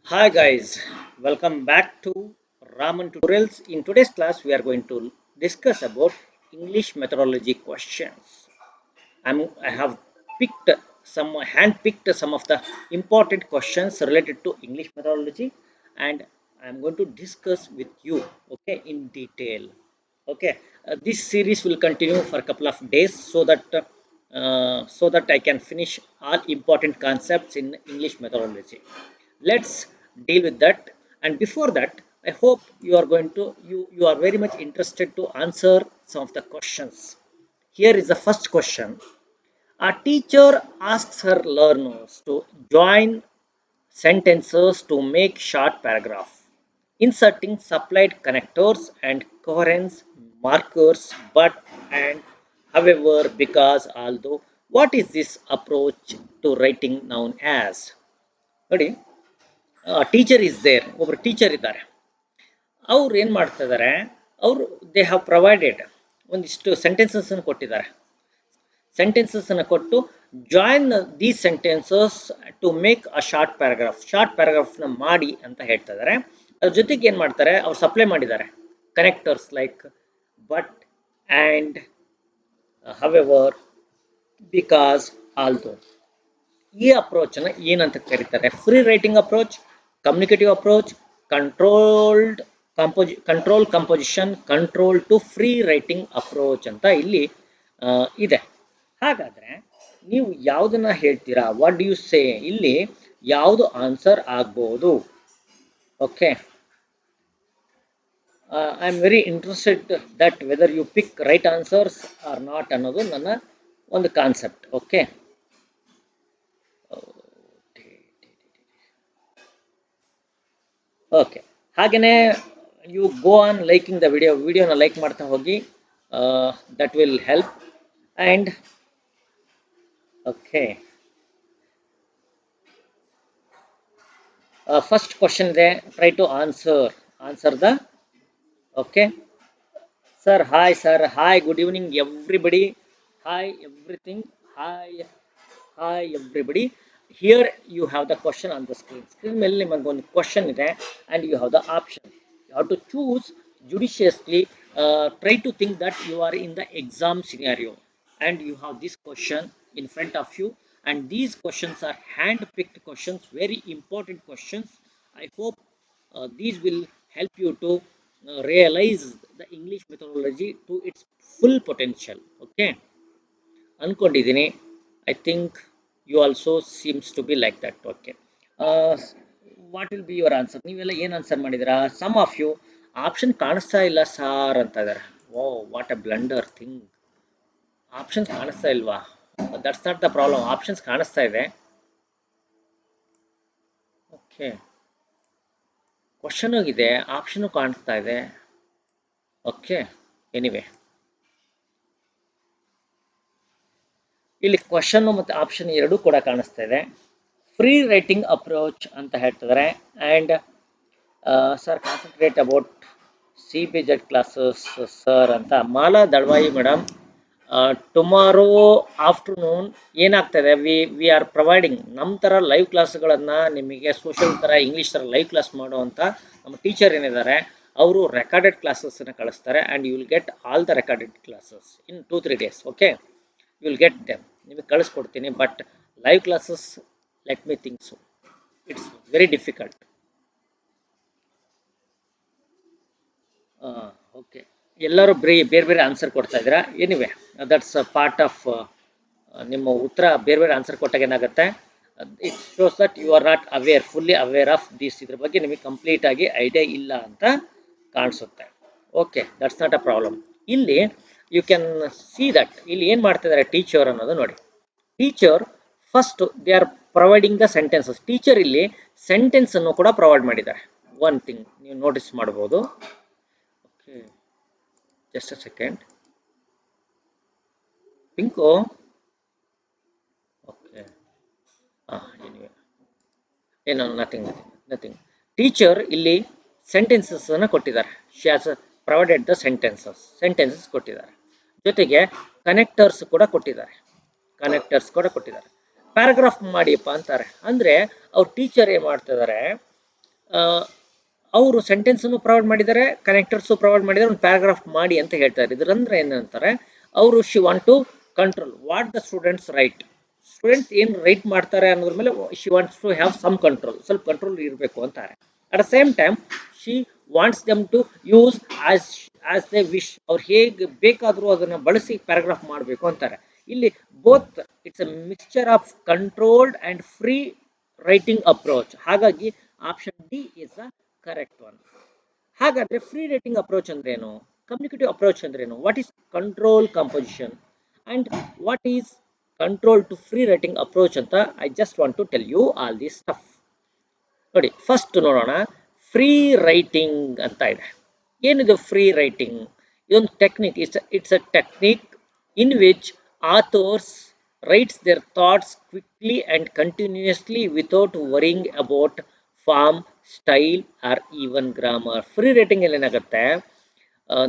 Hi guys, welcome back to Raman tutorials. In today's class, we are going to discuss about English methodology questions. I have picked hand-picked some of the important questions related to English methodology, and I'm going to discuss with you, okay, in detail. Okay, this series will continue for a couple of days so that I can finish all important concepts in English methodology. Let's deal with that. And before that, I hope you are going to you are very much interested to answer some of the questions. Here is the first question. A teacher asks her learners to join sentences to make short paragraph, inserting supplied connectors and coherence markers, but and however, because, although. What is this approach to writing known as? Ready? Teacher is there, ಒಬ್ರು teacher ಇದ್ದಾರೆ. ಅವ್ರು ಏನು ಮಾಡ್ತಾ ಇದ್ದಾರೆ, ಅವರು they have provided ಒಂದಿಷ್ಟು sentences ಅನ್ನು ಕೊಟ್ಟಿದ್ದಾರೆ. ಸೆಂಟೆನ್ಸಸ್ ಅನ್ನು ಕೊಟ್ಟು join these sentences to make a short ಪ್ಯಾರಾಗ್ರಾಫ್ನ ಮಾಡಿ ಅಂತ ಹೇಳ್ತಾ ಇದ್ದಾರೆ. ಅದ್ರ ಜೊತೆಗೆ ಏನು ಮಾಡ್ತಾರೆ, ಅವ್ರು ಸಪ್ಲೈ ಮಾಡಿದ್ದಾರೆ connectors like but and however because although. ಈ ಅಪ್ರೋಚನ್ನು ಏನಂತ ಕರೀತಾರೆ? Free writing approach, communicative approach, control composition, control to free writing approach ಅಂತ ಇಲ್ಲಿ ಇದೆ. ಹಾಗಾದ್ರೆ ನೀವು ಯಾವುದನ್ನ ಹೇಳ್ತೀರಾ? What do you say? ಇಲ್ಲಿ ಯಾವುದು ಆನ್ಸರ್ ಆಗ್ಬೋದು? Okay, I am very interested that whether you pick right answers are not ಅನ್ನೋದು ನನ್ನ ಒಂದು ಕಾನ್ಸೆಪ್ಟ್. ಓಕೆ, ಓಕೆ, ಹಾಗೆಯೇ you go on liking the ವಿಡಿಯೋನ ಲೈಕ್ ಮಾಡ್ತಾ ಹೋಗಿ, that will help. And okay, first question ಇದೆ, try to answer the. Okay sir, hi sir, hi, good evening everybody, hi everything, hi everybody. Here you have the question on the screen ಮೇಲೆ ನಿಮಗೆ ಒಂದು question ಇದೆ and you have the option. You have to choose judiciously. Try to think that you are in the exam scenario and you have this question in front of you, and these questions are hand-picked questions, very important questions. I hope these will help you to realize the English methodology to its full potential. Okay, ಅನ್ಕೊಂಡಿದ್ದೀನಿ. I think you also seems to be like that. Okay, what will be your answer? ನೀವೆಲ್ಲ ಏನು answer ಮಾಡಿದಿರಾ? Some of you option ಕಾಣಿಸ್ತಾ ಇಲ್ಲ sir ಅಂತ ಇದ್ದಾರೆ. Oh, what a blunder thing. Options ಕಾಣಿಸ್ತಾ ಇಲ್ವಾ? That's not the problem. Options ಕಾಣಿಸ್ತಾ ಇದೆ. ಓಕೆ, ಕ್ವಶನ್ ಹೋಗಿದೆ, ಆಪ್ಷನ್ ಕಾಣಿಸ್ತಾ ಇದೆ. ಓಕೆ, ಎನಿವೆ, ಇಲ್ಲಿ ಕ್ವಶನ್ ಮತ್ತು ಆಪ್ಷನ್ ಎರಡೂ ಕೂಡ ಕಾಣಿಸ್ತಾ ಇದೆ. ಫ್ರೀ ರೈಟಿಂಗ್ ಅಪ್ರೋಚ್ ಅಂತ ಹೇಳ್ತಿದ್ದಾರೆ. And sir, concentrate about CBZ classes sir ಅಂತ Mala Dalwai madam. Tomorrow afternoon ಏನಾಗ್ತದೆ, ವಿ ಆರ್ ಪ್ರೊವೈಡಿಂಗ್ ನಮ್ಮ ಥರ ಲೈವ್ ಕ್ಲಾಸ್ಗಳನ್ನು ನಿಮಗೆ ಸೋಷಲ್ ಥರ ಇಂಗ್ಲೀಷ್ ಥರ ಲೈವ್ ಕ್ಲಾಸ್ ಮಾಡುವಂಥ ನಮ್ಮ ಟೀಚರ್ ಏನಿದ್ದಾರೆ, ಅವರು ರೆಕಾರ್ಡೆಡ್ ಕ್ಲಾಸಸ್ಸನ್ನು ಕಳಿಸ್ತಾರೆ. And you will get all the recorded classes in 2-3 days. Okay, you will get them, ನಿಮಗೆ ಕಳಿಸ್ಕೊಡ್ತೀನಿ. But live classes, let me think so, it's very difficult. Okay, ಎಲ್ಲರೂ ಬೇರೆ ಬೇರೆ ಆನ್ಸರ್ ಕೊಡ್ತಾ ಇದ್ದೀರಾ. ಎನಿವೆ, ದಟ್ಸ್ ಪಾರ್ಟ್ ಆಫ್ ನಿಮ್ಮ ಉತ್ತರ. ಬೇರೆ ಬೇರೆ ಆನ್ಸರ್ ಕೊಟ್ಟಾಗ ಏನಾಗುತ್ತೆ, it shows that you are not fully aware of this. ಇದ್ರ ಬಗ್ಗೆ ನಿಮಗೆ ಕಂಪ್ಲೀಟ್ ಆಗಿ ಐಡಿಯಾ ಇಲ್ಲ ಅಂತ ಕಾಣಿಸುತ್ತೆ. Okay, that's not a problem. ಇಲ್ಲಿ ಯು ಕ್ಯಾನ್ ಸಿ ದಟ್ ಇಲ್ಲಿ ಏನು ಮಾಡ್ತಿದ್ದಾರೆ ಟೀಚರ್ ಅನ್ನೋದು ನೋಡಿ. Teacher first they are providing the sentences. Teacher ಇಲ್ಲಿ ಸೆಂಟೆನ್ಸ್ ಅನ್ನು ಕೂಡ ಪ್ರೊವೈಡ್ ಮಾಡಿದ್ದಾರೆ. ಒನ್ ಥಿಂಗ್ ನೀವು ನೋಟಿಸ್ ಮಾಡ್ಬೋದು. Okay, just a second. Pinku. Okay, anyway, ಏನೋ ನಥಿಂಗ್. ಟೀಚರ್ ಇಲ್ಲಿ ಸೆಂಟೆನ್ಸಸ್ ಅನ್ನು ಕೊಟ್ಟಿದ್ದಾರೆ. She has provided the sentences ಕೊಟ್ಟಿದ್ದಾರೆ. ಜೊತೆಗೆ ಕನೆಕ್ಟರ್ಸ್ ಕೂಡ ಕೊಟ್ಟಿದ್ದಾರೆ. ಪ್ಯಾರಾಗ್ರಾಫ್ ಮಾಡಿಯಪ್ಪ ಅಂತಾರೆ. ಅಂದರೆ ಅವ್ರ ಟೀಚರ್ ಏನು ಮಾಡ್ತಿದ್ದಾರೆ, ಅವರು ಸೆಂಟೆನ್ಸನ್ನು ಪ್ರೊವೈಡ್ ಮಾಡಿದ್ದಾರೆ, ಕನೆಕ್ಟರ್ಸು ಪ್ರೊವೈಡ್ ಮಾಡಿದ್ದಾರೆ, ಒಂದು ಪ್ಯಾರಾಗ್ರಾಫ್ ಮಾಡಿ ಅಂತ ಹೇಳ್ತಾರೆ. ಇದರಂದ್ರೆ ಏನಂತಾರೆ, ಅವರು she want to control what the students write. Students ಏನು ರೈಟ್ ಮಾಡ್ತಾರೆ ಅನ್ನೋದ್ರ ಮೇಲೆ she wants to have some control, ಸ್ವಲ್ಪ ಕಂಟ್ರೋಲ್ ಇರಬೇಕು ಅಂತಾರೆ. At the same time she wants them to use as they wish. ಅವ್ರು ಹೇಗೆ ಬೇಕಾದರೂ ಅದನ್ನು ಬಳಸಿ ಪ್ಯಾರಾಗ್ರಾಫ್ ಮಾಡಬೇಕು ಅಂತಾರೆ. ಇಲ್ಲಿ both it's a mixture of controlled and free writing approach. ಹಾಗಾಗಿ option D is a correct one. ಹಾಗಾದ್ರೆ ಫ್ರೀ ರೈಟಿಂಗ್ ಅಪ್ರೋಚ್ ಅಂದ್ರೇನು, ಕಮ್ಯುನಿಕೇಟಿವ್ ಅಪ್ರೋಚ್ ಅಂದ್ರೇನು, what is control composition and what is control to free writing approach ಅಂತ I just want to tell you all this stuff. ನೋಡಿ, first ನೋಡೋಣ, free writing ಅಂತ ಇದೆ. ಏನಿದು free writing? ಇದೊಂದು technique. It's a technique in which authors writes their thoughts quickly and continuously without worrying about form, style or even grammar. Free writing ಅಲ್ಲಿ ಏನಾಗುತ್ತೆ,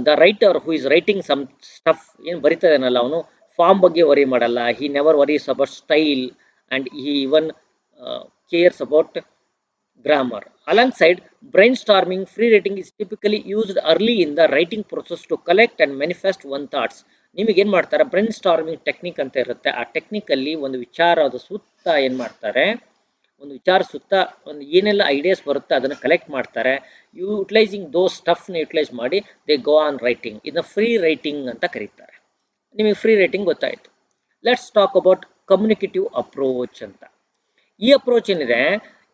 the writer who is writing some stuff, ಏನು ಬರೀತದೇನಲ್ಲ ಅವನು, form ಬಗ್ಗೆ worry ಮಾಡಲ್ಲ. He never worries about style and he even cares about grammar. Alongside brainstorming, free writing is typically used early in the writing process to collect and manifest one thoughts. ನಿಮಗೆ ಏನು ಮಾಡ್ತಾರೆ, brain storming technique ಅಂತ ಇರುತ್ತೆ. ಆ ಟೆಕ್ನಿಕಲ್ಲಿ ಒಂದು ವಿಚಾರದ ಸುತ್ತ ಏನು ಮಾಡ್ತಾರೆ, ಒಂದು ವಿಚಾರ ಸುತ್ತ ಒಂದು ಏನೆಲ್ಲ ಐಡಿಯಾಸ್ ಬರುತ್ತೆ ಅದನ್ನು ಕಲೆಕ್ಟ್ ಮಾಡ್ತಾರೆ. ಯುಟಿಲೈಸಿಂಗ್ ದೋಸ್ ಸ್ಟಫ್ನ ಯುಟಿಲೈಸ್ ಮಾಡಿ ದೇ ಗೋ ಆನ್ ರೈಟಿಂಗ್. ಇದನ್ನ ಫ್ರೀ ರೈಟಿಂಗ್ ಅಂತ ಕರೀತಾರೆ. ನಿಮಗೆ ಫ್ರೀ ರೈಟಿಂಗ್ ಗೊತ್ತಾಯಿತು. Let's talk about communicative approach ಅಂತ. ಈ ಅಪ್ರೋಚ್ ಏನಿದೆ,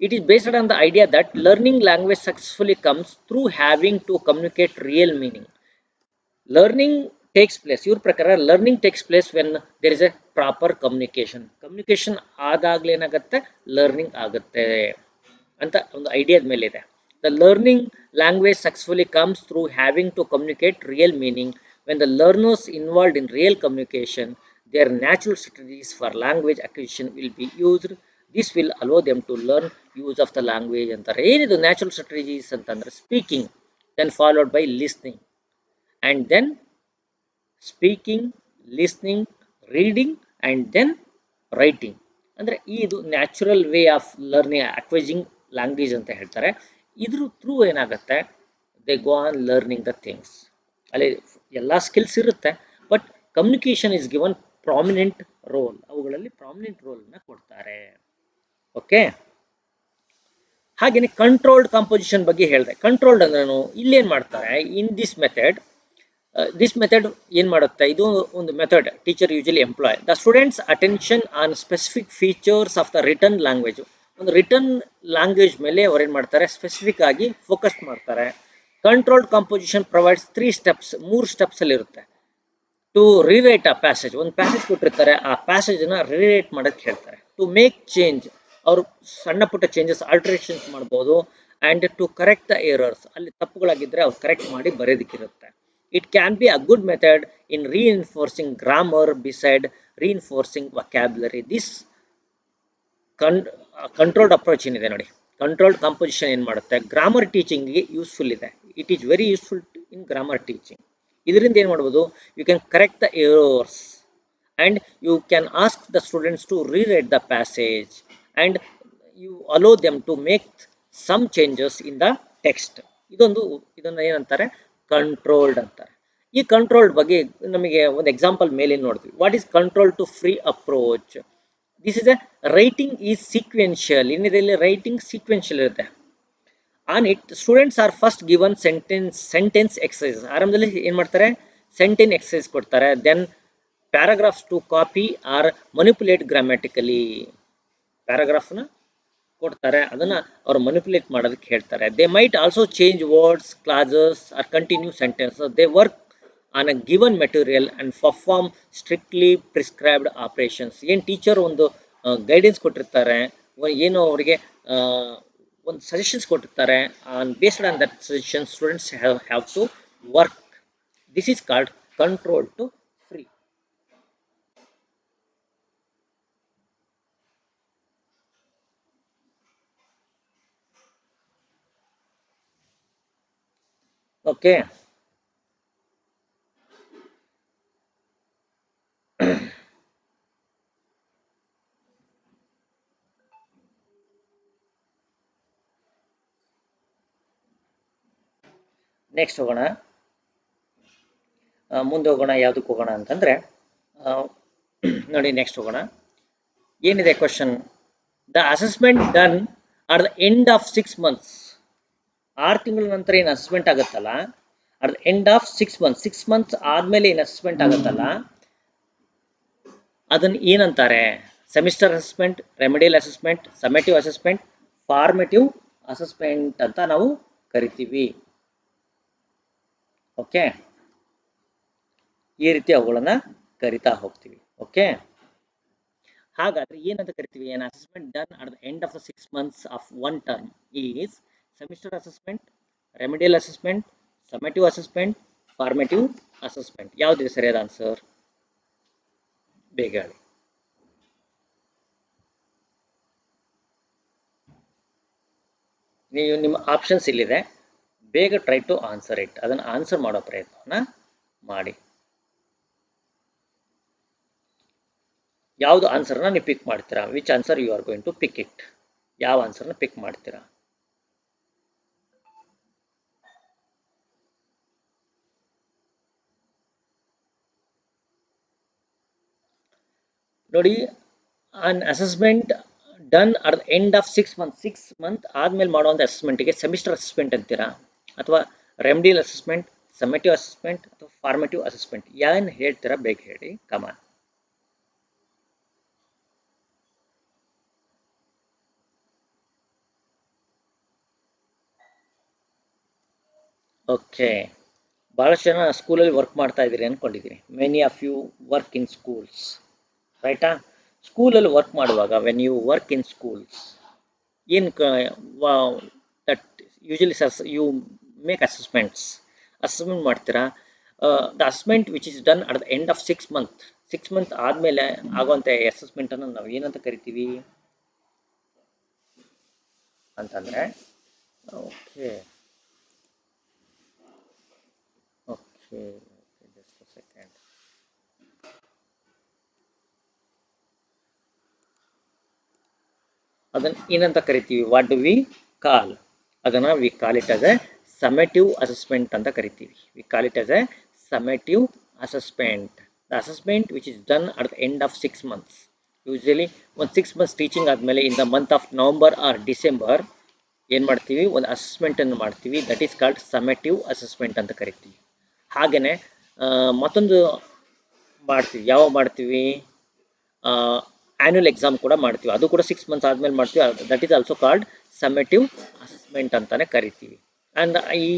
it is based on the idea that learning language successfully comes through having to communicate real meaning. Learning takes place, your prakara learning takes place when there is a proper communication. Communication aadagle enagutte, learning agutte anta ಒಂದು ಐಡಿಯಾದ ಮೇಲೆ ಇದೆ. The learning language successfully comes through having to communicate real meaning. When the learners involved in real communication, their natural strategies for language acquisition will be used. This will allow them to learn use of the language ಅಂತಾರೆ. ಏನಿದು natural strategies ಅಂತಂದ್ರೆ, speaking, then followed by listening, and then speaking, listening, reading and then writing. ಅಂದರೆ ಇದು natural way of learning, acquiring language ಅಂತ ಹೇಳ್ತಾರೆ. ಇದ್ರ through ಏನಾಗುತ್ತೆ, they go on learning the things. ಅಲ್ಲಿ ಎಲ್ಲ ಸ್ಕಿಲ್ಸ್ ಇರುತ್ತೆ, but communication is given prominent role. ಅವುಗಳಲ್ಲಿ ಪ್ರಾಮಿನೆಂಟ್ ರೋಲನ್ನು ಕೊಡ್ತಾರೆ. ಓಕೆ, ಹಾಗೇನೆ ಕಂಟ್ರೋಲ್ಡ್ ಕಂಪೋಸಿಷನ್ ಬಗ್ಗೆ ಹೇಳಿದೆ. ಕಂಟ್ರೋಲ್ಡ್ ಅಂದ್ರೇನು, ಇಲ್ಲೇನು ಮಾಡ್ತಾರೆ, ಇನ್ ದಿಸ್ ಮೆಥಡ್ ಏನು ಮಾಡುತ್ತೆ, ಇದು ಒಂದು method teacher usually employ the students attention on specific features of the return language. ಒಂದು ರಿಟರ್ನ್ ಲ್ಯಾಂಗ್ವೇಜ್ ಮೇಲೆ ಅವ್ರು ಏನು ಮಾಡ್ತಾರೆ, ಸ್ಪೆಸಿಫಿಕ್ ಆಗಿ ಫೋಕಸ್ ಮಾಡ್ತಾರೆ. Controlled composition provides 3 steps, 3 steps ಅಲ್ಲಿ ಇರುತ್ತೆ. ಟು ರಿರೈಟ್ ಅ ಪ್ಯಾಸೇಜ್, ಒಂದು ಪ್ಯಾಸೇಜ್ ಕೊಟ್ಟಿರ್ತಾರೆ, ಆ ಪ್ಯಾಸೇಜನ್ನು ರಿರೈಟ್ ಮಾಡೋಕ್ಕೆ ಹೇಳ್ತಾರೆ. ಟು ಮೇಕ್ ಚೇಂಜ್, ಅವರು ಸಣ್ಣ ಪುಟ್ಟ ಚೇಂಜಸ್, ಆಲ್ಟ್ರೇಷನ್ಸ್ ಮಾಡ್ಬೋದು. And to correct the errors, ಅಲ್ಲಿ ತಪ್ಪುಗಳಾಗಿದ್ದರೆ ಅವ್ರು ಕರೆಕ್ಟ್ ಮಾಡಿ ಬರೆಯೋದಕ್ಕಿರುತ್ತೆ. It can be a good method in reinforcing grammar beside reinforcing vocabulary. This controlled approach ಏನಿದೆ ನೋಡಿ, ಕಂಟ್ರೋಲ್ಡ್ ಕಂಪೋಸಿಷನ್ ಏನು ಮಾಡುತ್ತೆ, ಗ್ರಾಮರ್ ಟೀಚಿಂಗ್ಗೆ ಯೂಸ್ಫುಲ್ ಇದೆ. It is very useful in grammar teaching. ಇದರಿಂದ ಏನು ಮಾಡ್ಬೋದು, you can correct the errors and you can ask the students to rewrite the passage and you allow them to make some changes in the text. ಇದನ್ನ ಏನಂತಾರೆ, controlled ಅಂತಾರೆ. ಈ controlled ಬಗ್ಗೆ ನಮಗೆ ಒಂದು ಎಕ್ಸಾಂಪಲ್ ಮೇಲೆ ನೋಡ್ತೀವಿ. What is control to free approach? This is a writing is sequential. ಇನ್ನಿದಲ್ಲಿ ರೈಟಿಂಗ್ ಸೀಕ್ವೆನ್ಷಿಯಲ್ ಇರುತ್ತೆ. On it students are first given sentence exercise. ಆರಂಭದಲ್ಲಿ ಏನು ಮಾಡ್ತಾರೆ, ಸೆಂಟೆನ್ಸ್ ಎಕ್ಸಸೈಸ್ ಕೊಡ್ತಾರೆ. Then paragraphs to copy or manipulate grammatically. ಪ್ಯಾರಾಗ್ರಾಫ್ನ ಕೊಡ್ತಾರೆ, ಅದನ್ನು ಅವರು ಮನಿಪುಲೇಟ್ ಮಾಡೋದಕ್ಕೆ ಹೇಳ್ತಾರೆ. They might also change words, clauses or continue sentence. They work on a given material and perform strictly prescribed operations. ಏನು ಟೀಚರ್ ಒಂದು guidance ಕೊಟ್ಟಿರ್ತಾರೆ, ಏನು ಅವರಿಗೆ ಒಂದು ಸಜೆಷನ್ಸ್ ಕೊಟ್ಟಿರ್ತಾರೆ, based on that suggestion students have to work. This is called control to free. Okay, next ಹೋಗೋಣ, ಮುಂದೆ ಹೋಗೋಣ. ಯಾವುದಕ್ಕೆ ಹೋಗೋಣ ಅಂತಂದರೆ ನೋಡಿ, ನೆಕ್ಸ್ಟ್ ಹೋಗೋಣ. ಏನಿದೆ question? The assessment done at the end of 6 months. 6 ತಿಂಗಳ ನಂತರ ಏನು ಅಸೆಸ್ಮೆಂಟ್ ಆಗುತ್ತಲ್ಲ, at the end of 6 months, 6 months ಆದಮೇಲೆ ಏನು ಅಸೆಸ್ಮೆಂಟ್ ಆಗುತ್ತಲ್ಲ, ಅದನ್ನು ಏನಂತಾರೆ? Semester assessment, remedial assessment, summative assessment, formative assessment ಅಂತ ನಾವು ಕರಿತೀವಿ. ಓಕೆ, ಈ ರೀತಿ ಅವುಗಳನ್ನ ಕರಿತಾ ಹೋಗ್ತೀವಿ. ಓಕೆ, ಹಾಗಾದ್ರೆ ಏನಂತ ಕರಿತೀವಿ? an assessment done at the end of the 6 months of one term is semester assessment, remedial assessment, summative assessment, formative assessment. ಯಾವುದು ಸರಿಯಾದ ಆನ್ಸರ್? ಬೇಗ ಹೇಳಿ. ನೀವು ನಿಮ್ಮ ಆಪ್ಷನ್ಸ್ ಇಲ್ಲಿದೆ, ಬೇಗ ಟ್ರೈ ಟು ಆನ್ಸರ್ ಇಟ್. ಅದನ್ನು ಆನ್ಸರ್ ಮಾಡೋ ಪ್ರಯತ್ನವನ್ನ ಮಾಡಿ. ಯಾವುದು ಆನ್ಸರ್ನ ನೀವು ಪಿಕ್ ಮಾಡ್ತೀರಾ? Which answer you are going to pick it? ಯಾವ ಆನ್ಸರ್ನ ಪಿಕ್ ಮಾಡ್ತೀರಾ? ನೋಡಿ, an assessment done at the end of 6 months, 6 months ಆದ್ಮೇಲೆ ಮಾಡುವಂಥ ಅಸೆಸ್ಮೆಂಟ್ಗೆ ಸೆಮಿಸ್ಟರ್ ಅಸೆಸ್ಮೆಂಟ್ ಅಂತೀರಾ, ಅಥವಾ ರೆಮಿಡಿಯಲ್ ಅಸೆಸ್ಮೆಂಟ್, ಸಮೇಟಿವ್ ಅಸೆಸ್ಮೆಂಟ್, ಅಥವಾ ಫಾರ್ಮೇಟಿವ್ ಅಸೆಸ್ಮೆಂಟ್? ಏನು ಹೇಳ್ತೀರಾ? ಬೇಗ ಹೇಳಿ, ಕಮಾನ್. ಓಕೆ, ಭಾಳಷ್ಟು ಜನ ಸ್ಕೂಲಲ್ಲಿ ವರ್ಕ್ ಮಾಡ್ತಾ ಇದ್ದೀರಿ ಅಂದ್ಕೊಂಡಿದ್ದೀನಿ. Many of you work in schools, ರೈಟಾ? ಸ್ಕೂಲಲ್ಲಿ ವರ್ಕ್ ಮಾಡುವಾಗ, when you work in schools, ಏನು that usually you make assessment ಮಾಡ್ತೀರಾ. The assessment which is done at the end of 6 months, 6 months ಆದಮೇಲೆ ಆಗುವಂಥ ಅಸೆಸ್ಮೆಂಟನ್ನು ನಾವು ಏನಂತ ಕರಿತೀವಿ ಅಂತಂದರೆ, okay okay just a second. ಅದನ್ನು ಏನಂತ ಕರಿತೀವಿ? What do we call? ಅದನ್ನು we call it as a summative assessment ಅಂತ ಕರಿತೀವಿ. We call it as a summative assessment. The assessment which is done at the end of 6 months. Usually ಒಂದು 6 months teaching ಆದಮೇಲೆ in the month of November or December ಏನು ಮಾಡ್ತೀವಿ? ಒಂದು ಅಸೆಸ್ಮೆಂಟನ್ನು ಮಾಡ್ತೀವಿ. That is called summative assessment ಅಂತ ಕರಿತೀವಿ. ಹಾಗೆಯೇ ಮತ್ತೊಂದು ಮಾಡ್ತೀವಿ. ಯಾವಾಗ ಮಾಡ್ತೀವಿ? ಆ್ಯನ್ಯುವಲ್ ಎಕ್ಸಾಮ್ ಕೂಡ ಮಾಡ್ತೀವಿ. ಅದು ಕೂಡ 6 months ಆದಮೇಲೆ ಮಾಡ್ತೀವಿ. That is also called summative assessment ಅಂತಾನೆ ಕರಿತೀವಿ. ಆ್ಯಂಡ್ ಈ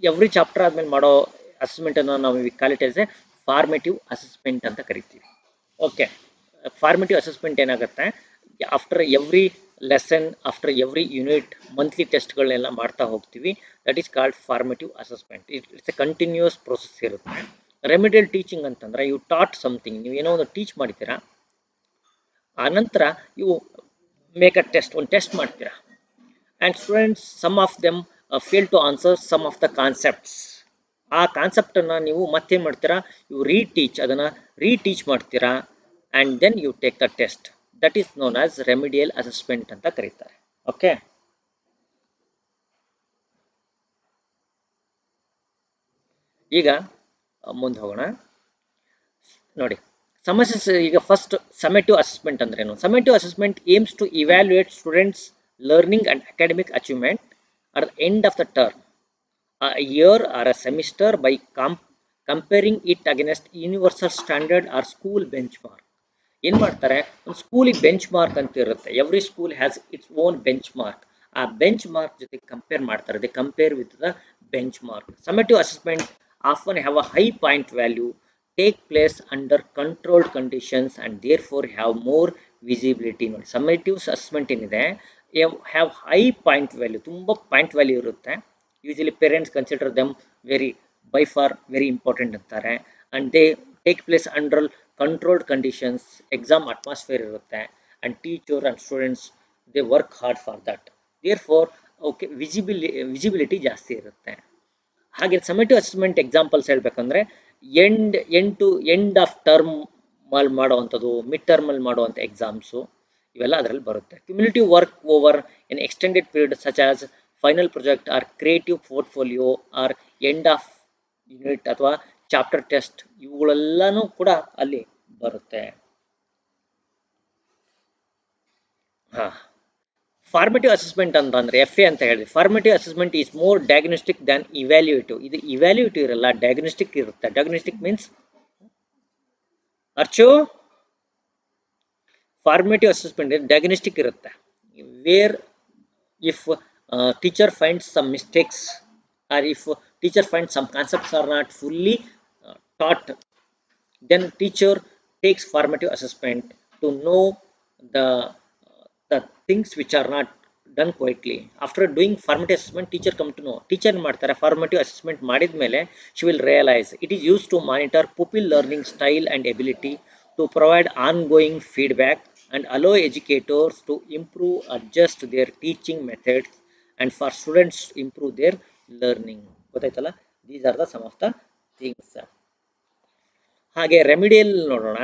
ಎವ್ರಿ ಚಾಪ್ಟರ್ ಆದಮೇಲೆ ಮಾಡೋ ಅಸೆಸ್ಮೆಂಟನ್ನು ನಾವು call it as a formative assessment ಅಂತ ಕರಿತೀವಿ. ಓಕೆ, ಫಾರ್ಮೇಟಿವ್ ಅಸೆಸ್ಮೆಂಟ್ ಏನಾಗುತ್ತೆ? After every lesson, after every unit monthly ಟೆಸ್ಟ್ಗಳನ್ನೆಲ್ಲ ಮಾಡ್ತಾ ಹೋಗ್ತೀವಿ. That is called formative assessment. It's a continuous process ಇರುತ್ತೆ. ರೆಮಿಡಿಯಲ್ ಟೀಚಿಂಗ್ ಅಂತಂದ್ರೆ ಯು ಟಾಟ್ ಸಮಥಿಂಗ್, ನೀವು ಏನೋ ಒಂದು ಟೀಚ್ ಮಾಡ್ತೀರಾ, ಆನಂತರ ಯು ಮೇಕ್ ಅ ಟೆಸ್ಟ್, ಒಂದು ಟೆಸ್ಟ್ ಮಾಡ್ತೀರಾ. And students, some of them fail to answer some of the concepts. ಆ ಕಾನ್ಸೆಪ್ಟನ್ನು ನೀವು ಮತ್ತೇನು ಮಾಡ್ತೀರಾ? ಯು ಅದನ್ನು ರೀಟೀಚ್ ಮಾಡ್ತೀರಾ. And then you take the test. That is known as remedial assessment ಅಂತ ಕರೀತಾರೆ. ಓಕೆ, ಈಗ ಮುಂದೆ ಹೋಗೋಣ. ನೋಡಿ, ಸಮಸ್ಯೆ ಈಗ ಫಸ್ಟ್ ಸಮೇಟಿವ್ ಅಸೆಸ್ಮೆಂಟ್ ಅಂದ್ರೇನು? Summative assessment aims to evaluate students learning and academic achievement at the end of the term, a year or a semester by comparing it against universal standard or school benchmark. ಏನು ಮಾಡ್ತಾರೆ? ಒಂದು ಸ್ಕೂಲಿಗೆ bench mark ಅಂತ ಇರುತ್ತೆ. Every school has its own benchmark. ಆ benchmark ಜೊತೆ compare ಮಾಡ್ತಾರೆ. They compare with the benchmark. Summative assessment often have a high point value, take place under controlled conditions and therefore have more visibility. ನೋಡಿ, summative assessment ಏನಿದೆ, have high point value, ತುಂಬ point value ಇರುತ್ತೆ. Usually parents consider them by far very important ಅಂತಾರೆ. And they take place under controlled conditions, exam atmosphere ಇರುತ್ತೆ. And teacher and students they work hard for that. Therefore okay visibility ಜಾಸ್ತಿ ಇರುತ್ತೆ. ಹಾಗೆ summative assessment examples ಹೇಳ್ಬೇಕಂದ್ರೆ end of term ಅಲ್ಲಿ ಮಾಡುವಂಥದ್ದು, mid ಟರ್ಮಲ್ಲಿ ಮಾಡುವಂಥ ಎಕ್ಸಾಮ್ಸು, ಇವೆಲ್ಲ ಅದರಲ್ಲಿ ಬರುತ್ತೆ. Cumulative work over an extended period such as final project or creative portfolio or end of unit ಅಥವಾ ಚಾಪ್ಟರ್ ಟೆಸ್ಟ್ ಇವುಗಳೆಲ್ಲನೂ ಕೂಡ ಅಲ್ಲಿ ಬರುತ್ತೆ. ಹಾ, ಫಾರ್ಮೇಟಿವ್ ಅಸೆಸ್ಮೆಂಟ್ ಅಂತಂದ್ರೆ FA ಅಂತ ಹೇಳಿದ್ವಿ. Formative assessment is more diagnostic than evaluative. ಇದು ಇವ್ಯಾಲ್ಯೂಯೇಟಿವ್ ಇರಲ್ಲ, ಡಯಾಗ್ನೋಸ್ಟಿಕ್ ಇರುತ್ತೆ. ಡಯಾಗ್ನೋಸ್ಟಿಕ್ ಮೀನ್ಸ್ ಅರ್ಚು ಫಾರ್ಮೇಟಿವ್ ಅಸೆಸ್ಮೆಂಟ್ ಡಯಾಗ್ನೋಸ್ಟಿಕ್ ಇರುತ್ತೆ. Where if teacher finds some mistakes or if teacher finds some concepts are not fully taught, then teacher takes formative assessment to know the the things which are not done quietly. After doing formative assessment, teacher come to know. Teacher ಮಾಡ್ತಾರೆ formative assessment ಮಾಡಿದ್ಮೇಲೆ she will realize it is used to monitor pupil learning style and ability, to provide ongoing feedback and allow educators to improve, adjust their teaching methods, and for students to improve their learning. ಗೊತ್ತಾಯ್ತಲ್ಲ, these are the some of the things. ಹಾಗೆ remedial ನೋಡೋಣ.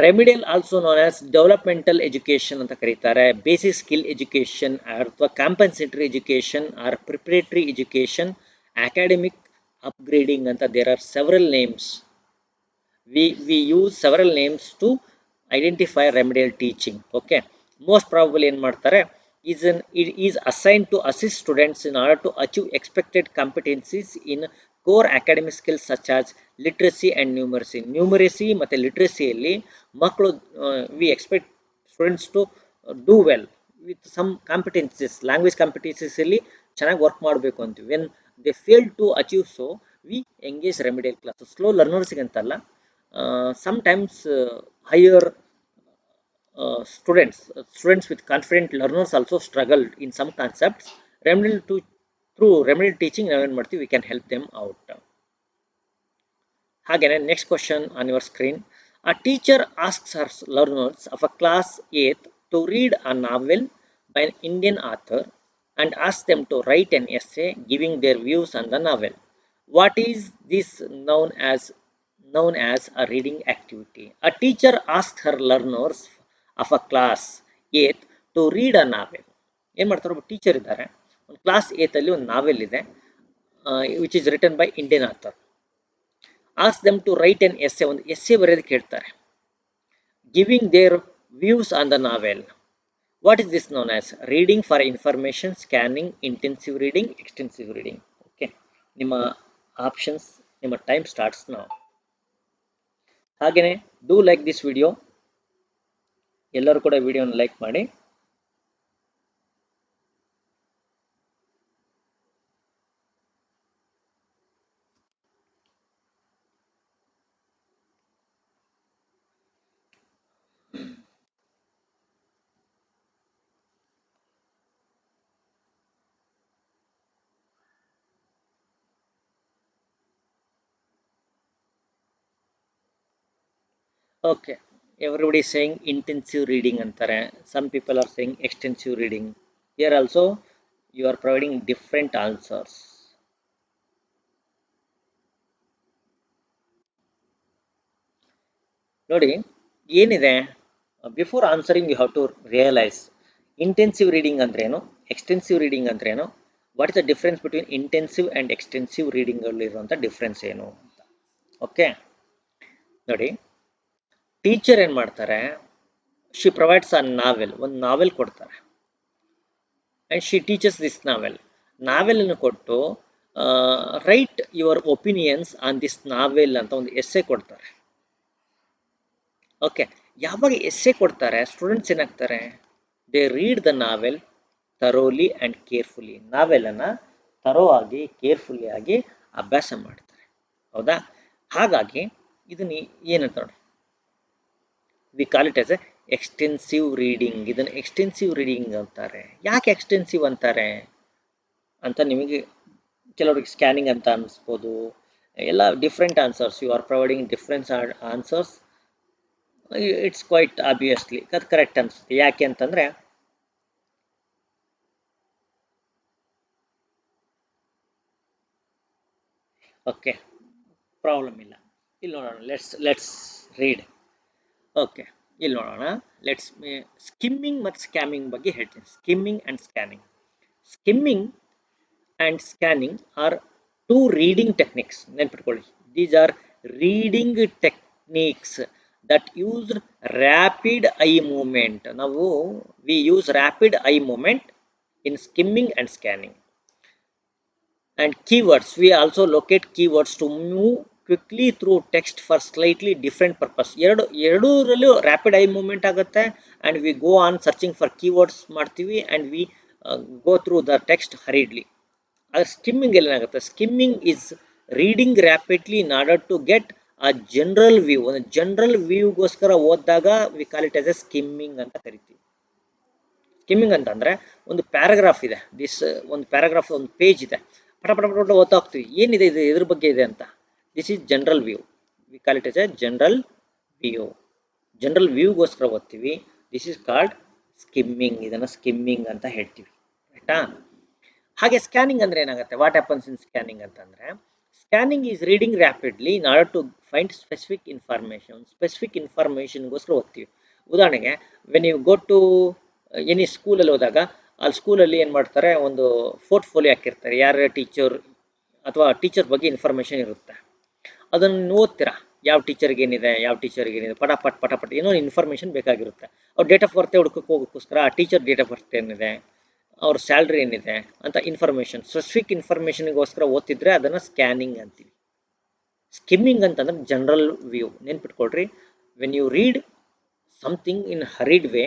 Remedial also known as developmental education ಅಂತ ಕರೀತಾರೆ. Basic skill education ಅಥವಾ compensatory education or preparatory education, academic upgrading ಅಂತ there are several names. we use several names to identify remedial teaching. Okay, most probably ಏನು ಮಾಡ್ತಾರೆ it is assigned to assist students in order to achieve expected competencies in core academic skills such as literacy and numeracy. Numeracy ಮತ್ತೆ ಲಿಟ್ರಸಿಯಲ್ಲಿ ಮಕ್ಕಳು we expect students to do well with some competencies. Language competencies ಅಲ್ಲಿ ಚೆನ್ನಾಗಿ work ಮಾಡಬೇಕು ಅಂತೀವಿ. when they fail to achieve so, we engage remedial classes. Slow ಲರ್ನರ್ಸ್ಗೆ ಅಂತಲ್ಲ, sometimes higher students with confident learners also struggled in some concepts. Through remedial teaching ನಾವೇನು ಮಾಡ್ತೀವಿ, we can help them out. ಹಾಗೇನೆ next question on your screen. A teacher asks her learners of a class 8th to read a novel by an Indian author and asks them to write an essay giving their views on the novel. What is this known as a reading activity? A teacher asks her learners of a class 8th to read a novel. ಏನು ಮಾಡ್ತಾರೆ, ಒಬ್ಬ teacher ಇದ್ದಾರೆ, ಒಂದು class 8th ಅಲ್ಲಿ ಒಂದು ನಾವೆಲ್ ಇದೆ which is written by Indian author. Ask them to write an essay, ಒಂದು essay ಬರೆಯೋದಕ್ಕೆ ಹೇಳ್ತಾರೆ, giving their views on the novel. What is this known as? Reading for information, scanning, intensive reading, extensive reading. Okay, ನಿಮ್ಮ options, ನಿಮ್ಮ time starts now. ಹಾಗೇನೆ do like this video. ಎಲ್ಲರೂ ಕೂಡ ವಿಡಿಯೋನ like ಮಾಡಿ. Okay, everybody is saying intensive reading ಅಂತಾರೆ. Some people are saying extensive reading. Here also you are providing different answers. ನೋಡಿ ಏನಿದೆ, before answering you have to realise intensive reading ಅಂದ್ರೇನು, extensive reading ಅಂದ್ರೇನು, what is the difference between intensive and extensive reading ಅಲ್ಲಿ ಇರುವಂಥ difference ಏನು ಅಂತ. Okay ನೋಡಿ, teacher ಏನು ಮಾಡ್ತಾರೆ, ಶಿ ಪ್ರೊವೈಡ್ಸ್ ಅ ನಾವೆಲ್, ಒಂದು ನಾವೆಲ್ ಕೊಡ್ತಾರೆ, ಆ್ಯಂಡ್ ಶಿ ಟೀಚರ್ಸ್ ದಿಸ್ ನಾವೆಲನ್ನು ಕೊಟ್ಟು write your opinions on this novel ಅಂತ ಒಂದು ಎಸ್ಸೆ ಕೊಡ್ತಾರೆ. ಓಕೆ, ಯಾವಾಗ ಎಸ್ಸೆ ಕೊಡ್ತಾರೆ ಸ್ಟೂಡೆಂಟ್ಸ್ ಏನಾಗ್ತಾರೆ, they read the novel thoroughly and carefully. ನಾವೆಲನ್ನು ಥರೋ ಆಗಿ ಕೇರ್ಫುಲ್ಲಿ ಆಗಿ ಅಭ್ಯಾಸ ಮಾಡ್ತಾರೆ, ಹೌದಾ? ಹಾಗಾಗಿ ಇದನ್ನ ಏನಂತ ನೋಡಿ, V call it as A extensive reading. ಇದನ್ನು ಎಕ್ಸ್ಟೆನ್ಸಿವ್ ರೀಡಿಂಗ್ ಅಂತಾರೆ. ಯಾಕೆ ಎಕ್ಸ್ಟೆನ್ಸಿವ್ ಅಂತಾರೆ ಅಂತ ನಿಮಗೆ ಕೆಲವ್ರಿಗೆ ಸ್ಕ್ಯಾನಿಂಗ್ ಅಂತ ಅನಿಸ್ಬೋದು, ಎಲ್ಲ different answers. You are providing different answers. It's quite obviously ಅದು ಕರೆಕ್ಟ್ ಅನಿಸುತ್ತೆ. ಯಾಕೆ ಅಂತಂದರೆ ಓಕೆ, ಪ್ರಾಬ್ಲಮ್ ಇಲ್ಲ. ಇಲ್ಲಿ ನೋಡೋಣ, ಲೆಟ್ಸ್ ರೀಡ್. ಓಕೆ, ಇಲ್ಲಿ ನೋಡೋಣ, ಲೆಟ್ಸ್ ಸ್ಕಿಮ್ಮಿಂಗ್ ಮತ್ತು ಸ್ಕ್ಯಾಮಿಂಗ್ ಬಗ್ಗೆ ಹೇಳ್ತೀನಿ. Skimming and scanning. Skimming and scanning are 2 reading techniques. ನೆನ್ಪಿಟ್ಕೊಳ್ಳಿ, these are reading techniques that use rapid eye movement. ನಾವು we use rapid eye movement in skimming and scanning. And keywords, we also locate keywords to move quickly through text for slightly different purpose. ಎರಡೂರಲ್ಲೂ rapid eye movement ಆಗುತ್ತೆ, and we go on searching for keywords ಮಾಡ್ತೀವಿ, and we go through the text hurriedly. Skimming ಏನಾಗುತ್ತೆ, skimming is reading rapidly in order to get a general view. ಒಂದು general ವ್ಯೂಗೋಸ್ಕರ ಓದಿದಾಗ we call it as a skimming ಅಂತ ಕರಿತೀವಿ. Skimming ಅಂತಂದ್ರೆ ಒಂದು paragraph ಇದೆ, ಒಂದು ಪ್ಯಾರಾಗ್ರಾಫ್ ಒಂದು ಪೇಜ್ ಇದೆ, ಪಟ ಪಟ ಪಟ ಓದ್ತಾ ಹೋಗ್ತೀವಿ, ಏನಿದೆ ಇದು, ಇದ್ರ ಬಗ್ಗೆ ಇದೆ ಅಂತ. This is general view, we call it as a general view. General ವ್ಯೂಗೋಸ್ಕರ ಓದ್ತೀವಿ, ದಿಸ್ ಈಸ್ ಕಾಲ್ಡ್ ಸ್ಕಿಮ್ಮಿಂಗ್. ಇದನ್ನು ಸ್ಕಿಮ್ಮಿಂಗ್ ಅಂತ ಹೇಳ್ತೀವಿ, ಆಯ್ತಾ. ಹಾಗೆ ಸ್ಕ್ಯಾನಿಂಗ್ ಅಂದ್ರೆ ಏನಾಗುತ್ತೆ, ವಾಟ್ ಹ್ಯಾಪನ್ಸ್ ಇನ್ ಸ್ಕ್ಯಾನಿಂಗ್ ಅಂತಂದ್ರೆ, scanning is reading rapidly in order to find specific information. Specific ಇನ್ಫಾರ್ಮೇಶನ್ಗೋಸ್ಕರ ಓದ್ತೀವಿ. ಉದಾಹರಣೆಗೆ, when you go to any ಸ್ಕೂಲಲ್ಲಿ ಹೋದಾಗ, ಅಲ್ಲಿ ಸ್ಕೂಲಲ್ಲಿ ಏನು ಮಾಡ್ತಾರೆ, ಒಂದು ಪೋರ್ಟ್ಫೋಲಿಯೋ ಹಾಕಿರ್ತಾರೆ, ಯಾರ ಟೀಚರ್ ಅಥವಾ ಟೀಚರ್ ಬಗ್ಗೆ ಇನ್ಫಾರ್ಮೇಷನ್ ಇರುತ್ತೆ, ಅದನ್ನು ಓದ್ತೀರಾ, ಯಾವ ಟೀಚರ್ಗೆ ಏನಿದೆ, ಯಾವ ಟೀಚರ್ಗೆ ಏನಿದೆ, ಪಟಾಪಟ್ ಏನೋ ಇನ್ಫಾರ್ಮೇಷನ್ ಬೇಕಾಗಿರುತ್ತೆ. ಅವ್ರ ಡೇಟ್ ಆಫ್ ಬರ್ತ್ ಹುಡುಕಕ್ಕೆ ಹೋಗೋಕ್ಕೋಸ್ಕರ ಆ ಟೀಚರ್ ಡೇಟ್ ಆಫ್ ಬರ್ತ್ ಏನಿದೆ, ಅವ್ರ ಸ್ಯಾಲ್ರಿ ಏನಿದೆ ಅಂತ ಇನ್ಫಾರ್ಮೇಷನ್, ಸ್ಪೆಸಿಫಿಕ್ ಇನ್ಫಾರ್ಮೇಷನ್ಗೋಸ್ಕರ ಓದ್ತಿದ್ರೆ ಅದನ್ನು ಸ್ಕ್ಯಾನಿಂಗ್ ಅಂತೀವಿ. ಸ್ಕಿಮ್ಮಿಂಗ್ ಅಂತಂದ್ರೆ ಜನರಲ್ ವ್ಯೂ. ನೆನ್ಪಿಟ್ಕೊಳ್ರಿ, when you read something in hurried way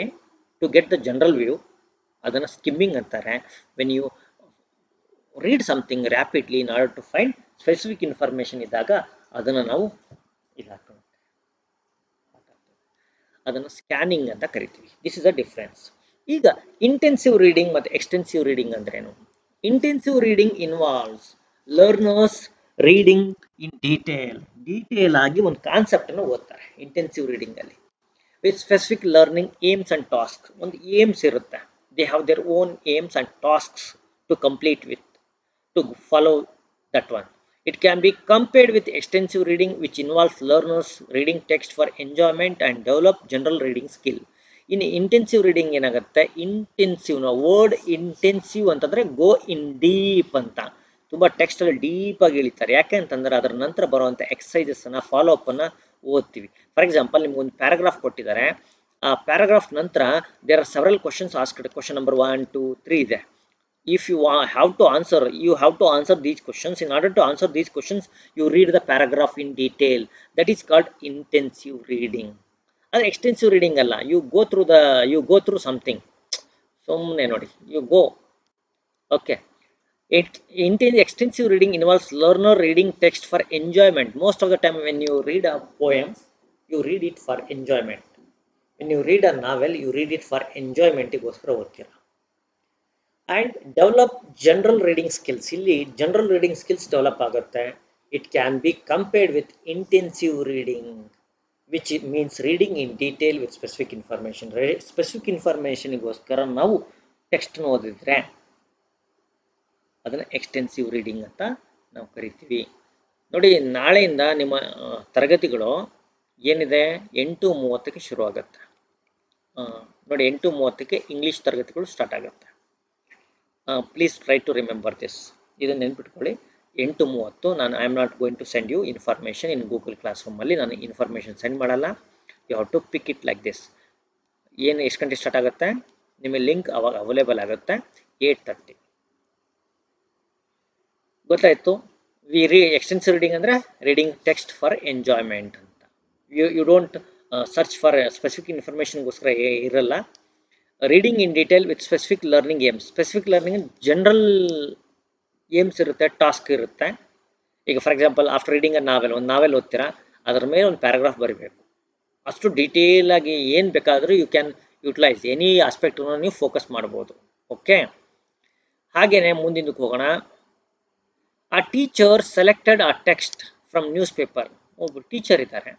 to get the general view, ಅದನ್ನು ಸ್ಕಿಮ್ಮಿಂಗ್ ಅಂತಾರೆ. When you read something rapidly in order to find specific information ಇದ್ದಾಗ ಅದನ್ನು ನಾವು ಅದನ್ನು ಸ್ಕ್ಯಾನಿಂಗ್ ಅಂತ ಕರಿತೀವಿ. This is a difference. ಈಗ ಇಂಟೆನ್ಸಿವ್ ರೀಡಿಂಗ್ ಮತ್ತು ಎಕ್ಸ್ಟೆನ್ಸಿವ್ ರೀಡಿಂಗ್ ಅಂದ್ರೇನು? Intensive reading involves learners reading in detail ಆಗಿ ಒಂದು ಕಾನ್ಸೆಪ್ಟ್ ಅನ್ನು ಓದ್ತಾರೆ ಇಂಟೆನ್ಸಿವ್ ರೀಡಿಂಗ್ ಅಲ್ಲಿ, with specific learning AIIMS and task. ಒಂದು ಏಮ್ಸ್ ಇರುತ್ತೆ, they have their own aims and tasks to complete with, to follow that one. It can be compared with extensive reading, which involves learners reading text for enjoyment and develop general reading skill. In intensive reading ಏನಾಗುತ್ತೆ, intensive word intensive ಅಂತಂದ್ರೆ ಗೋ ಇನ್ deep ಅಂತ, ತುಂಬಾ text ಅಲ್ಲಿ deep ಆಗಿ ಇಳಿತಾರೆ. ಯಾಕೆ ಅಂತಂದ್ರೆ ಅದರ ನಂತರ ಬರುವಂತ ಎಕ್ಸಸೈಸಸ್ ಅನ್ನ, ಫಾಲೋ ಅಪ್ ಅನ್ನ ಓದ್ತೀವಿ. ಫಾರ್ ಎಕ್ಸಾಂಪಲ್, ನಿಮ್ಗೆ ಒಂದು ಪ್ಯಾರಾಗ್ರಾಫ್ ಕೊಟ್ಟಿದ್ದಾರೆ, ಆ ಪ್ಯಾರಾಗ್ರಾಫ್ ನಂತರ there are several questions asked. Question number 1, 2, 3 ಇದೆ. If you have to answer these questions. In order to answer these questions, you read the paragraph in detail. That is called intensive reading. Other extensive reading alla, you go through something, summne nodi, you go, okay. Extensive reading involves learner reading text for enjoyment. Most of the time when you read a poem, you read it for enjoyment. When you read a novel, you read it for enjoyment goskara ಓದ್ತೀರಾ. And develop general reading skills. ಇಲ್ಲಿ general reading skills develop ಆಗುತ್ತೆ. It can be compared with intensive reading, which means reading in detail with specific information. Specific ಇನ್ಫಾರ್ಮೇಷನ್ಗೋಸ್ಕರ ನಾವು text ಓದಿದ್ರೆ ಅದನ್ನು extensive reading ಅಂತ ನಾವು ಕರಿತೀವಿ. ನೋಡಿ, ನಾಳೆಯಿಂದ ನಿಮ್ಮ ತರಗತಿಗಳು ಏನಿದೆ 8:30ಕ್ಕೆ ಶುರು ಆಗುತ್ತೆ. ನೋಡಿ, 8:30ಕ್ಕೆ ಇಂಗ್ಲೀಷ್ ತರಗತಿಗಳು ಸ್ಟಾರ್ಟ್ ಆಗುತ್ತೆ. Please try to remember this. ಇದನ್ನು ನೆನ್ಪಿಟ್ಕೊಳ್ಳಿ. 8:30 ನಾನು I am not going to send you information in Google class ರೂಮಲ್ಲಿ. ನಾನು ಇನ್ಫಾರ್ಮೇಷನ್ ಸೆಂಡ್ ಮಾಡಲ್ಲ. You have to pick it like this. ಎಷ್ಟು ಗಂಟೆ ಸ್ಟಾರ್ಟ್ ಆಗುತ್ತೆ, ನಿಮಗೆ ಲಿಂಕ್ ಅವಾಗ ಅವೈಲೇಬಲ್ ಆಗುತ್ತೆ 8:30. ಗೊತ್ತಾಯ್ತು? ಎಕ್ಸ್ಟೆನ್ಸಿವ್ ರೀಡಿಂಗ್ ಅಂದರೆ ರೀಡಿಂಗ್ ಟೆಕ್ಸ್ಟ್ ಫಾರ್ ಎಂಜಾಯ್ಮೆಂಟ್ ಅಂತ. You don't search for specific ಇನ್ಫಾರ್ಮೇಷನ್ಗೋಸ್ಕರ ಇರಲ್ಲ. Reading in detail with specific learning aims. Specific learning general aims ಇರುತ್ತೆ, ಟಾಸ್ಕ್ ಇರುತ್ತೆ. ಈಗ for example, after reading a novel, ಒಂದು ನಾವೆಲ್ ಓದ್ತೀರಾ, ಅದರ ಮೇಲೆ ಒಂದು ಪ್ಯಾರಾಗ್ರಾಫ್ ಬರೀಬೇಕು. ಅಷ್ಟು ಡೀಟೇಲ್ ಆಗಿ ಏನು ಬೇಕಾದರೂ ಯು ಕ್ಯಾನ್ ಯುಟಿಲೈಸ್ ಎನಿ ಆಸ್ಪೆಕ್ಟನ್ನು ನೀವು ಫೋಕಸ್ ಮಾಡ್ಬೋದು. ಓಕೆ, ಹಾಗೇನೆ ಮುಂದಿನಕ್ಕೆ ಹೋಗೋಣ. A teacher selected a text from newspaper. ಒಬ್ಬರು ಟೀಚರ್ ಇದ್ದಾರೆ.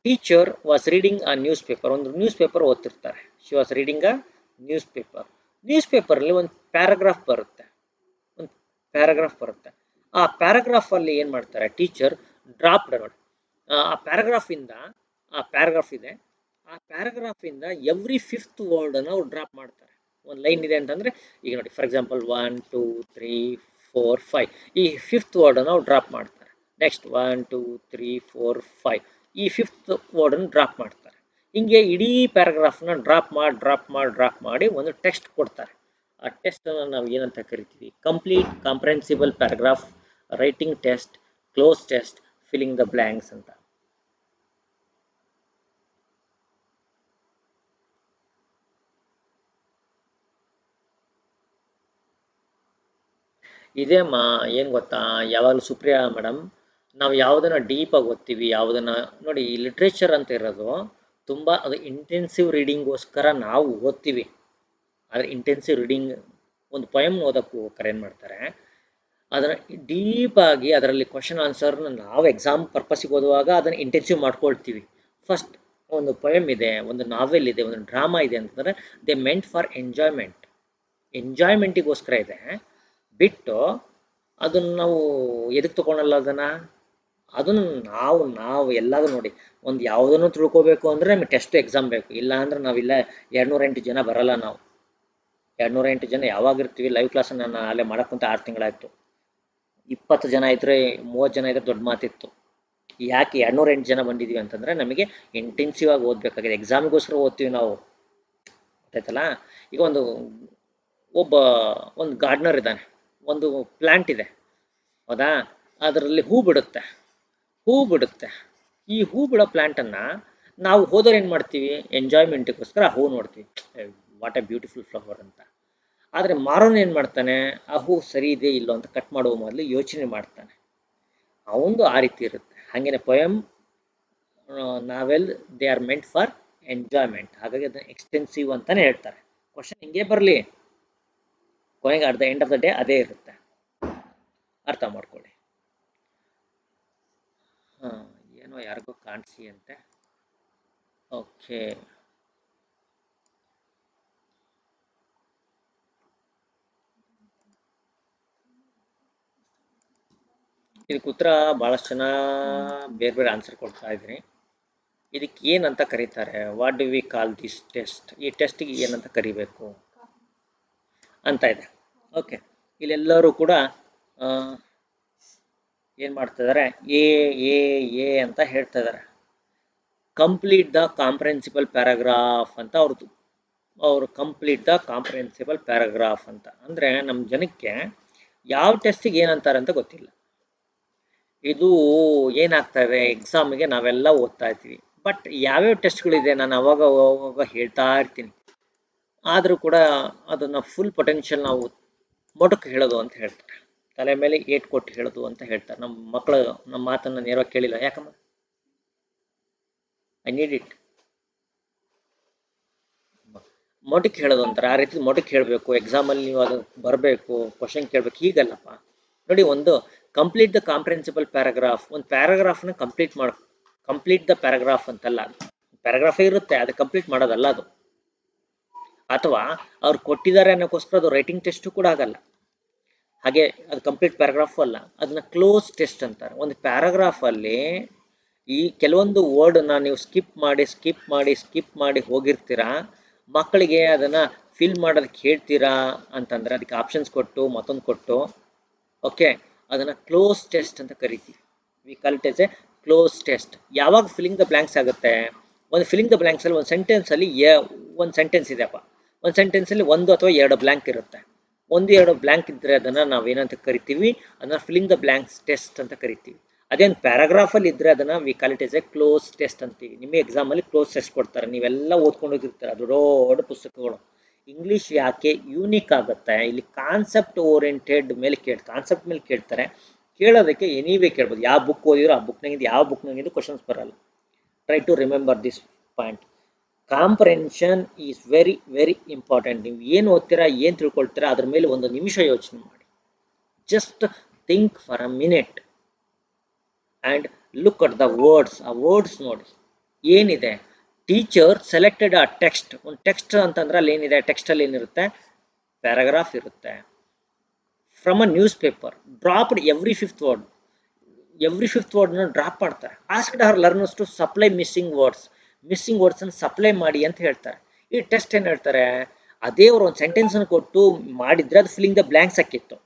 Teacher was reading a newspaper. ಒಂದು ನ್ಯೂಸ್ ಪೇಪರ್ ಓದ್ತಿರ್ತಾರೆ. She was reading a newspaper. ನ್ಯೂಸ್ ಪೇಪರಲ್ಲಿ ಒಂದು ಪ್ಯಾರಾಗ್ರಾಫ್ ಬರುತ್ತೆ. ಆ ಪ್ಯಾರಾಗ್ರಾಫಲ್ಲಿ ಏನು ಮಾಡ್ತಾರೆ, ಟೀಚರ್ ಡ್ರಾಪ್ಡ್ ನೋಡಿ. ಆ ಪ್ಯಾರಾಗ್ರಾಫ್ ಇದೆ. ಆ ಪ್ಯಾರಾಗ್ರಾಫಿಂದ ಎವ್ರಿ 5th ವರ್ಡನ್ನು ಅವ್ರು ಡ್ರಾಪ್ ಮಾಡ್ತಾರೆ. ಒಂದು ಲೈನ್ ಇದೆ ಅಂತಂದರೆ, ಈಗ ನೋಡಿ, ಫಾರ್ ಎಕ್ಸಾಂಪಲ್ 1, 2, 3, 4 5 ಈ ಫಿಫ್ತ್ ವರ್ಡ್ ನಾವು ಡ್ರಾಪ್ ಮಾಡ್ತಾರೆ. ನೆಕ್ಸ್ಟ್ 1 2 3 4 5 ಈ ಫಿಫ್ತ್ ವರ್ಡನ್ನು ಡ್ರಾಪ್ ಮಾಡ್ತಾರೆ. ಹಿಂಗೆ ಇಡೀ ಪ್ಯಾರಾಗ್ರಾಫ್ನ ಡ್ರಾಪ್ ಮಾಡಿ ಒಂದು ಟೆಕ್ಸ್ಟ್ ಕೊಡ್ತಾರೆ. ಆ ಟೆಸ್ಟನ್ನು ನಾವು ಏನಂತ ಕರಿತೀವಿ? Complete comprehensible paragraph, writing test, cloze test, filling the blanks ಅಂತ. ಇದೇಮ್ಮ ಏನು ಗೊತ್ತಾ, ಯಾವಾಗಲೂ ಸುಪ್ರಿಯಾ ಮೇಡಮ್, ನಾವು ಯಾವುದನ್ನು ಡೀಪಾಗಿ ಓದ್ತೀವಿ, ಯಾವುದನ್ನು ನೋಡಿ, ಈ ಲಿಟ್ರೇಚರ್ ಅಂತ ಇರೋದು ತುಂಬ ಅದು ಇಂಟೆನ್ಸಿವ್ ರೀಡಿಂಗೋಸ್ಕರ ನಾವು ಓದ್ತೀವಿ. ಆದರೆ ಇಂಟೆನ್ಸಿವ್ ರೀಡಿಂಗ್ ಒಂದು ಪೊಯಮ್ ಓದೋಕ್ಕೋಸ್ಕರ ಏನು ಮಾಡ್ತಾರೆ, ಅದನ್ನು ಡೀಪಾಗಿ ಅದರಲ್ಲಿ ಕ್ವಶನ್ ಆನ್ಸರ್ನ ನಾವು ಎಕ್ಸಾಮ್ ಪರ್ಪಸ್ಸಿಗೆ ಓದುವಾಗ ಅದನ್ನು ಇಂಟೆನ್ಸಿವ್ ಮಾಡ್ಕೊಳ್ತೀವಿ. ಫಸ್ಟ್ ಒಂದು ಪೊಯಮ್ ಇದೆ, ಒಂದು ನಾವೆಲ್ ಇದೆ, ಒಂದು ಡ್ರಾಮಾ ಇದೆ ಅಂತಂದರೆ ದೇ ಮೆಂಟ್ ಫಾರ್ ಎಂಜಾಯ್ಮೆಂಟಿಗೋಸ್ಕರ ಇದೆ. ಬಿಟ್ಟು ಅದನ್ನು ನಾವು ಎದಕ್ಕೆ ತೊಗೊಳಲ್ಲ ಅದನ್ನು ನಾವು ಎಲ್ಲದೂ ನೋಡಿ, ಒಂದು ಯಾವುದನ್ನು ತಿಳ್ಕೊಬೇಕು ಅಂದರೆ ನಮಗೆ ಟೆಸ್ಟ್ ಎಕ್ಸಾಮ್ ಬೇಕು. ಇಲ್ಲ ಅಂದ್ರೆ ನಾವಿಲ್ಲ 208 ಜನ ಬರಲ್ಲ. ನಾವು 208 ಜನ ಯಾವಾಗಿರ್ತೀವಿ? ಲೈವ್ ಕ್ಲಾಸನ್ನು ನಾನು ಅಲ್ಲೇ ಮಾಡೋಕ್ಕಂತ 6 ತಿಂಗಳಾಯಿತು. 20 ಜನ ಇದ್ದರೆ 30 ಜನ ಇದ್ದರೆ ದೊಡ್ಡ ಮಾತಿತ್ತು. ಯಾಕೆ 208 ಜನ ಬಂದಿದ್ದೀವಿ ಅಂತಂದರೆ ನಮಗೆ ಇಂಟೆನ್ಸಿವ್ ಆಗಿ ಓದಬೇಕಾಗಿದೆ. ಎಕ್ಸಾಮಿಗೋಸ್ಕರ ಓದ್ತೀವಿ ನಾವು, ಗೊತ್ತಾಯ್ತಲ್ಲ? ಈಗ ಒಂದು ಗಾರ್ಡ್ನರ್ ಇದ್ದಾನೆ, ಒಂದು ಪ್ಲ್ಯಾಂಟ್ ಇದೆ, ಹೌದಾ? ಅದರಲ್ಲಿ ಹೂ ಬಿಡುತ್ತೆ. ಈ ಹೂ ಬಿಡೋ ಪ್ಲ್ಯಾಂಟನ್ನು ನಾವು ಹೋದವ್ರು ಏನು ಮಾಡ್ತೀವಿ? ಎಂಜಾಯ್ಮೆಂಟಿಗೋಸ್ಕರ ಹೂ ನೋಡ್ತೀವಿ, ವಾಟ್ ಎ ಬ್ಯೂಟಿಫುಲ್ ಫ್ಲವರ್ ಅಂತ. ಆದರೆ ಮಾರೋನು ಏನು ಮಾಡ್ತಾನೆ? ಆ ಹೂ ಸರಿ ಇದೆ ಇಲ್ಲೋ ಅಂತ ಕಟ್ ಮಾಡುವ ಮೊದಲು ಯೋಚನೆ ಮಾಡ್ತಾನೆ. ಅವನು ಆ ರೀತಿ ಇರುತ್ತೆ. ಹಾಗೇನೆ poem, novel, they are meant for enjoyment. ಹಾಗಾಗಿ ಅದನ್ನ ಎಕ್ಸ್ಟೆನ್ಸಿವ್ ಅಂತಾನೆ ಹೇಳ್ತಾರೆ. ಕ್ವಶನ್ ಹಿಂಗೆ ಬರಲಿ, ಕೊನೆಗೆ at the end of the day ಅದೇ ಇರುತ್ತೆ. ಅರ್ಥ ಮಾಡ್ಕೊಳ್ಳಿ. ಏನೋ ಯಾರಿಗೋ ಕಾಣಿಸಿ ಅಂತೆ. ಓಕೆ, ಇದಕ್ಕೆ ಉತ್ತರ ಭಾಳಷ್ಟು ಜನ ಬೇರೆ ಬೇರೆ ಆನ್ಸರ್ ಕೊಡ್ತಾ ಇದ್ದೀನಿ. ಇದಕ್ಕೆ ಏನಂತ ಕರೀತಾರೆ? What do we call this test? ಈ ಟೆಸ್ಟಿಗೆ ಏನಂತ ಕರಿಬೇಕು ಅಂತ ಇದೆ. ಓಕೆ, ಇಲ್ಲೆಲ್ಲರೂ ಕೂಡ ಏನು ಮಾಡ್ತಾ ಇದ್ದಾರೆ? ಎ ಅಂತ ಹೇಳ್ತಾ ಇದ್ದಾರೆ. ಕಂಪ್ಲೀಟ್ ದ ಕಾಂಪ್ರೆನ್ಸಿಬಲ್ ಪ್ಯಾರಾಗ್ರಾಫ್ ಅಂತ ಅವರು ಕಂಪ್ಲೀಟ್ ದ ಕಾಂಪ್ರೆನ್ಸಿಬಲ್ ಪ್ಯಾರಾಗ್ರಾಫ್ ಅಂತ ಅಂದರೆ ನಮ್ಮ ಜನಕ್ಕೆ ಯಾವ ಟೆಸ್ಟಿಗೆ ಏನಂತಾರೆ ಅಂತ ಗೊತ್ತಿಲ್ಲ. ಇದು ಏನಾಗ್ತಾ ಇದೆ, ಎಕ್ಸಾಮಿಗೆ ನಾವೆಲ್ಲ ಓದ್ತಾ ಇರ್ತೀವಿ, ಬಟ್ ಯಾವ್ಯಾವ ಟೆಸ್ಟ್ಗಳಿದೆ ನಾನು ಅವಾಗ ಹೇಳ್ತಾ ಇರ್ತೀನಿ. ಆದರೂ ಕೂಡ ಅದನ್ನು ಫುಲ್ ಪೊಟೆನ್ಷಿಯಲ್ ನಾವು ಮೊಟಕು ಹೇಳೋದು ಅಂತ ಹೇಳ್ತಾರೆ, ತಲೆ ಮೇಲೆ ಏಟ್ ಕೊಟ್ಟು ಹೇಳೋದು ಅಂತ ಹೇಳ್ತಾರೆ. ನಮ್ಮ ಮಕ್ಕಳು ನಮ್ಮ ಮಾತನ್ನು ನೇರವಾಗಿ ಕೇಳಿಲ್ಲ, ಯಾಕಮ್ಮ? I need it. ಮೊಟಕ್ಕೆ ಹೇಳೋದು ಅಂತಾರೆ. ಆ ರೀತಿ ಮೊಟಕ್ಕೆ ಹೇಳಬೇಕು, ಎಕ್ಸಾಮಲ್ಲಿ ನೀವು ಅದು ಬರಬೇಕು, ಕ್ವಶನ್ ಕೇಳಬೇಕು. ಹೀಗಲ್ಲಪ್ಪ ನೋಡಿ, ಒಂದು ಕಂಪ್ಲೀಟ್ ದ ಕಾಂಪ್ರೆನ್ಸಿಬಲ್ ಪ್ಯಾರಾಗ್ರಾಫ್, ಒಂದು ಪ್ಯಾರಾಗ್ರಾಫ್ನ ಕಂಪ್ಲೀಟ್ ದ ಪ್ಯಾರಾಗ್ರಾಫ್ ಅಂತಲ್ಲ. ಪ್ಯಾರಾಗ್ರಾಫೇ ಇರುತ್ತೆ, ಅದು ಕಂಪ್ಲೀಟ್ ಮಾಡೋದಲ್ಲ ಅದು. ಅಥವಾ ಅವ್ರು ಕೊಟ್ಟಿದ್ದಾರೆ ಅನ್ನೋಕ್ಕೋಸ್ಕರ ಅದು ರೈಟಿಂಗ್ ಟೆಸ್ಟು ಕೂಡ ಆಗಲ್ಲ. ಹಾಗೆ ಅದು ಕಂಪ್ಲೀಟ್ ಪ್ಯಾರಾಗ್ರಾಫು ಅಲ್ಲ, ಅದನ್ನ ಕ್ಲೋಸ್ ಟೆಸ್ಟ್ ಅಂತಾರೆ. ಒಂದು ಪ್ಯಾರಾಗ್ರಾಫಲ್ಲಿ ಈ ಕೆಲವೊಂದು ವರ್ಡನ್ನ ನೀವು ಸ್ಕಿಪ್ ಮಾಡಿ ಹೋಗಿರ್ತೀರಾ. ಮಕ್ಕಳಿಗೆ ಅದನ್ನು ಫಿಲ್ ಮಾಡೋದಕ್ಕೆ ಹೇಳ್ತೀರಾ ಅಂತಂದರೆ ಅದಕ್ಕೆ ಆಪ್ಷನ್ಸ್ ಕೊಟ್ಟು ಮತ್ತೊಂದು ಕೊಟ್ಟು, ಓಕೆ, ಅದನ್ನು ಕ್ಲೋಸ್ ಟೆಸ್ಟ್ ಅಂತ ಕರಿತೀವಿ. We call it as a cloze test. ಯಾವಾಗ ಫಿಲ್ಲಿಂಗ್ ದ ಬ್ಲ್ಯಾಂಕ್ಸ್ ಆಗುತ್ತೆ? ಒಂದು ಫಿಲ್ಲಿಂಗ್ ದ ಬ್ಲ್ಯಾಂಕ್ಸಲ್ಲಿ ಒಂದು ಸೆಂಟೆನ್ಸಲ್ಲಿ ಒಂದು ಸೆಂಟೆನ್ಸ್ ಇದೆಯಪ್ಪ, ಒಂದು ಸೆಂಟೆನ್ಸಲ್ಲಿ 1 ಅಥವಾ 2 ಬ್ಲ್ಯಾಂಕ್ ಇರುತ್ತೆ. 1-2 ಬ್ಲ್ಯಾಂಕ್ ಇದ್ದರೆ ಅದನ್ನು ನಾವೇನಂತ ಕರಿತೀವಿ? ಅದನ್ನು ಫಿಲ್ಲಿಂಗ್ ದ ಬ್ಲ್ಯಾಂಕ್ಸ್ ಟೆಸ್ಟ್ ಅಂತ ಕರಿತೀವಿ. ಅದೇನು ಪ್ಯಾರಾಗ್ರಾಫಲ್ಲಿ ಇದ್ದರೆ ಅದನ್ನು we call it as a cloze test ಅಂತೀವಿ. ನಿಮಗೆ ಎಕ್ಸಾಮಲ್ಲಿ ಕ್ಲೋಸ್ ಟೆಸ್ಟ್ ಕೊಡ್ತಾರೆ, ನೀವೆಲ್ಲ ಓದ್ಕೊಂಡು ಹೋಗಿರ್ತಾರೆ, ಅದು ದೊಡ್ಡ ಪುಸ್ತಕಗಳು. ಇಂಗ್ಲೀಷ್ ಯಾಕೆ ಯೂನಿಕ್ ಆಗುತ್ತೆ? ಇಲ್ಲಿ ಕಾನ್ಸೆಪ್ಟ್ ಓರಿಯೆಂಟೆಡ್ ಮೇಲೆ ಕಾನ್ಸೆಪ್ಟ್ ಮೇಲೆ ಕೇಳ್ತಾರೆ. ಕೇಳೋದಕ್ಕೆ ಎನಿವೇ ಕೇಳ್ಬೋದು. ಯಾವ ಬುಕ್ ಓದಿರೋ ಆ ಬುಕ್ನಾಗಿದ್ದು ಯಾವ ಬುಕ್ನಾಗಿದ್ದು ಕ್ವಶನ್ಸ್ ಬರಲ್ಲ. Try to remember this point. Comprehension is very very important. ನೀವು ಏನು ಓದ್ತೀರಾ, ಏನು ತಿಳ್ಕೊಳ್ತೀರಾ ಅದ್ರ ಮೇಲೆ ಒಂದು ನಿಮಿಷ ಯೋಚನೆ ಮಾಡಿ. Just think for a minute and look at the words. ಆ ವರ್ಡ್ಸ್ ನೋಡಿ ಏನಿದೆ. Teacher selected a text. ಒಂದು ಟೆಕ್ಸ್ಟ್ ಅಂತಂದ್ರೆ ಅಲ್ಲಿ ಏನಿದೆ? ಟೆಕ್ಸ್ಟಲ್ಲಿ ಏನಿರುತ್ತೆ? ಪ್ಯಾರಾಗ್ರಾಫ್ ಇರುತ್ತೆ. From a newspaper, dropped every fifth ವರ್ಡ್ನ ಡ್ರಾಪ್ ಮಾಡ್ತಾರೆ. Asked our learners to supply missing ವರ್ಡ್ಸನ್ನು ಸಪ್ಲೈ ಮಾಡಿ ಅಂತ ಹೇಳ್ತಾರೆ. ಈ ಟೆಸ್ಟ್ ಏನು ಹೇಳ್ತಾರೆ? ಅದೇ ಅವರು ಒಂದು ಸೆಂಟೆನ್ಸನ್ನು ಕೊಟ್ಟು ಮಾಡಿದರೆ ಅದು ಫಿಲ್ಲಿಂಗ್ ದ ಬ್ಲ್ಯಾಂಕ್ಸ್ ಹಾಕಿತ್ತು.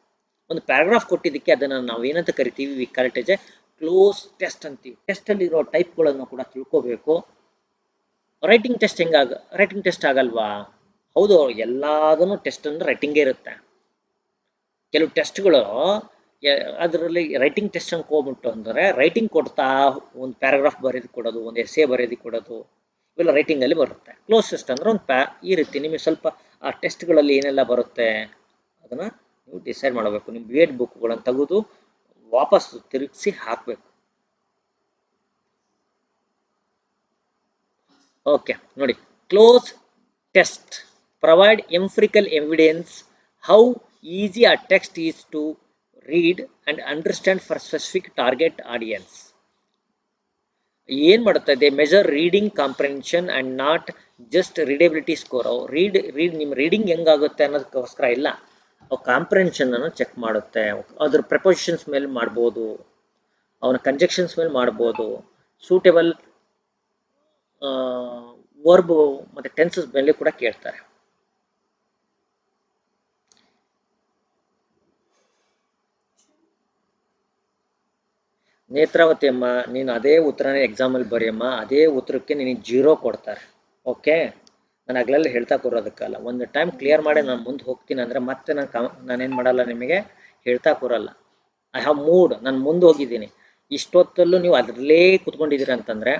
ಒಂದು ಪ್ಯಾರಾಗ್ರಾಫ್ ಕೊಟ್ಟಿದ್ದಕ್ಕೆ ಅದನ್ನು ನಾವು ಏನಂತ ಕರಿತೀವಿ, we call it as a cloze test ಅಂತೀವಿ. ಟೆಸ್ಟಲ್ಲಿರೋ ಟೈಪ್ಗಳನ್ನು ಕೂಡ ತಿಳ್ಕೋಬೇಕು. ರೈಟಿಂಗ್ ಟೆಸ್ಟ್ ರೈಟಿಂಗ್ ಟೆಸ್ಟ್ ಆಗಲ್ವಾ? ಹೌದು, ಎಲ್ಲದನ್ನು ಟೆಸ್ಟ್ ಅಂದ್ರೆ ರೈಟಿಂಗೇ ಇರುತ್ತೆ. ಕೆಲವು ಟೆಸ್ಟ್ಗಳು ಅದರಲ್ಲಿ ರೈಟಿಂಗ್ ಟೆಸ್ಟ್ ಅನ್ಕೋಬಿಟ್ಟು ಅಂದರೆ ರೈಟಿಂಗ್ ಕೊಡ್ತಾ ಒಂದು ಪ್ಯಾರಾಗ್ರಾಫ್ ಬರೆದು ಕೊಡೋದು, ಒಂದು ಎಸ್ಸೆ ಬರೆದು ಕೊಡೋದು, ಇವೆಲ್ಲ ರೈಟಿಂಗಲ್ಲಿ ಬರುತ್ತೆ. ಕ್ಲೋಸ್ ಟೆಸ್ಟ್ ಅಂದ್ರೆ ಒಂದು ಈ ರೀತಿ ನಿಮಗೆ ಸ್ವಲ್ಪ ಆ ಟೆಸ್ಟ್ಗಳಲ್ಲಿ ಏನೆಲ್ಲ ಬರುತ್ತೆ ಅದನ್ನು ನೀವು ಡಿಸೈಡ್ ಮಾಡಬೇಕು. ನಿಮ್ಮ ಬಿ ಎಡ್ ಬುಕ್ಗಳನ್ನು ತೆಗೆದು ವಾಪಸ್ ತಿರುಗಿಸಿ ಹಾಕಬೇಕು. ಓಕೆ ನೋಡಿ, cloze test provide empirical evidence how easy a text is to read and understand for specific target audience. ಏನು ಮಾಡುತ್ತೆ, they measure reading comprehension and not just readability score. ನಿಮ್ಮ ರೀಡಿಂಗ್ ಹೆಂಗಾಗುತ್ತೆ ಅನ್ನೋದಕ್ಕೋಸ್ಕರ ಇಲ್ಲ, ಅವು ಕಾಂಪ್ರೆನ್ಷನನ್ನು ಚೆಕ್ ಮಾಡುತ್ತೆ. ಅದ್ರ ಪ್ರಪೋಸಿಷನ್ಸ್ ಮೇಲೆ ಮಾಡ್ಬೋದು, ಅವನ ಕಂಜಕ್ಷನ್ಸ್ ಮೇಲೆ ಮಾಡ್ಬೋದು, ಸೂಟೇಬಲ್ ವರ್ಬ್ ಮತ್ತು ಟೆನ್ಸಸ್ ಮೇಲೆ ಕೂಡ ಕೇಳ್ತಾರೆ. ನೇತ್ರಾವತಿ ಅಮ್ಮ, ನೀನು ಅದೇ ಉತ್ತರನೇ ಎಕ್ಸಾಮಲ್ಲಿ ಬರೆಯಮ್ಮ, ಅದೇ ಉತ್ತರಕ್ಕೆ ನಿನಗೆ 0 ಕೊಡ್ತಾರೆ. ಓಕೆ, ನಾನು ಆಗ್ಲೆಲ್ಲ ಹೇಳ್ತಾ ಕೂರೋದಕ್ಕಲ್ಲ. ಒಂದು ಟೈಮ್ ಕ್ಲಿಯರ್ ಮಾಡಿ ನಾನು ಮುಂದೆ ಹೋಗ್ತೀನಿ ಅಂದರೆ ಮತ್ತೆ ನಾನೇನು ಮಾಡಲ್ಲ, ನಿಮಗೆ ಹೇಳ್ತಾ ಕೂರಲ್ಲ. ಐ ಹ್ಯಾವ್ ಮೂಡ್, ನಾನು ಮುಂದೆ ಹೋಗಿದ್ದೀನಿ. ಇಷ್ಟೊತ್ತಲ್ಲೂ ನೀವು ಅದರಲ್ಲೇ ಕೂತ್ಕೊಂಡಿದ್ದೀರ ಅಂತಂದರೆ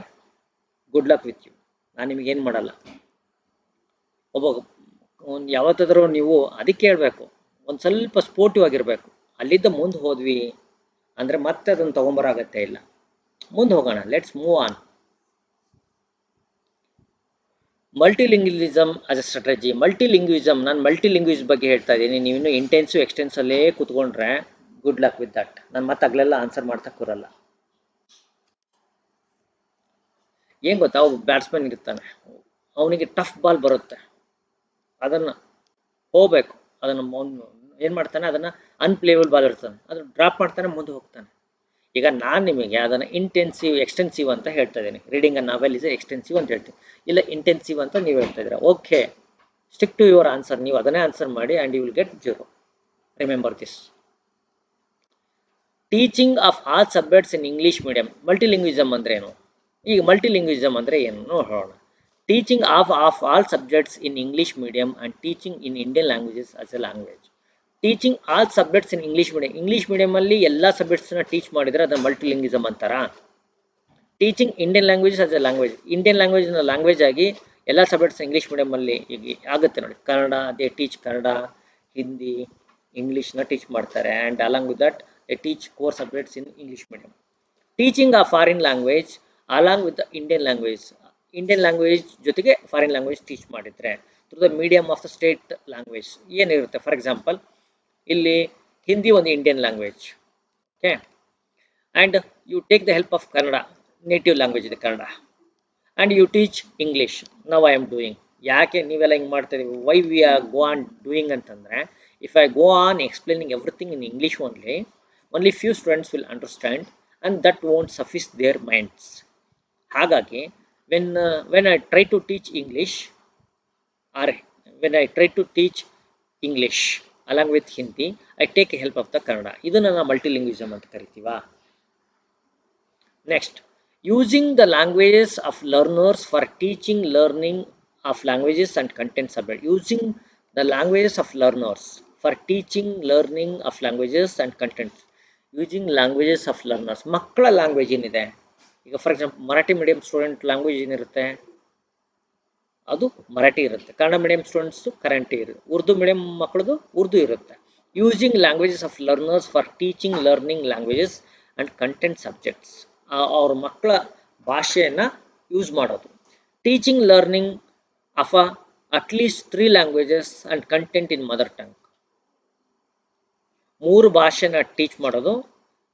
ಗುಡ್ ಲಕ್ ವಿತ್ ಯು. ನಾನು ನಿಮಗೇನು ಮಾಡಲ್ಲ. ಒಂದು ಯಾವತ್ತಾದರೂ ನೀವು ಅದಕ್ಕೆ ಹೇಳಬೇಕು, ಒಂದು ಸ್ವಲ್ಪ ಸ್ಪೋರ್ಟಿವ್ ಆಗಿರಬೇಕು. ಅಲ್ಲಿದ್ದ ಮುಂದೆ ಹೋದ್ವಿ ಅಂದರೆ ಮತ್ತೆ ಅದನ್ನು ತೊಗೊಂಬರಾಗತ್ತೆ ಇಲ್ಲ. ಮುಂದೆ ಹೋಗೋಣ, let's move on. Multilingualism as a strategy. Multilingualism, ನಾನು ಮಲ್ಟಿಲಿಂಗ್ವಿಸಮ್ ಬಗ್ಗೆ ಹೇಳ್ತಾ ಇದ್ದೀನಿ. ನೀವು ಇನ್ನೂ ಇಂಟೆನ್ಸಿವ್ ಎಕ್ಸ್ಟೆನ್ಸಲ್ಲೇ ಕೂತ್ಕೊಂಡ್ರೆ ಗುಡ್ ಲಕ್ ವಿತ್ ದಟ್. ನಾನು ಮತ್ತೆ ಆಗಲೆಲ್ಲ ಆನ್ಸರ್ ಮಾಡ್ತಾ ಕೂರಲ್ಲ. ಏನು ಗೊತ್ತಾ, ಒಬ್ಬ ಬ್ಯಾಟ್ಸ್ಮನ್ ಇರ್ತಾನೆ, ಅವನಿಗೆ ಟಫ್ ಬಾಲ್ ಬರುತ್ತೆ, ಅದನ್ನು ಹೋಗ್ಬೇಕು, ಅದನ್ನು ಏನು ಮಾಡ್ತಾನೆ, ಅದನ್ನು ಅನ್ಪ್ಲೇಯಬಲ್ ಬಾಲ್ ಇರ್ತಾನೆ, ಅದನ್ನು ಡ್ರಾಪ್ ಮಾಡ್ತಾನೆ, ಮುಂದೆ ಹೋಗ್ತಾನೆ. ಈಗ ನಾನು ನಿಮಗೆ ಅದನ್ನು ಇಂಟೆನ್ಸಿವ್ ಎಕ್ಸ್ಟೆನ್ಸಿವ್ ಅಂತ ಹೇಳ್ತಾ ಇದ್ದೀನಿ. Reading a novel is extensive ಅಂತ ಹೇಳ್ತೀನಿ, ಇಲ್ಲ ಇಂಟೆನ್ಸಿವ್ ಅಂತ ನೀವು ಹೇಳ್ತಾ ಇದ್ದೀರಾ. Okay, stick to your answer. ನೀವು ಅದನ್ನೇ ಆನ್ಸರ್ ಮಾಡಿ and you will get 0. Remember this. Teaching of all subjects in English medium. Multilingualism ಅಂದರೆ ಏನು? ಈಗ ಮಲ್ಟಿಲಿಂಗ್ವಿಸಮ್ ಅಂದರೆ ಏನು ನೋಡೋಣ. Teaching of all subjects in English medium and teaching in Indian languages as a language. Teaching all subjects in English medium. English ಮೀಡಿಯಮಲ್ಲಿ ಎಲ್ಲ ಸಬ್ಜೆಕ್ಟ್ಸ್ನ teach ಮಾಡಿದರೆ ಅದನ್ನು ಮಲ್ಟಿಲಿಂಗ್ವಿಸಮ್ ಅಂತಾರ. Teaching Indian languages as a language. Indian language ಆಗಿ ಎಲ್ಲ subjects English ಮೀಡಿಯಮಲ್ಲಿ ಈಗ ಆಗುತ್ತೆ ನೋಡಿ. ಕನ್ನಡ, ದೇ ಟೀಚ್ ಕನ್ನಡ, ಹಿಂದಿ, ಇಂಗ್ಲೀಷ್ನ ಟೀಚ್ ಮಾಡ್ತಾರೆ. And along with that they teach core subjects in English medium. Teaching a foreign language along with the Indian language. Indian language ಜೊತೆಗೆ foreign language teach ಮಾಡಿದರೆ through the medium of the state language ಏನಿರುತ್ತೆ. For example, ಇಲ್ಲಿ ಹಿಂದಿ ಒಂದು Indian language. Okay, and you take the help of Kannada, native language ಇದೆ Kannada, and you teach English. Now I am doing. ಯಾಕೆ ನೀವೆಲ್ಲ ಹಿಂಗೆ ಮಾಡ್ತಾ ಇದೀವಿ, why we are go on doing ಅಂತಂದರೆ, if I go on explaining everything in English only few students will understand and that won't suffice their minds. ಹಾಗಾಗಿ when I try to teach English, or when I try to teach English along with Hindi, I take help of the Kannada. ಇದನ್ನು ನಾವು multilingualism ಅಂತ ಕರಿತೀವಾ. Next, using the languages of learners for teaching learning of languages and content subject. Using the languages of learners for teaching learning of languages and contents. Using languages of learners, ಮಕ್ಕಳ language ಏನಿದೆ. ಈಗ for example, Marathi medium student language ಏನಿರುತ್ತೆ, ಅದು ಮರಾಠಿ ಇರುತ್ತೆ. Kannada medium students Kannada ಇರುತ್ತೆ. Urdu medium ಮಕ್ಕಳದು ಉರ್ದು ಇರುತ್ತೆ. Using languages of learners for teaching learning languages and content subjects. ಅವ್ರ ಮಕ್ಕಳ ಭಾಷೆಯನ್ನು ಯೂಸ್ ಮಾಡೋದು. Teaching learning of at least 3 languages and content in mother tongue. 3 ಭಾಷೆನ ಟೀಚ್ ಮಾಡೋದು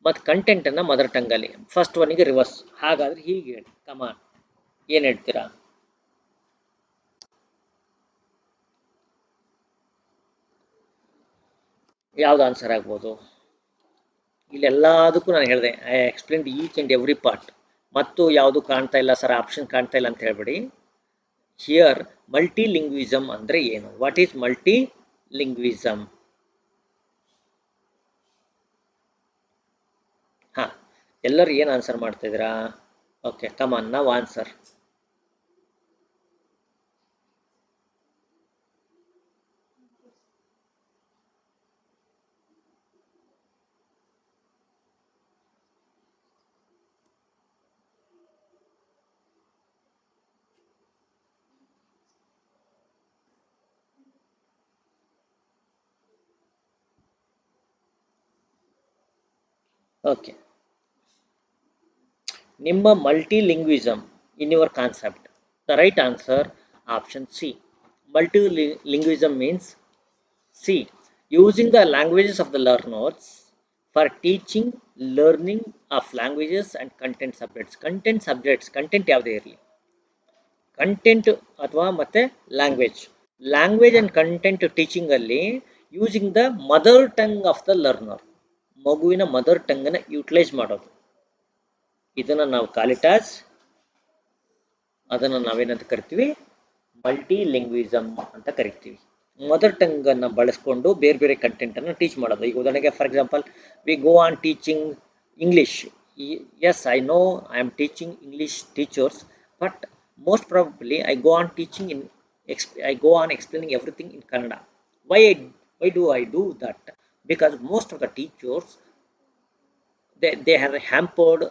ಮತ್ತು ಕಂಟೆಂಟನ್ನು ಮದರ್ ಟಂಗಲ್ಲಿ. ಫಸ್ಟ್ ಒನ್ನಿಗೆ ರಿವರ್ಸ್. ಹಾಗಾದರೆ ಹೀಗೆ ಹೇಳಿ, ಕಮಾನ್, ಏನು ಹೇಳ್ತೀರಾ? ಯಾವುದು ಆನ್ಸರ್ ಆಗ್ಬೋದು? ಇಲ್ಲೆಲ್ಲದಕ್ಕೂ ನಾನು ಹೇಳಿದೆ, I explain each and every part. ಮತ್ತು ಯಾವುದು ಕಾಣ್ತಾ ಇಲ್ಲ ಸರ್, ಆಪ್ಷನ್ ಕಾಣ್ತಾ ಇಲ್ಲ ಅಂತ ಹೇಳ್ಬೇಡಿ. ಹಿಯರ್ ಮಲ್ಟಿಲಿಂಗ್ವಿಸಮ್ ಅಂದರೆ ಏನು? What is multilingualism? ಎಲ್ಲರೂ ಏನು ಆನ್ಸರ್ ಮಾಡ್ತಿದ್ದೀರಾ? ಓಕೆ, ಕಮಾನ್ ನಾವು ಆನ್ಸರ್. ಓಕೆ, ನಿಮ್ಮ multilingualism in your concept. The right answer option C. Multilingualism means C. Using the languages of the learners for teaching, learning of languages and content subjects. Content ಯಾವುದೇ ಇರಲಿ, content ಅಥವಾ ಮತ್ತೆ language and content teaching ಅಲ್ಲಿ using the mother tongue of the learner, ಮಗುವಿನ mother tongue ಅನ್ನ utilise ಮಾಡೋದು. ಇದನ್ನ ನಾವು ಕಾಲಿಟಾಸ್, ಅದನ್ನ ನಾವೇನಂತ ಕರಿತೀವಿ, ಮಲ್ಟಿಲಿಂಗ್ವಿಸಮ್ ಅಂತ ಕರಿತೀವಿ. ಮದರ್ ಟಂಗ್ ಅನ್ನ ಬಳಸ್ಕೊಂಡು ಬೇರೆ ಬೇರೆ ಕಂಟೆಂಟ್ ಅನ್ನು ಟೀಚ್ ಮಾಡೋದು. ಈಗ ಉದಾಹರಣೆಗೆ for example we go on teaching English. Yes I know I am teaching English teachers, but most probably I go on teaching in I go on explaining everything in Kannada. Why do I do that? Because most of the teachers they have hampered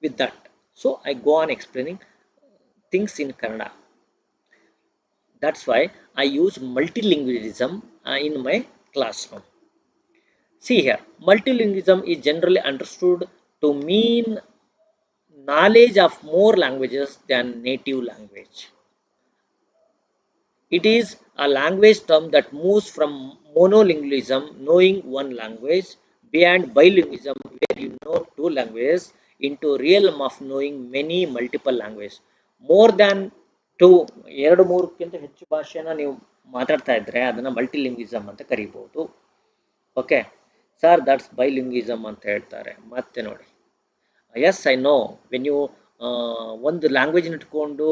with that, so I go on explaining things in Kannada. That's why I use multilingualism in my classroom. See here, multilingualism is generally understood to mean knowledge of more languages than native language. It is a language term that moves from monolingualism, knowing one language, beyond bilingualism, where you know two languages, into realm of knowing many multiple languages. More than two, ಎರಡು ಮೂರಕ್ಕಿಂತ ಹೆಚ್ಚು ಭಾಷೆನ ನೀವು ಮಾತಾಡ್ತಾ ಇದ್ರೆ ಅದನ್ನ ಮಲ್ಟಿಲಿಂಗ್ವಿಸಮ್ ಅಂತ ಕರಿಬಹುದು. Okay sir, that's ಬೈಲಿಂಗ್ವಿಸಮ್ ಅಂತ ಹೇಳ್ತಾರೆ. ಮತ್ತೆ ನೋಡಿ, yes I know, when you ಒಂದು ಲ್ಯಾಂಗ್ವೇಜ್ ಇಟ್ಕೊಂಡು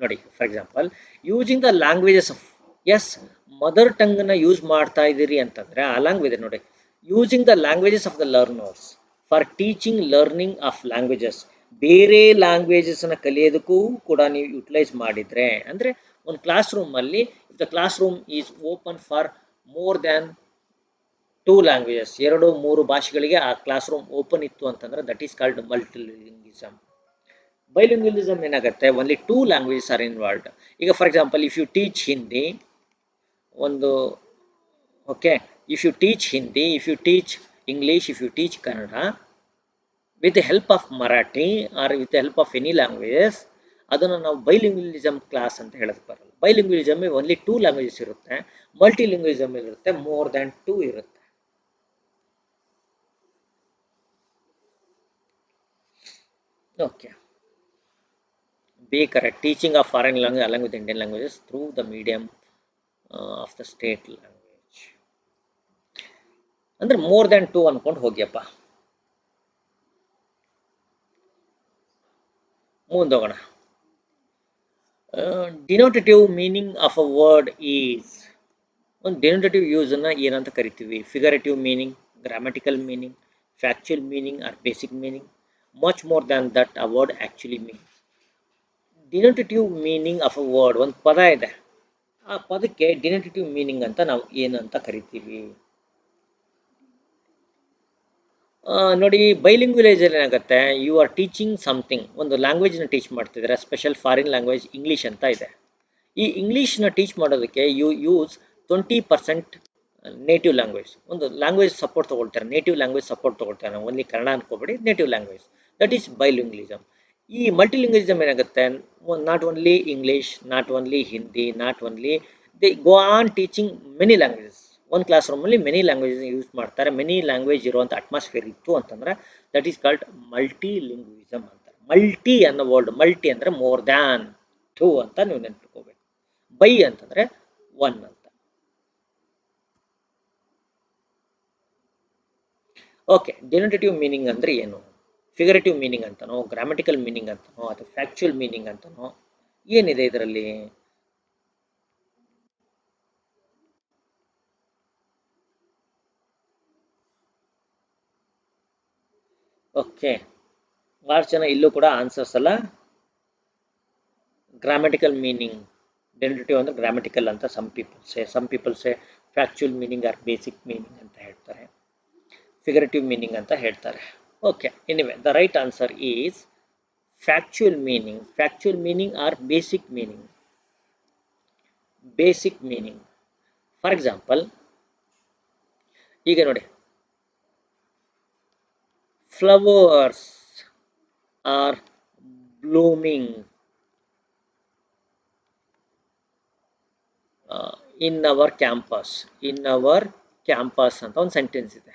ನೋಡಿ, for example using the languages of, yes mother ಟಂಗ್ನ ಯೂಸ್ ಮಾಡ್ತಾ ಇದ್ದೀರಿ ಅಂತಂದರೆ ಆ ಲ್ಯಾಂಗ್ವೇಜ್ ನೋಡಿ, using the languages of the learners for teaching learning of languages. ಬೇರೆ ಲ್ಯಾಂಗ್ವೇಜಸ್ನ ಕಲಿಯೋದಕ್ಕೂ ಕೂಡ ನೀವು ಯುಟಿಲೈಸ್ ಮಾಡಿದರೆ, ಅಂದರೆ ಒಂದು ಕ್ಲಾಸ್ ರೂಮಲ್ಲಿ if the class room is open for more than two languages, ಎರಡು ಮೂರು ಭಾಷೆಗಳಿಗೆ ಆ ಕ್ಲಾಸ್ ರೂಮ್ ಓಪನ್ ಇತ್ತು ಅಂತಂದ್ರೆ that is called multilingualism. Bilingualism ಏನಾಗುತ್ತೆ, only two languages are involved. ಈಗ for example if you teach Hindi ಒಂದು, okay, if you teach Hindi, if you teach English, if you teach Kannada with the help of Marathi or with the help of any languages, ಅದನ್ನು ನಾವು ಬೈಲಿಂಗ್ವಿಲಿಸಮ್ class ಅಂತ ಹೇಳೋದು ಬರಲ್ಲ. ಬೈಲಿಂಗ್ವಿಲಿಸಮ್ only two languages ಇರುತ್ತೆ, ಮಲ್ಟಿಲಿಂಗ್ವಿಲಿಸಮ್ ಇರುತ್ತೆ more than two ಇರುತ್ತೆ. Okay, be correct. Teaching of foreign language along with Indian languages through the medium of the state language. ಅಂದ್ರೆ more than two ಅನ್ಕೊಂಡು ಹೋಗ್ಯಪ್ಪ. ಮುಂದೋಗೋಣ. Denotative meaning of a word is, ಒಂದು denotative use ಅನ್ನ ಏನಂತ ಕರಿತೀವಿ? Figurative meaning, grammatical meaning, factual meaning or basic meaning. Much more than that a word actually means. Denotative meaning of a word, ಒಂದು ಪದ ಇದೆ, ಆ ಪದಕ್ಕೆ ಡಿನೋಟೇಟಿವ್ ಮೀನಿಂಗ್ ಅಂತ ನಾವು ಏನು ಅಂತ ಕರಿತೀವಿ? ನೋಡಿ, ಬೈಲಿಂಗ್ವಿಲೈಸರ್ ಏನಾಗುತ್ತೆ, ಯು ಆರ್ ಟೀಚಿಂಗ್ ಸಮಥಿಂಗ್, ಒಂದು ಲ್ಯಾಂಗ್ವೇಜ್ನ ಟೀಚ್ ಮಾಡ್ತಿದ್ದಾರೆ, ಸ್ಪೆಷಲ್ ಫಾರಿನ್ ಲ್ಯಾಂಗ್ವೇಜ್ ಇಂಗ್ಲೀಷ್ ಅಂತ ಇದೆ. ಈ ಇಂಗ್ಲೀಷ್ನ ಟೀಚ್ ಮಾಡೋದಕ್ಕೆ ಯು ಯೂಸ್ 20% ನೇಟಿವ್ ಲ್ಯಾಂಗ್ವೇಜ್. ಒಂದು ಲ್ಯಾಂಗ್ವೇಜ್ ಸಪೋರ್ಟ್ ತೊಗೊಳ್ತಾರೆ, ನೇಟಿವ್ ಲ್ಯಾಂಗ್ವೇಜ್ ಸಪೋರ್ಟ್ ತೊಗೊಳ್ತಾರೆ. ಓನ್ಲಿ ಕನ್ನಡ ಅನ್ಕೋಬೇಡಿ, native language, that is bilingualism. ಈ ಮಲ್ಟಿಲಿಂಗ್ವಿಲಿಸಮ್ ಏನಾಗುತ್ತೆ, not only English, not only Hindi, not only, they go on teaching many languages. ಒಂದು ಕ್ಲಾಸ್ ರೂಮಲ್ಲಿ many languages use ಮಾಡ್ತಾರೆ. Many language ಇರುವಂಥ atmosphere ಇತ್ತು ಅಂತಂದ್ರೆ ದಟ್ ಈಸ್ ಕಾಲ್ಡ್ ಮಲ್ಟಿಲಿಂಗ್ವಿಸಮ್ ಅಂತ. ಮಲ್ಟಿ ಅನ್ನೋ ವರ್ಡ್, ಮಲ್ಟಿ ಅಂದರೆ ಮೋರ್ ದ್ಯಾನ್ ಟೂ ಅಂತ ನೀವು ನೆನ್ಪಿಟ್ಕೋಬೇಕು. ಬೈ ಅಂತಂದರೆ ಒನ್ ಅಂತ. ಓಕೆ, ಡಿನೋಟೇಟಿವ್ ಮೀನಿಂಗ್ ಅಂದರೆ ಏನು? ಫಿಗರೇಟಿವ್ ಮೀನಿಂಗ್ ಅಂತನೋ, ಗ್ರಾಮ್ಯಾಟಿಕಲ್ ಮೀನಿಂಗ್ ಅಂತನೋ, ಅಥವಾ ಫ್ಯಾಕ್ಚುಯಲ್ ಮೀನಿಂಗ್ ಅಂತನೋ, ಏನಿದೆ ಇದರಲ್ಲಿ? ಓಕೆ, ಭಾಳ ಜನ ಇಲ್ಲೂ ಕೂಡ ಆನ್ಸರ್ಸ್ ಅಲ್ಲ. ಗ್ರಾಮೆಟಿಕಲ್ ಮೀನಿಂಗ್ ಡೆನಿಟಿವ್ ಅಂದ್ರೆ ಗ್ರಾಮೆಟಿಕಲ್ ಅಂತ some people say factual meaning or basic meaning ಅಂತ ಹೇಳ್ತಾರೆ, ಫಿಗರೇಟಿವ್ ಮೀನಿಂಗ್ ಅಂತ ಹೇಳ್ತಾರೆ. Okay, anyway the right answer is factual meaning or basic meaning. For example, ಈಗ ನೋಡಿ, flowers are blooming in our campus ಅಂತ ಒಂದು ಸೆಂಟೆನ್ಸ್ ಇದೆ.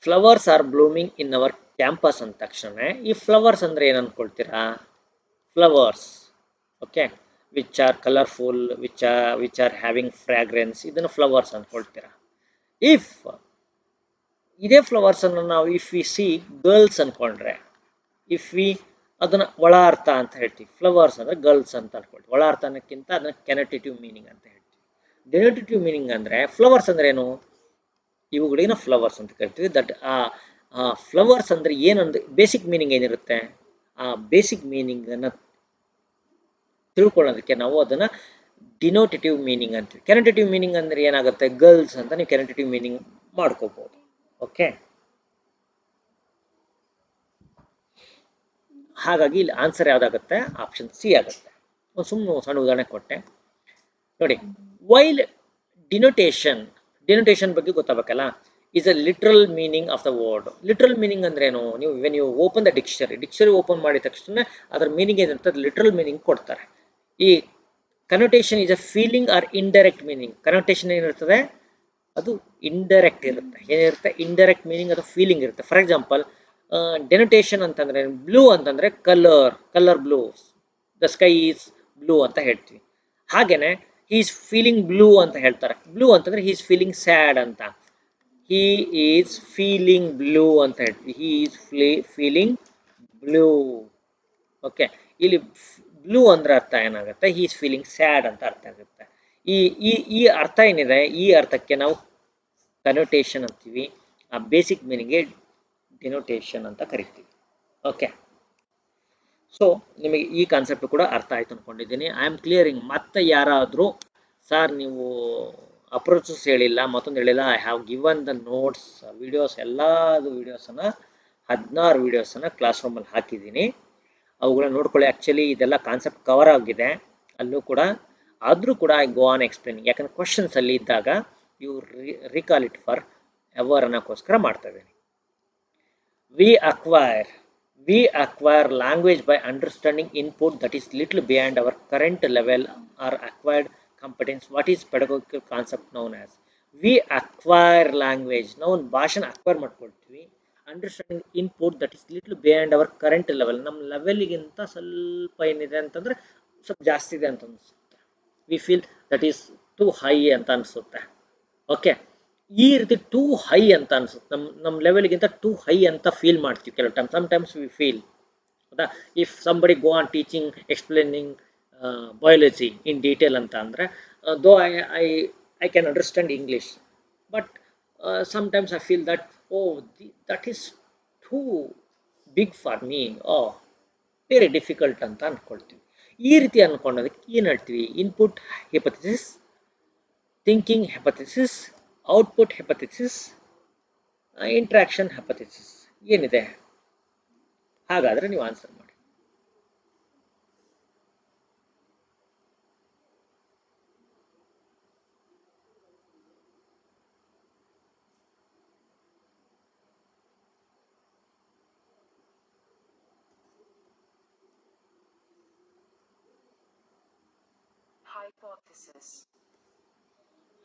Flowers are blooming in our campus ಅಂದ ತಕ್ಷಣ ಈ ಫ್ಲವರ್ಸ್ ಅಂದ್ರೆ ಏನು ಅನ್ಕೊಳ್ತೀರಾ? Flowers, okay, which are colourful, which are having fragrance, ಇದನ್ನು ಫ್ಲವರ್ಸ್ ಅನ್ಕೊಳ್ತೀರಾ. ಇಫ್ ಇದೇ ಫ್ಲವರ್ಸ್ ಅನ್ನು ನಾವು ಇಫ್ ವಿ ಸಿ ಗರ್ಲ್ಸ್ ಅನ್ಕೊಂಡ್ರೆ, ಇಫ್ ವಿ ಅದನ್ನ ಒಳ ಅರ್ಥ ಅಂತ ಹೇಳ್ತೀವಿ. ಫ್ಲವರ್ಸ್ ಅಂದ್ರೆ ಗರ್ಲ್ಸ್ ಅಂತ ಅನ್ಕೊಳ್ತೀವಿ. ಒಳ ಅರ್ಥ ಅನ್ನೋಕ್ಕಿಂತ ಅದನ್ನ ಕೆನಟೇಟಿವ್ ಮೀನಿಂಗ್ ಅಂತ ಹೇಳ್ತೀವಿ. ಡೆನೋಟೇಟಿವ್ ಮೀನಿಂಗ್ ಅಂದ್ರೆ ಫ್ಲವರ್ಸ್ ಅಂದ್ರೆ ಏನು? ಇವುಗಳೇನೋ ಫ್ಲವರ್ಸ್ ಅಂತ ಕರಿತೀವಿ. ದಟ್ ಆ ಫ್ಲವರ್ಸ್ ಅಂದ್ರೆ ಏನಂದ್ರೆ ಬೇಸಿಕ್ ಮೀನಿಂಗ್ ಏನಿರುತ್ತೆ, ಆ ಬೇಸಿಕ್ ಮೀನಿಂಗ್ ಅನ್ನ ತಿಳ್ಕೊಳ್ಳೋದಕ್ಕೆ ನಾವು ಅದನ್ನ ಡಿನೋಟೇಟಿವ್ ಮೀನಿಂಗ್ ಅಂತೀವಿ. ಕೆನಟೇಟಿವ್ ಮೀನಿಂಗ್ ಅಂದ್ರೆ ಏನಾಗುತ್ತೆ? ಗರ್ಲ್ಸ್ ಅಂತ ನೀವು ಕೆನಟೇಟಿವ್ ಮೀನಿಂಗ್ ಮಾಡ್ಕೋಬಹುದು. ಓಕೆ, ಹಾಗಾಗಿ ಇಲ್ಲಿ ಆನ್ಸರ್ ಯಾವ್ದಾಗುತ್ತೆ? ಆಪ್ಷನ್ ಸಿ ಆಗುತ್ತೆ. ಒಂದು ಸಣ್ಣ ಉದಾಹರಣೆ ಕೊಟ್ಟೆ ನೋಡಿ. ವೈಲ್ ಡಿನೋಟೇಷನ್ ಬಗ್ಗೆ ಗೊತ್ತಾಗಬೇಕಲ್ಲ. is a literal meaning of the word. Literal meaning ಅಂದ್ರೆ ಏನು? ನೀವು when you open the dictionary open ಮಾಡಿದ ತಕ್ಷಣ ಅದರ ಮೀನಿಂಗ್ ಏನಿರುತ್ತೆ ಲಿಟರಲ್ ಮೀನಿಂಗ್ ಕೊಡ್ತಾರೆ. ಈ ಕನೋಟೇಷನ್ is a feeling or indirect meaning. ಕನೋಟೇಷನ್ ಏನಿರ್ತದೆ ಅದು ಇಂಡೈರೆಕ್ಟ್ ಇರುತ್ತೆ. ಏನಿರುತ್ತೆ? ಇಂಡೈರೆಕ್ಟ್ ಮೀನಿಂಗ್ ಅಥವಾ ಫೀಲಿಂಗ್ ಇರುತ್ತೆ. ಫಾರ್ ಎಕ್ಸಾಂಪಲ್, ಡೆನೋಟೇಷನ್ ಅಂತಂದ್ರೆ ಬ್ಲೂ ಅಂತಂದ್ರೆ colour blue, the sky is blue ಅಂತ ಹೇಳ್ತೀವಿ. ಹಾಗೇನೆ ಹಿ ಈಸ್ ಫೀಲಿಂಗ್ ಬ್ಲೂ ಅಂತ ಹೇಳ್ತಾರೆ. ಬ್ಲೂ ಅಂತಂದ್ರೆ ಹಿ ಈಸ್ ಫೀಲಿಂಗ್ ಸ್ಯಾಡ್ ಅಂತ. ಹಿ ಈಸ್ ಫೀಲಿಂಗ್ ಬ್ಲೂ ಅಂತ ಹೇಳ್ತೀವಿ. He is feeling blue. Okay, ಇಲ್ಲಿ ಬ್ಲೂ ಅಂದ್ರೆ ಅರ್ಥ ಏನಾಗುತ್ತೆ? ಹಿ ಈಸ್ ಫೀಲಿಂಗ್ ಸ್ಯಾಡ್ ಅಂತ ಅರ್ಥ ಆಗುತ್ತೆ. ಈ ಅರ್ಥ ಏನಿದೆ, ಈ ಅರ್ಥಕ್ಕೆ ನಾವು ಕನೋಟೇಷನ್ ಅಂತೀವಿ. ಆ ಬೇಸಿಕ್ ಮೀನಿಂಗ್ಗೆ ಡಿನೋಟೇಷನ್ ಅಂತ ಕರಿತೀವಿ. ಓಕೆ, ಸೊ ನಿಮಗೆ ಈ ಕಾನ್ಸೆಪ್ಟ್ ಕೂಡ ಅರ್ಥ ಆಯ್ತು ಅನ್ಕೊಂಡಿದ್ದೀನಿ. I am clearing. ಮತ್ತೆ ಯಾರಾದರೂ ಸರ್ ನೀವು ಅಪ್ರೋಚಸ್ ಹೇಳಿಲ್ಲ, ಮತ್ತೊಂದು ಹೇಳಿಲ್ಲ, I have given the notes, videos, ಎಲ್ಲದು ವಿಡಿಯೋಸನ್ನು 16 ವಿಡಿಯೋಸನ್ನು ಕ್ಲಾಸ್ ರೂಮಲ್ಲಿ ಹಾಕಿದ್ದೀನಿ. ಅವುಗಳನ್ನ ನೋಡ್ಕೊಳ್ಳಿ. ಆ್ಯಕ್ಚುಲಿ ಇದೆಲ್ಲ ಕಾನ್ಸೆಪ್ಟ್ ಕವರ್ ಆಗಿದೆ ಅಲ್ಲೂ ಕೂಡ. ಆದರೂ ಕೂಡ ಐ ಗೋ ಆನ್ ಎಕ್ಸ್ಪ್ಲೇನಿಂಗ್. ಯಾಕಂದ್ರೆ ಕ್ವಶನ್ಸ್ ಅಲ್ಲಿ ಇದ್ದಾಗ you recall it forever ಅನ್ನೋಕ್ಕೋಸ್ಕರ ಮಾಡ್ತಾ ಇದ್ದೀನಿ. We acquire language by understanding input that is little beyond our current level or acquired competence. What is pedagogical concept known as? We acquire language. ನಾವು ಒಂದು ಭಾಷೆನ acquire ಮಾಡ್ಕೊಳ್ತೀವಿ. Understanding input that is little beyond our current level. ನಮ್ಮ ಲೆವೆಲ್ಗಿಂತ ಸ್ವಲ್ಪ ಏನಿದೆ ಅಂತಂದ್ರೆ ಸ್ವಲ್ಪ ಜಾಸ್ತಿ ಇದೆ ಅಂತ ಅನಿಸುತ್ತೆ. We feel that is too high ಅಂತ ಅನಿಸುತ್ತೆ. ಓಕೆ, ಈ ರೀತಿ ಟೂ ಹೈ ಅಂತ ಅನ್ಸುತ್ತೆ. ನಮ್ಮ ಲೆವೆಲ್ಗಿಂತ ಟೂ ಹೈ ಅಂತ ಫೀಲ್ ಮಾಡ್ತೀವಿ ಕೆಲವು ಟೈಮ್. ಸಮ್ಟೈಮ್ಸ್ ವಿ ಫೀಲ್ ಹೌದಾ. If somebody go on teaching explaining biology in detail ಅಂತ ಅಂದರೆ, though I can understand English, but sometimes I feel that that is too big for me, very difficult ಅಂತ ಅಂದ್ಕೊಳ್ತೀವಿ. ಈ ರೀತಿ ಅಂದ್ಕೊಂಡೋದಕ್ಕೆ ಏನು ಹೇಳ್ತೀವಿ? Input hypothesis, thinking hypothesis, output hypothesis, interaction hypothesis ಏನಿದೆ? ಹಾಗಾದ್ರೆ ನೀವು ಆನ್ಸರ್ ಮಾಡಿ.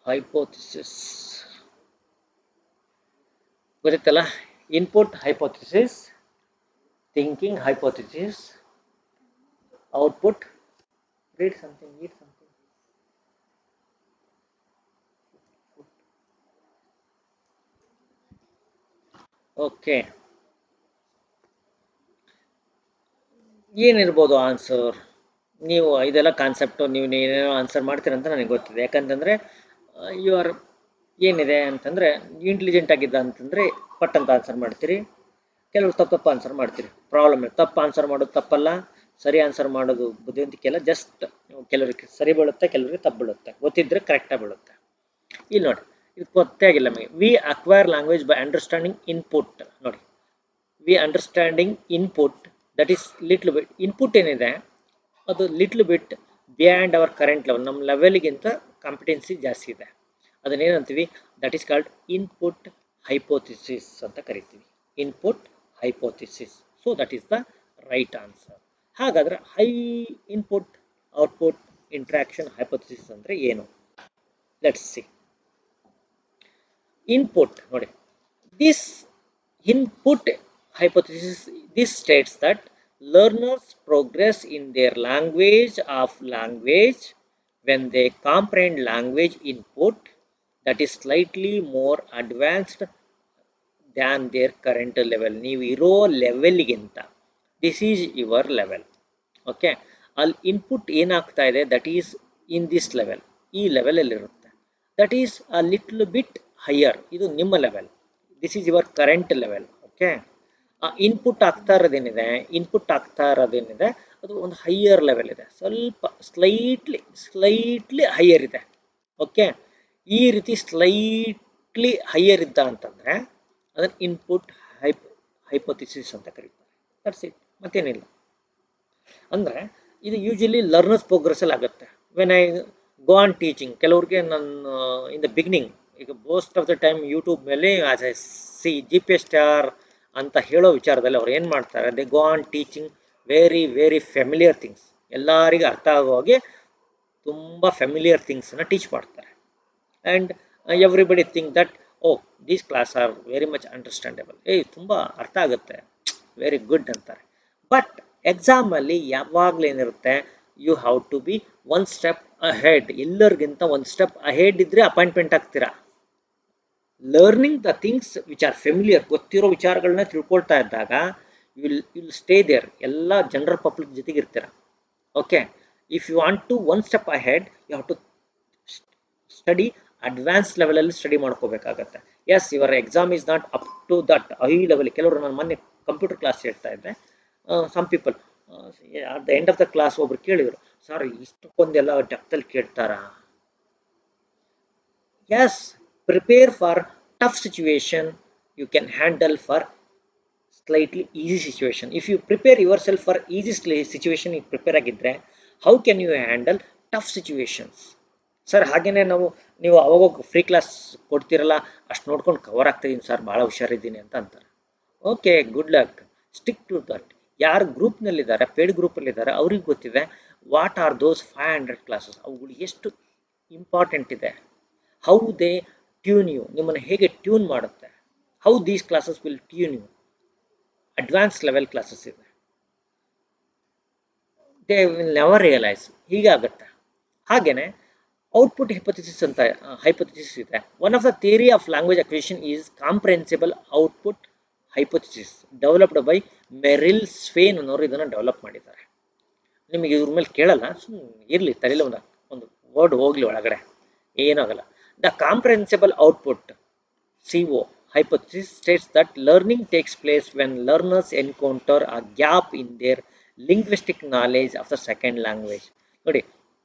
ಹೈಪೋಥೆಸಿಸ್ ಗೊತ್ತಿತ್ತಲ್ಲ. Input hypothesis, thinking hypothesis, output. Read something. Okay, ಏನಿರ್ಬೋದು ಆನ್ಸರ್? ನೀವು ಇದೆಲ್ಲ ಕಾನ್ಸೆಪ್ಟು ನೀವು ಏನೇನೋ ಆನ್ಸರ್ ಮಾಡ್ತೀರಂತ ನನಗೆ ಗೊತ್ತಿದೆ. ಯಾಕಂತಂದರೆ ಯು ಆರ್ ಏನಿದೆ ಅಂತಂದರೆ ಇಂಟೆಲಿಜೆಂಟ್ ಆಗಿದ್ದ ಅಂತಂದರೆ ಪಟ್ ಅಂತ ಆನ್ಸರ್ ಮಾಡ್ತೀರಿ, ಕೆಲವರು ತಪ್ಪು ಆನ್ಸರ್ ಮಾಡ್ತೀರಿ. ಪ್ರಾಬ್ಲಮ್ ತಪ್ಪು ಆನ್ಸರ್ ಮಾಡೋದು ತಪ್ಪಲ್ಲ, ಸರಿ ಆನ್ಸರ್ ಮಾಡೋದು ಬುದ್ಧಿವಂತಿಕೆ ಎಲ್ಲ. ಜಸ್ಟ್ ಕೆಲವರಿಗೆ ಸರಿ ಬೀಳುತ್ತೆ, ಕೆಲವರಿಗೆ ತಪ್ಪು ಬೀಳುತ್ತೆ. ಗೊತ್ತಿದ್ರೆ ಕರೆಕ್ಟಾಗಿ ಬೀಳುತ್ತೆ. ಇಲ್ಲಿ ನೋಡಿ, ಇದು ಗೊತ್ತೇ ಆಗಿಲ್ಲ ನಮಗೆ. We acquire language by understanding input. ನೋಡಿ, we understanding input, that is little bit. Input ಏನಿದೆ ಅದು little bit beyond our current level. ನಮ್ಮ ಲೆವೆಲ್ಗಿಂತ ಕಾಂಪಿಟೆನ್ಸಿ ಜಾಸ್ತಿ ಇದೆ. ಅದನ್ನೇನಂತೀವಿ? That is called input hypothesis ಅಂತ ಕರಿತೀವಿ. Input hypothesis. So that is the right answer. ಹಾಗಾದ್ರೆ high input output interaction hypothesis ಅಂದರೆ ಏನು? Let's see. ಇನ್ಪುಟ್ ನೋಡಿ, this input hypothesis, this states that learners progress in their language of language when they comprehend language input that is slightly more advanced than their current level. ನೀವು ಇರೋ ಲೆವೆಲ್ಗಿಂತ, this is your level. Okay, ಅಲ್ಲಿ input ಏನಾಗ್ತಾ ಇದೆ, that is in this level, ಈ ಲೆವೆಲಲ್ಲಿರುತ್ತೆ. That is a little bit higher, ಇದು ನಿಮ್ಮ level. This is your current level. Okay, ಆ ಇನ್ಪುಟ್ ಆಗ್ತಾ ಇರೋದೇನಿದೆ ಅದು ಒಂದು ಹೈಯರ್ ಲೆವೆಲ್ ಇದೆ, ಸ್ವಲ್ಪ ಸ್ಲೈಟ್ಲಿ ಹೈಯರ್ ಇದೆ. ಓಕೆ, ಈ ರೀತಿ ಸ್ಲೈಟ್ಲಿ ಹೈಯರ್ ಇದ್ದ ಅಂತಂದರೆ ಅದನ್ನು ಇನ್ಪುಟ್ ಹೈಪೋಥಿಸಿಸ್ ಅಂತ ಕರೀತಾರೆ. ದಟ್ಸ್ ಇಟ್, ಮತ್ತೇನಿಲ್ಲ. ಅಂದರೆ ಇದು ಯೂಶಲಿ ಲರ್ನರ್ಸ್ ಪ್ರೋಗ್ರೆಸ್ಸಲ್ಲಿ ಆಗುತ್ತೆ. When I go on teaching, ಕೆಲವ್ರಿಗೆ ನನ್ನ ಇನ್ ದ ಬಿಗಿನಿಂಗ್, ಈಗ most of the time YouTube ಮೇಲೆ ಆಸ್ ಐ ಸಿ GPSTR ಅಂತ ಹೇಳೋ ವಿಚಾರದಲ್ಲಿ ಅವ್ರು ಏನು ಮಾಡ್ತಾರೆ, they go on teaching very familiar things. ಎಲ್ಲರಿಗೂ ಅರ್ಥ ಆಗೋ ಹಾಗೆ ತುಂಬ ಫೆಮಿಲಿಯರ್ ಥಿಂಗ್ಸನ್ನು ಟೀಚ್ ಮಾಡ್ತಾರೆ. And everybody think that oh these class are very much understandable, ತುಂಬ ಅರ್ಥ ಆಗುತ್ತೆ, ವೆರಿ ಗುಡ್ ಅಂತಾರೆ. ಬಟ್ ಎಕ್ಸಾಮಲ್ಲಿ ಯಾವಾಗಲೂ ಏನಿರುತ್ತೆ, you have to be one step ahead. ಎಲ್ಲರಿಗಿಂತ ಒಂದು ಸ್ಟೆಪ್ ಅಹೆಡ್ ಇದ್ದರೆ ಅಪಾಯಿಂಟ್ಮೆಂಟ್ ಆಗ್ತೀರಾ. Learning the things which are familiar, ಗೊತ್ತಿರೋ ವಿಚಾರಗಳನ್ನ ತಿಳ್ಕೊಳ್ತಾ ಇದ್ದಾಗ ವಿಲ್ ಸ್ಟೇ ದೇರ್, ಎಲ್ಲ ಜನರಲ್ ಪಬ್ಲಿಕ್ ಜೊತೆಗೆ ಇರ್ತೀರ. Okay, if you want to one step ahead, you have to study advance ಲೆವೆಲಲ್ಲಿ ಸ್ಟಡಿ ಮಾಡ್ಕೋಬೇಕಾಗತ್ತೆ. Yes, your exam is not up to that high level. ಕೆಲವರು ನಾನು ಮೊನ್ನೆ ಕಂಪ್ಯೂಟರ್ ಕ್ಲಾಸ್ ಹೇಳ್ತಾ ಇದ್ದೆ, some people at the end of the class ಒಬ್ರು ಕೇಳಿದರು, sir ಇಷ್ಟಕ್ಕೊಂದೆಲ್ಲ ಡೆಪ್ತಲ್ಲಿ ಕೇಳ್ತಾರಾ? Yes, prepare for tough situation, you can handle for slightly easy situation. If you prepare yourself for easy situation prepare ಆಗಿದ್ದರೆ, how can you handle tough situations? Sir ಹಾಗೇನೆ ನೀವು ಅವಾಗ free class ಕೊಡ್ತೀರಲ್ಲ, ಅಷ್ಟು ನೋಡ್ಕೊಂಡು cover ಆಗ್ತಿದ್ದೀನಿ sir, ಭಾಳ ಹುಷಾರಿದ್ದೀನಿ ಅಂತ ಅಂತಾರೆ. Okay, good luck, stick to that. ಯಾರು ಗ್ರೂಪ್ನಲ್ಲಿದ್ದಾರೆ, ಪೇಡ್ ಗ್ರೂಪಲ್ಲಿದ್ದಾರೆ, ಅವ್ರಿಗೆ ಗೊತ್ತಿದೆ ವಾಟ್ ಆರ್ ದೋಸ್ 500 ಕ್ಲಾಸಸ್, ಅವುಗಳು ಎಷ್ಟು ಇಂಪಾರ್ಟೆಂಟ್ ಇದೆ. ಹೌ ದೇ ಟ್ಯೂನ್ ಯು, ನಿಮ್ಮನ್ನು ಹೇಗೆ ಟ್ಯೂನ್ ಮಾಡುತ್ತೆ. How these classes will tune you. Advance level classes ಇದೆ, ದೇ ವಿಲ್ ನೆವರ್ ರಿಯಲೈಸ್. ಹೀಗಾಗುತ್ತೆ. ಹಾಗೇನೆ ಔಟ್ಪುಟ್ ಹೈಪೋಥಿಸಿಸ್ ಇದೆ. One of the theory of language acquisition is comprehensible output hypothesis, developed by Merrill Swain ಅನ್ನೋರು ಇದನ್ನು develop ಮಾಡಿದ್ದಾರೆ. ನಿಮಗೆ ಇದ್ರ ಮೇಲೆ ಕೇಳಲ್ಲ, ಇರಲಿ, ತಲೆಯಲ್ಲಿ ಒಂದು ವರ್ಡ್ ಹೋಗ್ಲಿ ಒಳಗಡೆ, ಏನಾಗಲ್ಲ. The comprehensible output CO hypothesis states that learning takes place when learners encounter a gap in their linguistic knowledge of the second language. ನೋಡಿ,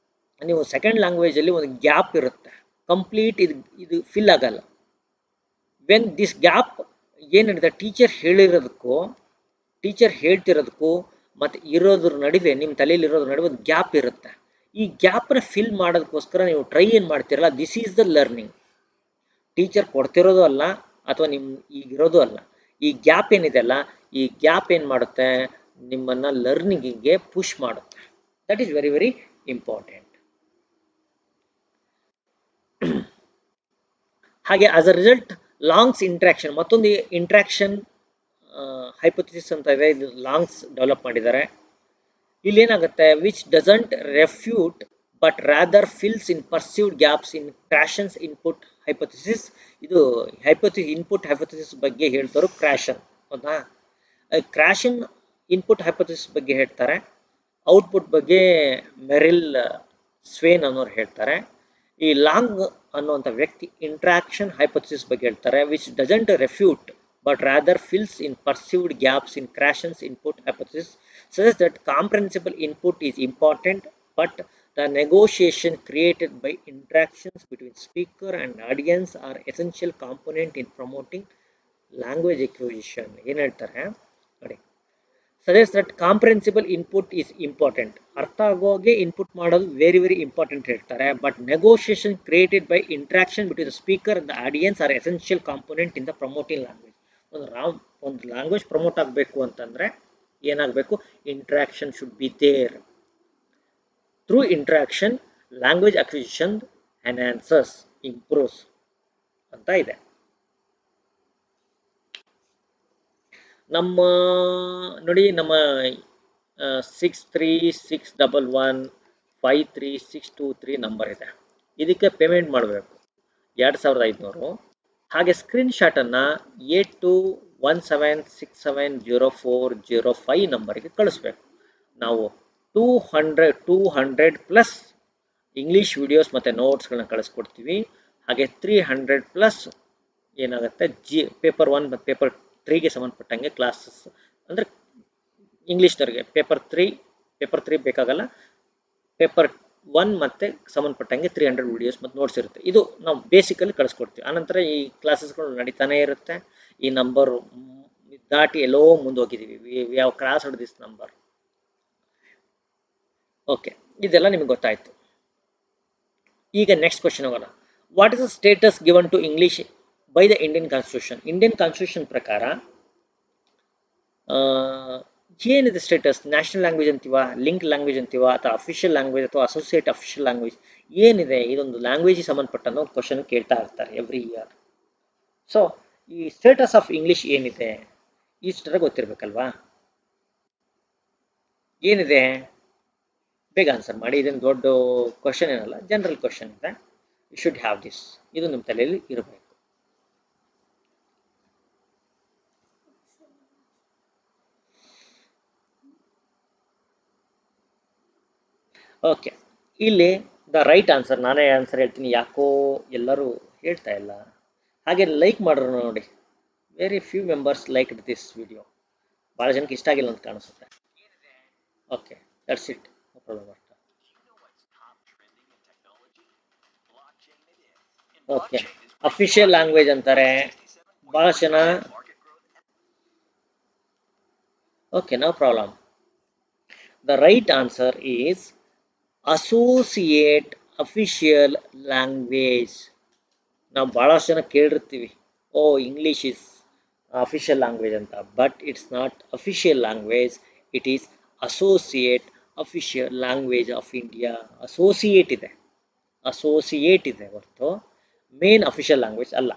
ನೀವು ಸೆಕೆಂಡ್ ಲ್ಯಾಂಗ್ವೇಜಲ್ಲಿ ಒಂದು ಗ್ಯಾಪ್ ಇರುತ್ತೆ, ಕಂಪ್ಲೀಟ್ ಇದು ಫಿಲ್ ಆಗಲ್ಲ. ವೆನ್ ದಿಸ್ ಗ್ಯಾಪ್ ಏನಿದೆ, ಟೀಚರ್ ಹೇಳ್ತಿರೋದಕ್ಕೂ ಮತ್ತು ಇರೋದ್ರ ನಡುವೆ, ನಿಮ್ಮ ತಲೆಯಲ್ಲಿ ಇರೋದ್ರ ನಡುವೆ ಒಂದು ಗ್ಯಾಪ್ ಇರುತ್ತೆ. ಈ ಗ್ಯಾಪ್ನ ಫಿಲ್ ಮಾಡೋದಕ್ಕೋಸ್ಕರ ನೀವು ಟ್ರೈ ಏನು ಮಾಡ್ತೀರಲ್ಲ, this is the learning. Teacher ಕೊಡ್ತಿರೋದು ಅಲ್ಲ, ಅಥವಾ ನಿಮ್ಮ ಈಗಿರೋದು ಅಲ್ಲ. ಈ ಗ್ಯಾಪ್ ಏನಿದೆ ಅಲ್ಲ, ಈ ಗ್ಯಾಪ್ ಏನು ಮಾಡುತ್ತೆ, ನಿಮ್ಮನ್ನು ಲರ್ನಿಂಗಿಗೆ ಪುಷ್ ಮಾಡುತ್ತೆ. That is very important. ಹಾಗೆ as a result Long's interaction, ಮತ್ತೊಂದು ಇಂಟ್ರಾಕ್ಷನ್ ಹೈಪೋಥಿಸಿಸ್ ಅಂತ ಇದೆ, ಇದು ಲಾಂಗ್ಸ್ ಡೆವಲಪ್ ಮಾಡಿದ್ದಾರೆ. ಇಲ್ಲೇನಾಗುತ್ತೆ, which doesn't refute but rather fills in perceived gaps in Krashen's input hypothesis. ಇದು ಇನ್ಪುಟ್ ಹೈಪೋಥಿಸಿಸ್ ಬಗ್ಗೆ ಹೇಳ್ತಾರೋ ಕ್ರಾಷನ್, ಹೌದಾ? ಕ್ರಾಷನ್ ಇನ್ಪುಟ್ ಹೈಪೋಥಿಸಿಸ್ ಬಗ್ಗೆ ಹೇಳ್ತಾರೆ, ಔಟ್ಪುಟ್ ಬಗ್ಗೆ ಮೆರಿಲ್ ಸ್ವೇನ್ ಅನ್ನೋರು ಹೇಳ್ತಾರೆ. ಈ ಲಾಂಗ್ ಅನ್ನುವಂಥ ವ್ಯಕ್ತಿ ಇಂಟ್ರಾಕ್ಷನ್ ಹೈಪೋಥಿಸಿಸ್ ಬಗ್ಗೆ ಹೇಳ್ತಾರೆ, which doesn't refute but rather fills in perceived gaps in Krashen's input hypothesis suggest that comprehensible input is important but the negotiation created by interactions between speaker and audience are essential component in promoting language acquisition. ಏನು ಹೇಳ್ತಾರೆ ನೋಡಿ, suggests that comprehensible input is important. ಅರ್ಥ ಆಗೋಗೆ input ಮಾಡೋದು very very important ಹೇಳ್ತಾರೆ. But negotiation created by interaction between the speaker and the audience are essential component in the promoting language. ಒಂದು language promote ಆಗಬೇಕು ಅಂತಂದ್ರೆ ಏನಾಗಬೇಕು? Interaction should be there. Through interaction language acquisition enhances, improves ಅಂತ ಇದೆ. ನಮ್ಮ ನೋಡಿ, ನಮ್ಮ 6361153623 ನಂಬರ್ ಇದೆ. ಇದಕ್ಕೆ ಪೇಮೆಂಟ್ ಮಾಡಬೇಕು 2500. ಹಾಗೆ ಸ್ಕ್ರೀನ್ ಶಾಟನ್ನು 8217670405 ನಂಬರಿಗೆ ಕಳಿಸ್ಬೇಕು. ನಾವು 200 ಪ್ಲಸ್ ಇಂಗ್ಲೀಷ್ ವಿಡಿಯೋಸ್ ಮತ್ತು ನೋಟ್ಸ್ಗಳನ್ನ ಕಳಿಸ್ಕೊಡ್ತೀವಿ. ಹಾಗೆ 300 ಪ್ಲಸ್ ಏನಾಗುತ್ತೆ ಪೇಪರ್ 1 ಮತ್ತು ಪೇಪರ್ 3ಗೆ ಸಂಬಂಧಪಟ್ಟಂಗೆ ಕ್ಲಾಸಸ್, ಅಂದರೆ ಇಂಗ್ಲೀಷ್ನವ್ರಿಗೆ ಪೇಪರ್ 3 ಬೇಕಾಗಲ್ಲ, ಪೇಪರ್ 1 ಮತ್ತು ಸಂಬಂಧಪಟ್ಟಂಗೆ 300 ವಿಡಿಯೋಸ್ ಮತ್ತು ನೋಟ್ಸ್ ಇರುತ್ತೆ. ಇದು ನಾವು ಬೇಸಿಕಲ್ಲಿ ಕಳಿಸ್ಕೊಡ್ತೀವಿ. ಆನಂತರ ಈ ಕ್ಲಾಸಸ್ಗಳು ನಡೀತಾನೆ ಇರುತ್ತೆ. ಈ ನಂಬರು ದಾಟಿ ಎಲ್ಲೋ ಮುಂದೋಗಿದ್ದೀವಿ. We have crossed this number. Okay, ಇದೆಲ್ಲ ನಿಮಗೆ ಗೊತ್ತಾಯಿತು. ಈಗ ನೆಕ್ಸ್ಟ್ ಕ್ವಶನ್ ಹೋಗೋಣ. What is the status given to English by the Indian constitution? Indian constitution ಪ್ರಕಾರ ಏನಿದೆ ಸ್ಟೇಟಸ್? ನ್ಯಾಷನಲ್ ಲ್ಯಾಂಗ್ವೇಜ್ ಅಂತೀವ, ಲಿಂಕ್ ಲ್ಯಾಂಗ್ವೇಜ್ ಅಂತೀವ, ಅಥವಾ ಅಫಿಷಿಯಲ್ ಲ್ಯಾಂಗ್ವೇಜ್ ಅಥವಾ ಅಸೋಸಿಯೇಟ್ ಅಫಿಷಿಯಲ್ ಲ್ಯಾಂಗ್ವೇಜ್ ಏನಿದೆ? ಇದೊಂದು ಲ್ಯಾಂಗ್ವೇಜಿಗೆ ಸಂಬಂಧಪಟ್ಟಂತ ಒಂದು ಕ್ವಶನ್ ಕೇಳ್ತಾ ಇರ್ತಾರೆ ಎವ್ರಿ ಇಯರ್. ಸೊ ಈ ಸ್ಟೇಟಸ್ ಆಫ್ ಇಂಗ್ಲೀಷ್ ಏನಿದೆ ಇಷ್ಟರ ಗೊತ್ತಿರಬೇಕಲ್ವಾ? ಏನಿದೆ ಬೇಗ ಆನ್ಸರ್ ಮಾಡಿ. ಇದೇನು ದೊಡ್ಡ ಕ್ವಶನ್ ಏನಲ್ಲ, ಜನರಲ್ ಕ್ವಶನ್ ಇದೆ. You should have this. ಇದು ನಿಮ್ಮ ತಲೆಯಲ್ಲಿ ಇರಬೇಕು. ಓಕೆ, ಇಲ್ಲಿ ದ ರೈಟ್ ಆನ್ಸರ್, ನಾನೇ ಆನ್ಸರ್ ಹೇಳ್ತೀನಿ. ಯಾಕೋ ಎಲ್ಲರೂ ಹೇಳ್ತಾ ಇಲ್ಲ. ಹಾಗೆ ಲೈಕ್ ಮಾಡೋರು ನೋಡಿ, very few members like this video. ಭಾಳ ಜನಕ್ಕೆ ಇಷ್ಟ ಆಗಿಲ್ಲ ಅಂತ ಕಾಣಿಸುತ್ತೆ. Okay, that's it, no problem. Okay, official language ಅಂತಾರೆ ಭಾಳ ಜನ. Okay, no problem. The right answer is associate official language. ನಾವು ಭಾಳಷ್ಟು ಜನ ಕೇಳಿರ್ತೀವಿ, ಓ ಇಂಗ್ಲೀಷ್ ಇಸ್ ಅಫಿಷಿಯಲ್ ಲ್ಯಾಂಗ್ವೇಜ್ ಅಂತ. But it's not official language, it is associate official language of India. Associate ಇದೆ ಹೊರತು ಮೇನ್ ಅಫಿಷಿಯಲ್ ಲ್ಯಾಂಗ್ವೇಜ್ ಅಲ್ಲ.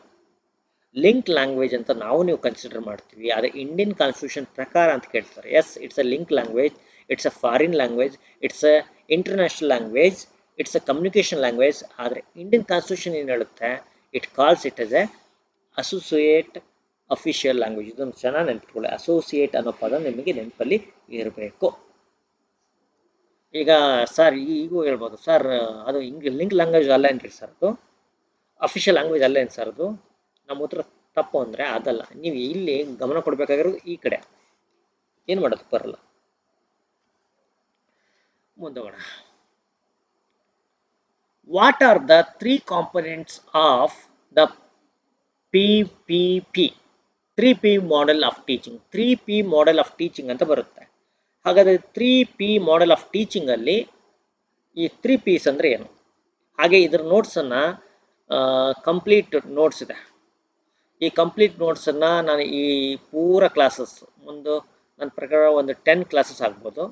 ಲಿಂಕ್ ಲ್ಯಾಂಗ್ವೇಜ್ ಅಂತ ನೀವು ಕನ್ಸಿಡರ್ ಮಾಡ್ತೀವಿ. ಆದರೆ ಇಂಡಿಯನ್ ಕಾನ್ಸ್ಟಿಟ್ಯೂಷನ್ ಪ್ರಕಾರ ಅಂತ ಕೇಳ್ತಾರೆ. Yes, it's a link language, it's a foreign language, it's a international language, it's a communication language. ಆದರೆ ಇಂಡಿಯನ್ ಕಾನ್ಸ್ಟಿಟ್ಯೂಷನ್ ಏನು ಹೇಳುತ್ತೆ? It calls it as a associate official language. ಇದೊಂದು ಚೆನ್ನಾಗಿ ನೆನಪಿಟ್ಕೊಳ್ಳಿ. ಅಸೋಸಿಯೇಟ್ ಅನ್ನೋ ಪದ ನಿಮಗೆ ನೆನಪಲ್ಲಿ ಇರಬೇಕು. ಈಗ ಸರ್ ಈಗೂ ಹೇಳ್ಬೋದು, ಸರ್ ಅದು ಲಿಂಕ್ ಲ್ಯಾಂಗ್ವೇಜ್ ಅಲ್ಲ ಏನ್ರಿ ಸರ್, ಅದು ಅಫಿಷಿಯಲ್ ಲ್ಯಾಂಗ್ವೇಜ್ ಅಲ್ಲ ಏನು ಸರ್ ಅದು? ನಮ್ಮ ಉತ್ತರ ತಪ್ಪು ಅಂದರೆ ಅದಲ್ಲ. ನೀವು ಇಲ್ಲಿ ಗಮನ ಕೊಡಬೇಕಾಗಿರೋದು ಈ ಕಡೆ. ಏನು ಮಾಡೋದಕ್ಕೆ ಬರಲ್ಲ. ಮುಂದೋಗೋಣ. What are the 3 components of the PPP 3P model of teaching? 3P model of teaching ಅಂತ ಬರುತ್ತೆ. ಹಾಗಾದರೆ 3P ಮಾಡೆಲ್ ಆಫ್ ಟೀಚಿಂಗ್ ಅಲ್ಲಿ ಈ 3 Ps ಅಂದರೆ ಏನು? ಹಾಗೆ ಇದರ ನೋಟ್ಸನ್ನು ಕಂಪ್ಲೀಟ್ ನೋಟ್ಸ್ ಇದೆ. ಈ ಕಂಪ್ಲೀಟ್ ನೋಟ್ಸನ್ನು ನಾನು ಈ ಪೂರ ಕ್ಲಾಸಸ್ ನನ್ನ ಪ್ರಕಾರ ಒಂದು 10 ಕ್ಲಾಸಸ್ ಆಗ್ಬೋದು.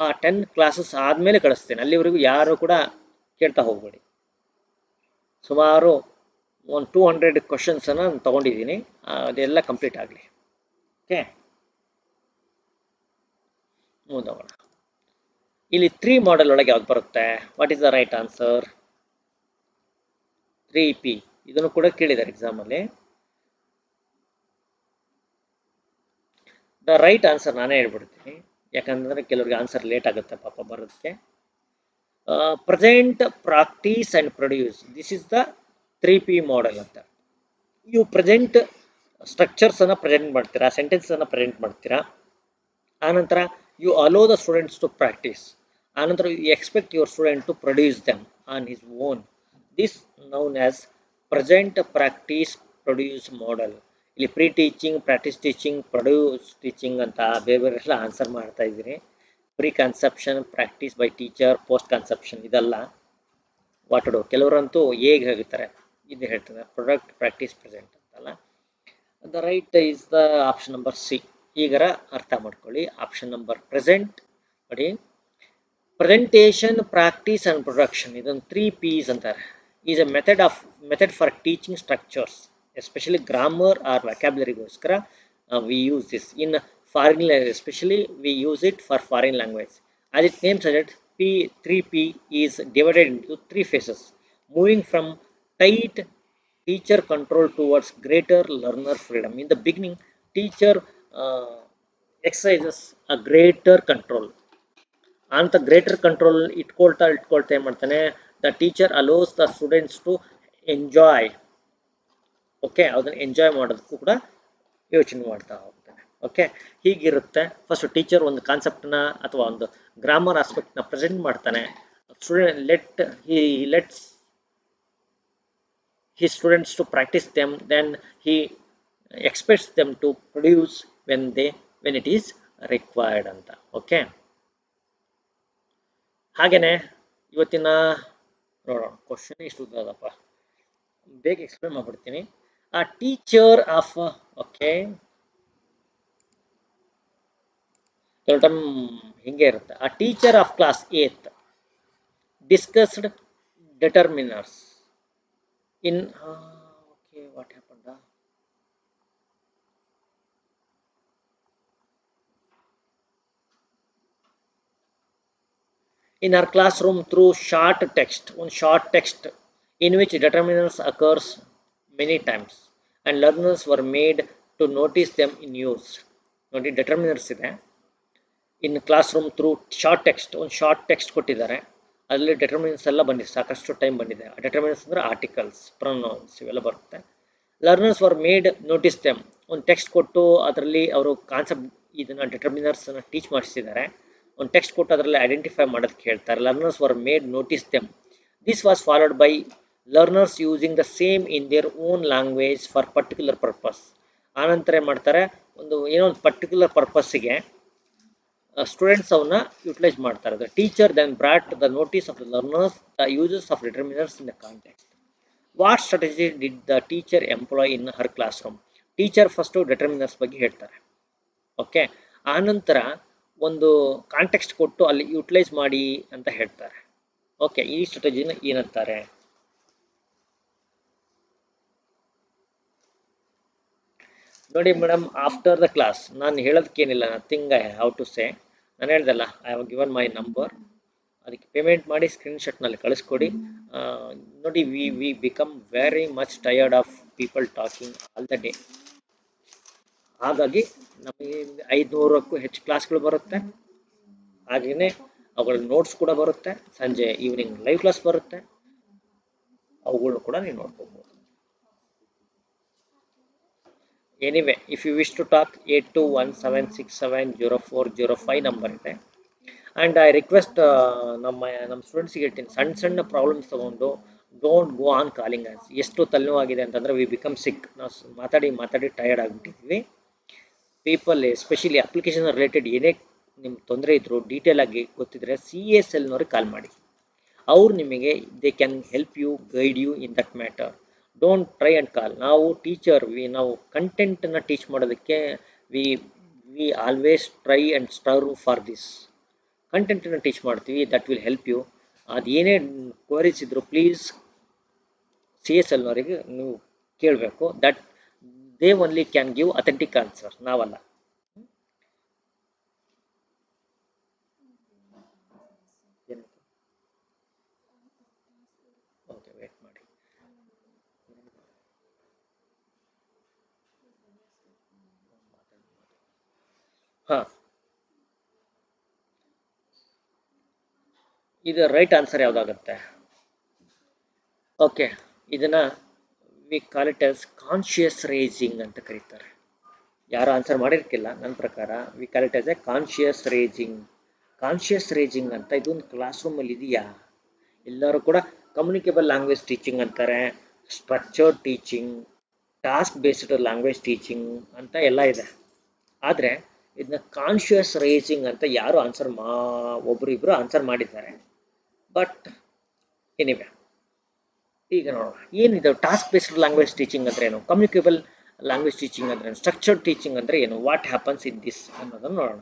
ಆ 10 ಕ್ಲಾಸಸ್ ಆದಮೇಲೆ ಕಳಿಸ್ತೇನೆ. ಅಲ್ಲಿವರೆಗೂ ಯಾರು ಕೂಡ ಕೇಳ್ತಾ ಹೋಗ್ಬೇಡಿ. ಸುಮಾರು ಒಂದು 200 ಕ್ವಶನ್ಸನ್ನು ನಾನು ತೊಗೊಂಡಿದ್ದೀನಿ. ಅದೆಲ್ಲ ಕಂಪ್ಲೀಟ್ ಆಗಲಿ. ಓಕೆ, ಮುಂದೋಗೋಣ. ಇಲ್ಲಿ 3 ಮಾಡೆಲ್ ಒಳಗೆ ಯಾವ್ದು ಬರುತ್ತೆ? What is the right answer? 3P. ಇದನ್ನು ಕೂಡ ಕೇಳಿದ್ದಾರೆ ಎಕ್ಸಾಮಲ್ಲಿ. ದ ರೈಟ್ ಆನ್ಸರ್ ನಾನೇ ಹೇಳ್ಬಿಡ್ತೀನಿ, ಯಾಕಂದರೆ ಕೆಲವ್ರಿಗೆ ಆನ್ಸರ್ ಲೇಟ್ ಆಗುತ್ತೆ ಪಾಪ ಬರೋದಕ್ಕೆ. Present, practice and produce. This is the 3P model ಅಂತ. You present structures ಅನ್ನ ಪ್ರೆಸೆಂಟ್ ಮಾಡ್ತೀರಾ, ಸೆಂಟೆನ್ಸ್ ಅನ್ನ ಪ್ರೆಸೆಂಟ್ ಮಾಡ್ತೀರಾ. ಆನಂತರ you allow the students to practice. Another, you expect your student to produce them on his own. This known as present, practice, produce model. ಇಲ್ಲಿ pre teaching, practice teaching, produce teaching ಅಂತ ಬೇರೆ ಬೇರೆ ಎಲ್ಲ answer ಮಾಡ್ತಾ ಇದ್ದೀನಿ. Pre conception, practice by teacher, post conception ಇದೆಲ್ಲ ವಾಟಡು. ಕೆಲವರಂತೂ ಹೇಗೆ ಹೇಳ್ತಾರೆ ಇದು ಹೇಳ್ತಾರೆ, ಪ್ರೊಡಕ್ಟ್, ಪ್ರಾಕ್ಟೀಸ್, ಪ್ರೆಸೆಂಟ್ ಅಂತಲ್ಲ. The right is the option number C. ಈಗರ ಅರ್ಥ ಮಾಡ್ಕೊಳ್ಳಿ. ಆಪ್ಷನ್ ನಂಬರ್ ಪ್ರೆಸೆಂಟ್ ನೋಡಿ, ಪ್ರೆಸೆಂಟೇಷನ್, ಪ್ರಾಕ್ಟೀಸ್ ಅಂಡ್ ಪ್ರೊಡಕ್ಷನ್, ಇದೊಂದು 3Ps ಅಂತಾರೆ. Is a method for teaching structures, especially grammar or ವ್ಯಾಕ್ಯಾಬ್ಯುಲರಿಗೋಸ್ಕರ we use this in foreign language. Especially we use it for foreign language. As it name suggests, 3P is divided into 3 phases, moving from tight teacher control towards greater learner freedom. In the beginning, teacher exercises a greater control. And the greater control ಇಟ್ಕೊಳ್ತಾ ಏನು ಮಾಡ್ತಾನೆ, the teacher allows the students to enjoy. Okay, ಅದನ್ನು enjoy ಮಾಡೋದಕ್ಕೂ ಕೂಡ ಯೋಚನೆ ಮಾಡ್ತಾ ಹೋಗ್ತಾನೆ. Okay, ಹೀಗಿರುತ್ತೆ. First teacher ಒಂದು ಕಾನ್ಸೆಪ್ಟ್ನ ಅಥವಾ ಒಂದು ಗ್ರಾಮರ್ ಆಸ್ಪೆಕ್ಟ್ನ ಪ್ರೆಸೆಂಟ್ ಮಾಡ್ತಾನೆ. Student let's his students to practice them, then he expects them to produce when it is required ಅಂತ. ಓಕೆ, ಹಾಗೇನೆ ಇವತ್ತಿನ ನೋಡೋಣ ಕ್ವಶನ್ ಇಷ್ಟು ಉದ್ದದಪ್ಪ, ಬೇಗ ಎಕ್ಸ್ಪ್ಲೇನ್ ಮಾಡ್ಬಿಡ್ತೀನಿ. ಆ ಟೀಚರ್ ಆಫ್, ಓಕೆ ಕೆಲವು ಟೈಮ್ ಹಿಂಗೆ ಇರುತ್ತೆ. ಆ teacher of class 8th discussed determiners in okay, what happened? In our classroom through short text, one short text in which determiners occurs many times and learners were made to notice them in use. ನೋಡಿ determiners ಇದೆ. In class room through short text, ಒಂದು short text ಕೊಟ್ಟಿದ್ದಾರೆ, ಅದರಲ್ಲಿ determinants ಎಲ್ಲ ಬಂದಿದೆ, ಸಾಕಷ್ಟು time ಬಂದಿದೆ. Determinants ಅಂದರೆ ಆರ್ಟಿಕಲ್ಸ್, ಪ್ರೊನೌನ್ಸ್ ಇವೆಲ್ಲ ಬರುತ್ತೆ. Learners were made notice them, ಒಂದು ಟೆಕ್ಸ್ಟ್ ಕೊಟ್ಟು ಅದರಲ್ಲಿ ಅವರು ಕಾನ್ಸೆಪ್ಟ್ ಇದನ್ನು ಡೆಟರ್ಮಿನರ್ಸನ್ನು ಟೀಚ್ ಮಾಡಿಸಿದ್ದಾರೆ. ಒಂದು ಟೆಕ್ಸ್ಟ್ ಕೊಟ್ಟು ಅದರಲ್ಲಿ ಐಡೆಂಟಿಫೈ ಮಾಡೋದಕ್ಕೆ ಹೇಳ್ತಾರೆ. Learners were made notice them. This was followed by learners using the same in their own language for particular purpose. ಆನಂತರ ಏನು ಮಾಡ್ತಾರೆ, ಒಂದು ಏನೋ ಒಂದು ಪರ್ಟಿಕ್ಯುಲರ್ ಪರ್ಪಸ್ಸಿಗೆ ಸ್ಟೂಡೆಂಟ್ಸ್ ಅವನ್ನ ಯುಟಿಲೈಸ್ ಮಾಡ್ತಾರೆ. The teacher then brought the notice of the learners the uses of determiners in the context. What strategy did the teacher employ in her class room? Teacher first determiners ಬಗ್ಗೆ ಹೇಳ್ತಾರೆ. Okay, ಆನಂತರ ಒಂದು context ಕೊಟ್ಟು ಅಲ್ಲಿ utilise ಮಾಡಿ ಅಂತ ಹೇಳ್ತಾರೆ. Okay, ಈ ಸ್ಟ್ರಾಟಜಿನ ಏನಂತಾರೆ? ನೋಡಿ ಮೇಡಮ್, ಆಫ್ಟರ್ ದ ಕ್ಲಾಸ್ ನಾನು ಹೇಳೋದಕ್ಕೇನಿಲ್ಲ, nothing I have to say. ನಾನು ಹೇಳ್ದಲ್ಲ, I have given my number, ಅದಕ್ಕೆ ಪೇಮೆಂಟ್ ಮಾಡಿ ಸ್ಕ್ರೀನ್ಶಾಟ್ನಲ್ಲಿ ಕಳಿಸ್ಕೊಡಿ. ನೋಡಿ, we become very much tired of people talking all the day. ಹಾಗಾಗಿ ನಮಗೆ 500ಕ್ಕೂ ಹೆಚ್ಚು ಕ್ಲಾಸ್ಗಳು ಬರುತ್ತೆ. ಹಾಗೆಯೇ ಅವುಗಳ ನೋಟ್ಸ್ ಕೂಡ ಬರುತ್ತೆ. ಸಂಜೆ ಈವ್ನಿಂಗ್ ಲೈವ್ ಕ್ಲಾಸ್ ಬರುತ್ತೆ, ಅವುಗಳನ್ನು ಕೂಡ ನೀವು ನೋಡ್ಕೋಬಹುದು. Anyway, if you wish to talk 8217670405 number ಇದೆ. ಆ್ಯಂಡ್ ಐ ರಿಕ್ವೆಸ್ಟ್ ನಮ್ಮ ಸ್ಟೂಡೆಂಟ್ಸ್ಗೆ ಹೇಳ್ತೀನಿ, ಸಣ್ಣ ಸಣ್ಣ ಪ್ರಾಬ್ಲಮ್ಸ್ ತೊಗೊಂಡು don't go on calling us. ಎಷ್ಟು ತಲೆನೋವಾಗಿದೆ ಅಂತಂದರೆ ವಿ ಬಿಕಮ್ ಸಿಕ್. ನಾವು ಮಾತಾಡಿ ಟಯರ್ಡ್ ಆಗಿಬಿಟ್ಟಿದ್ವಿ. ಪೀಪಲ್ ಎಸ್ಪೆಷಲಿ ಅಪ್ಲಿಕೇಶನ್ ರಿಲೇಟೆಡ್ ಏನೇ ನಿಮ್ಗೆ ತೊಂದರೆ ಇದ್ದರೂ ಡೀಟೇಲ್ ಆಗಿ ಗೊತ್ತಿದ್ರೆ CSLನವ್ರಿಗೆ ಕಾಲ್ ಮಾಡಿ. ಅವ್ರು ನಿಮಗೆ they can help you, guide you in that matter. Don't try and call. ನಾವು ಟೀಚರ್, ನಾವು ಕಂಟೆಂಟನ್ನು ಟೀಚ್ ಮಾಡೋದಕ್ಕೆ we always try and strive for this. ಕಂಟೆಂಟನ್ನು ಟೀಚ್ ಮಾಡ್ತೀವಿ, ದಟ್ ವಿಲ್ ಹೆಲ್ಪ್ ಯು. ಅದು ಏನೇ ಕ್ವರೀಸ್ ಇದ್ರು ಪ್ಲೀಸ್ CSLನವರಿಗೆ ನೀವು ಕೇಳಬೇಕು. That they only can give authentic answer, ನಾವಲ್ಲ. ಓಕೆ, ವೇಟ್ ಮಾಡಿ. ಹಾಂ, ಇದು ರೈಟ್ ಆನ್ಸರ್ ಯಾವುದಾಗುತ್ತೆ? ಓಕೆ, ಇದನ್ನ we call it as conscious raising ಅಂತ ಕರೀತಾರೆ. ಯಾರು ಆನ್ಸರ್ ಮಾಡಿರ್ಕಿಲ್ಲ, ನನ್ನ ಪ್ರಕಾರ V call it as A conscious raging. Conscious raising ಅಂತ ಇದೊಂದು ಕ್ಲಾಸ್ ರೂಮಲ್ಲಿ ಇದೆಯಾ? ಎಲ್ಲರೂ ಕೂಡ ಕಮ್ಯುನಿಕೇಬಲ್ ಲ್ಯಾಂಗ್ವೇಜ್ ಟೀಚಿಂಗ್ ಅಂತಾರೆ, structured teaching, task based language teaching ಅಂತ ಎಲ್ಲ ಇದೆ. ಆದರೆ ಇದನ್ನ ಕಾನ್ಶಿಯಸ್ ರೇಜಿಂಗ್ ಅಂತ ಯಾರು ಆನ್ಸರ್ ಒಬ್ರು ಆನ್ಸರ್ ಮಾಡಿದ್ದಾರೆ. ಬಟ್ ಎನಿವೆ, ಈಗ ನೋಡೋಣ ಏನಿದೆ ಟಾಸ್ಕ್ ಬೇಸ್ಡ್ ಲ್ಯಾಂಗ್ವೇಜ್ ಟೀಚಿಂಗ್ ಅಂದ್ರೆ ಏನು, ಕಮ್ಯುನಿಕೇಬಲ್ ಲ್ಯಾಂಗ್ವೇಜ್ ಟೀಚಿಂಗ್ ಅಂದ್ರೆ ಏನು, ಸ್ಟ್ರಕ್ಚರ್ಡ್ ಟೀಚಿಂಗ್ ಅಂದ್ರೆ ಏನು, ವಾಟ್ ಹ್ಯಾಪನ್ಸ್ ಇನ್ ದಿಸ್ ಅನ್ನೋದನ್ನು ನೋಡೋಣ.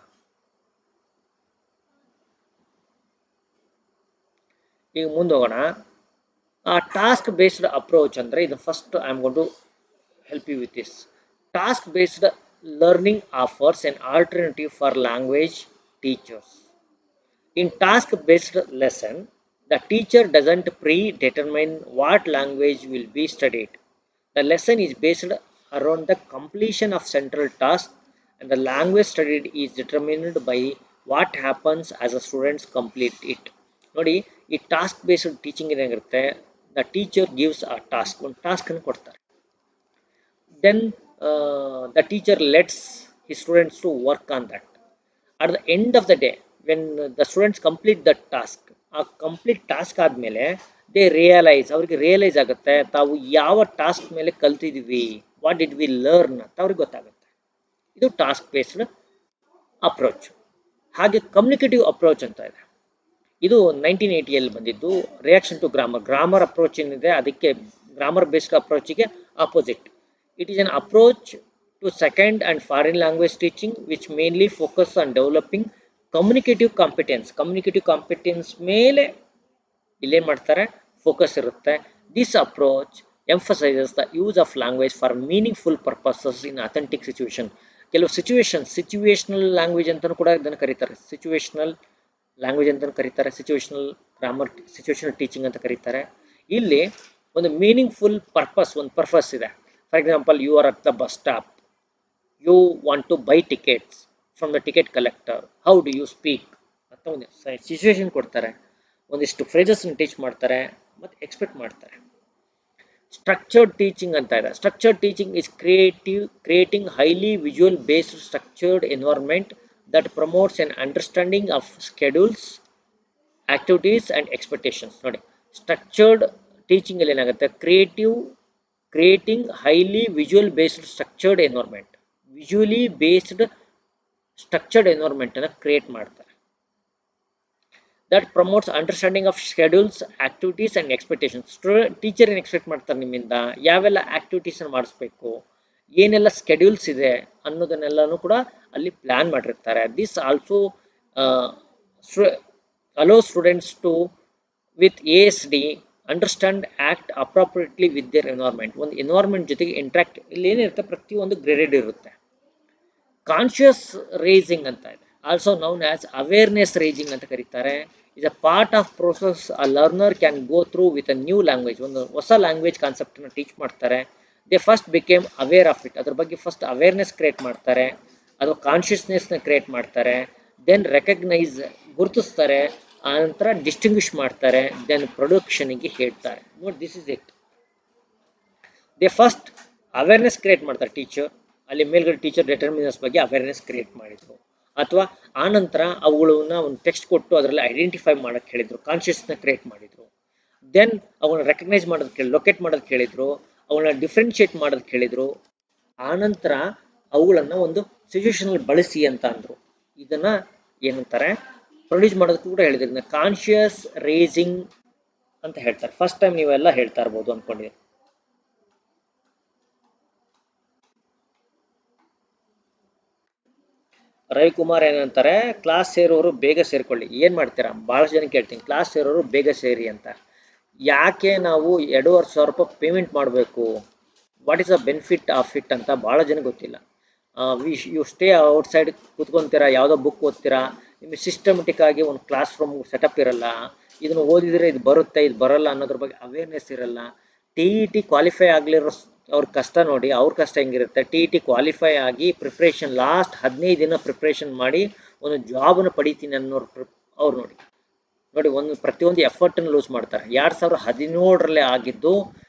ಈಗ ಮುಂದೆ ಹೋಗೋಣ. ಆ ಟಾಸ್ಕ್ ಬೇಸ್ಡ್ ಅಪ್ರೋಚ್ ಅಂದ್ರೆ ಇದು first I am going to help you with this. Task based learning offers an alternative for language teachers. In task based lesson, the teacher doesn't predetermine what language will be studied. The lesson is based around the completion of central task, and the language studied is determined by what happens as the students complete it. ನೋಡಿ, ಈ task based teaching ಏನಾಗಿರುತ್ತೆ, the teacher gives a task, ಒಂದು task ಅನ್ನು ಕೊಡ್ತಾರೆ. Then the teacher lets his students to work on that. At the end of the day, when the students complete that task, ಆ complete task ಆದಮೇಲೆ they ಅವ್ರಿಗೆ realise ಆಗುತ್ತೆ ತಾವು ಯಾವ task ಮೇಲೆ ಕಲ್ತಿದ್ವಿ, ವಾಟ್ ಡಿಡ್ ವಿ ಲರ್ನ್ ಅಂತ ಅವ್ರಿಗೆ ಗೊತ್ತಾಗುತ್ತೆ. ಇದು ಟಾಸ್ಕ್ ಬೇಸ್ಡ್ ಅಪ್ರೋಚ್. ಹಾಗೆ ಕಮ್ಯುನಿಕೇಟಿವ್ ಅಪ್ರೋಚ್ ಅಂತ ಇದೆ, ಇದು 1980ಯಲ್ಲಿ ಬಂದಿದ್ದು. ರಿಯಾಕ್ಷನ್ ಟು ಗ್ರಾಮರ್ ಅಪ್ರೋಚ್ ಏನಿದೆ ಅದಕ್ಕೆ ಗ್ರಾಮರ್ ಬೇಸ್ಡ್ ಅಪ್ರೋಚಿಗೆ opposite. It is an approach to second and foreign language teaching which mainly focus on developing communicative competence. Communicative competence ಮೇಲೆ ಇಲ್ಲೇನು ಮಾಡ್ತಾರೆ, ಫೋಕಸ್ ಇರುತ್ತೆ. This approach emphasizes the use of language for meaningful purposes in authentic situation. ಕೆಲವು situational language ಅಂತಲೂ ಕೂಡ ಇದನ್ನು ಕರೀತಾರೆ, situational language ಅಂತಲೂ ಕರೀತಾರೆ, ಸಿಚುವೇಶನಲ್ ಗ್ರಾಮರ್, ಸಿಚುವೇಶನಲ್ ಟೀಚಿಂಗ್ ಅಂತ ಕರೀತಾರೆ. ಇಲ್ಲಿ ಒಂದು ಮೀನಿಂಗ್ಫುಲ್ ಪರ್ಪಸ್, ಒಂದು ಪರ್ಪಸ್ ಇದೆ. For example, you are at the bus stop. You want to buy tickets from the ticket collector. How do you speak? ಅಂತ ಒಂದು ಸಿಚುವೇಶನ್ ಕೊಡ್ತಾರೆ, ಒಂದಿಷ್ಟು ಫ್ರೇಜಸ್ ಟೀಚ್ ಮಾಡ್ತಾರೆ ಮತ್ತು ಎಕ್ಸ್ಪೆಕ್ಟ್ ಮಾಡ್ತಾರೆ. ಸ್ಟ್ರಕ್ಚರ್ಡ್ ಟೀಚಿಂಗ್ ಅಂತ ಇದೆ. Structured teaching is creating highly visual based structured environment that promotes N understanding of schedules, activities and expectations. ನೋಡಿ, ಸ್ಟ್ರಕ್ಚರ್ಡ್ ಟೀಚಿಂಗ್ ಅಲ್ಲಿ ಏನಾಗುತ್ತೆ, creating highly visual based structured environment, visually based structured environment ಅನ್ನು create ಮಾಡ್ತಾರೆ. that promotes understanding of schedules, activities and expectations. Teacher ಏನು expect ಮಾಡ್ತಾರೆ ನಿಮ್ಮಿಂದ, ಯಾವೆಲ್ಲ activities ಅನ್ನು ಮಾಡಿಸ್ಬೇಕು, ಏನೆಲ್ಲ ಸ್ಕೆಡ್ಯೂಲ್ಸ್ ಇದೆ ಅನ್ನೋದನ್ನೆಲ್ಲನೂ ಕೂಡ ಅಲ್ಲಿ ಪ್ಲಾನ್ ಮಾಡಿರ್ತಾರೆ. This also allows students to with ASD understand act ಅಪ್ರಾಪ್ರಿಯೇಟ್ಲಿ with their environment. ಒಂದು ಎನ್ವೈರ್ಮೆಂಟ್ ಜೊತೆಗೆ ಇಂಟ್ರಾಕ್ಟ್, ಇಲ್ಲಿ ಏನಿರುತ್ತೆ ಪ್ರತಿಯೊಂದು ಗ್ರೇಡೆಡ್ ಇರುತ್ತೆ. ಕಾನ್ಶಿಯಸ್ ರೇಜಿಂಗ್ ಅಂತ ಇದೆ, also known as awareness raging ಅಂತ ಕರೀತಾರೆ. Is a part of process a learner can go through with a new language. ಒಂದು ಹೊಸ ಲ್ಯಾಂಗ್ವೇಜ್ ಕಾನ್ಸೆಪ್ಟನ್ನು ಟೀಚ್ ಮಾಡ್ತಾರೆ. They first became aware of it, ಅದ್ರ ಬಗ್ಗೆ ಫಸ್ಟ್ ಅವೇರ್ನೆಸ್ ಕ್ರಿಯೇಟ್ ಮಾಡ್ತಾರೆ, ಅದು ಕಾನ್ಷಿಯಸ್ನೆಸ್ನ ಕ್ರಿಯೇಟ್ ಮಾಡ್ತಾರೆ. ದೆನ್ ರೆಕಗ್ನೈಸ್, ಗುರುತಿಸ್ತಾರೆ, ಆನಂತರ ಡಿಸ್ಟಿಂಗ್ವಿಷ್ ಮಾಡ್ತಾರೆ, ದೆನ್ ಪ್ರೊಡಕ್ಷನ್ಗೆ ಹೇಳ್ತಾರೆ. ನೋಡಿ, this is it. They first awareness create ಮಾಡ್ತಾರೆ ಟೀಚರ್, ಅಲ್ಲಿ ಮೇಲ್ಗಡೆ ಟೀಚರ್ ಡೆಟರ್ಮಿನರ್ಸ್ ಬಗ್ಗೆ ಅವೇರ್ನೆಸ್ ಕ್ರಿಯೇಟ್ ಮಾಡಿದ್ರು, ಅಥವಾ ಆನಂತರ ಅವುಗಳನ್ನ ಒಂದು ಟೆಕ್ಸ್ಟ್ ಕೊಟ್ಟು ಅದರಲ್ಲಿ ಐಡೆಂಟಿಫೈ ಮಾಡೋಕ್ಕೆ ಹೇಳಿದ್ರು, ಕಾನ್ಷಿಯಸ್ನ ಕ್ರಿಯೇಟ್ ಮಾಡಿದ್ರು. ದೆನ್ ಅವನ್ನ ರೆಕಗ್ನೈಸ್ ಮಾಡೋದಕ್ಕೆ, ಲೊಕೇಟ್ ಮಾಡೋದಕ್ಕೆ ಹೇಳಿದ್ರು, ಅವನ್ನ ಡಿಫ್ರೆನ್ಶಿಯೇಟ್ ಮಾಡೋದಕ್ಕೆ ಹೇಳಿದ್ರು. ಆನಂತರ ಅವುಗಳನ್ನು ಒಂದು ಸಿಚುವೇಶನಲ್ಲಿ ಬಳಸಿ ಅಂತ ಅಂದರು. ಇದನ್ನ ಏನಂತಾರೆ, ಪ್ರೊಡ್ಯೂಸ್ ಮಾಡೋದಕ್ಕೂ ಕೂಡ ಹೇಳಿದ್ರು. ಕಾನ್ಶಿಯಸ್ ರೇಜಿಂಗ್ ಅಂತ ಹೇಳ್ತಾರೆ. ಫಸ್ಟ್ ಟೈಮ್ ನೀವೆಲ್ಲ ಹೇಳ್ತಾ ಇರ್ಬೋದು ಅನ್ಕೊಂಡಿದ್ದೀನಿ. ರವಿಕುಮಾರ್ ಏನಂತಾರೆ, ಕ್ಲಾಸ್ ಸೇರೋರು ಬೇಗ ಸೇರ್ಕೊಳ್ಳಿ. ಏನು ಮಾಡ್ತೀರಾ, ಭಾಳಷ್ಟು ಜನಕ್ಕೆ ಹೇಳ್ತೀನಿ ಕ್ಲಾಸ್ ಸೇರೋರು ಬೇಗ ಸೇರಿ ಅಂತ. ಯಾಕೆ ನಾವು 2,500 ರೂಪಾಯಿ ಪೇಮೆಂಟ್ ಮಾಡಬೇಕು, what is the benefit of it ಅಂತ ಭಾಳ ಜನ ಗೊತ್ತಿಲ್ಲ. ಯು ಸ್ಟೇ ಔಟ್ಸೈಡ್ ಕೂತ್ಕೊತೀರಾ, ಯಾವುದೋ ಬುಕ್ ಓದ್ತೀರಾ, ನಿಮಗೆ ಸಿಸ್ಟಮೆಟಿಕ್ ಆಗಿ ಒಂದು ಕ್ಲಾಸ್ ರೂಮ್ ಸೆಟಪ್ ಇರಲ್ಲ. ಇದನ್ನು ಓದಿದರೆ ಇದು ಬರುತ್ತೆ, ಇದು ಬರಲ್ಲ ಅನ್ನೋದ್ರ ಬಗ್ಗೆ ಅವೇರ್ನೆಸ್ ಇರಲ್ಲ. TET ಕ್ವಾಲಿಫೈ ಆಗಲಿರೋ ಅವ್ರ ಕಷ್ಟ ನೋಡಿ, ಅವ್ರ ಕಷ್ಟ ಹೆಂಗಿರುತ್ತೆ. TET ಕ್ವಾಲಿಫೈ ಆಗಿ ಪ್ರಿಪ್ರೇಷನ್ ಲಾಸ್ಟ್ 15 ದಿನ ಪ್ರಿಪ್ರೇಷನ್ ಮಾಡಿ ಒಂದು ಜಾಬನ್ನು ಪಡಿತೀನಿ ಅನ್ನೋರು ಅವ್ರು ನೋಡಿ. ನೋಡಿ, ಪ್ರತಿಯೊಂದು ಎಫರ್ಟನ್ನು ಲೂಸ್ ಮಾಡ್ತಾರೆ. 2017ರಲ್ಲಿ ಆಗಿದ್ದು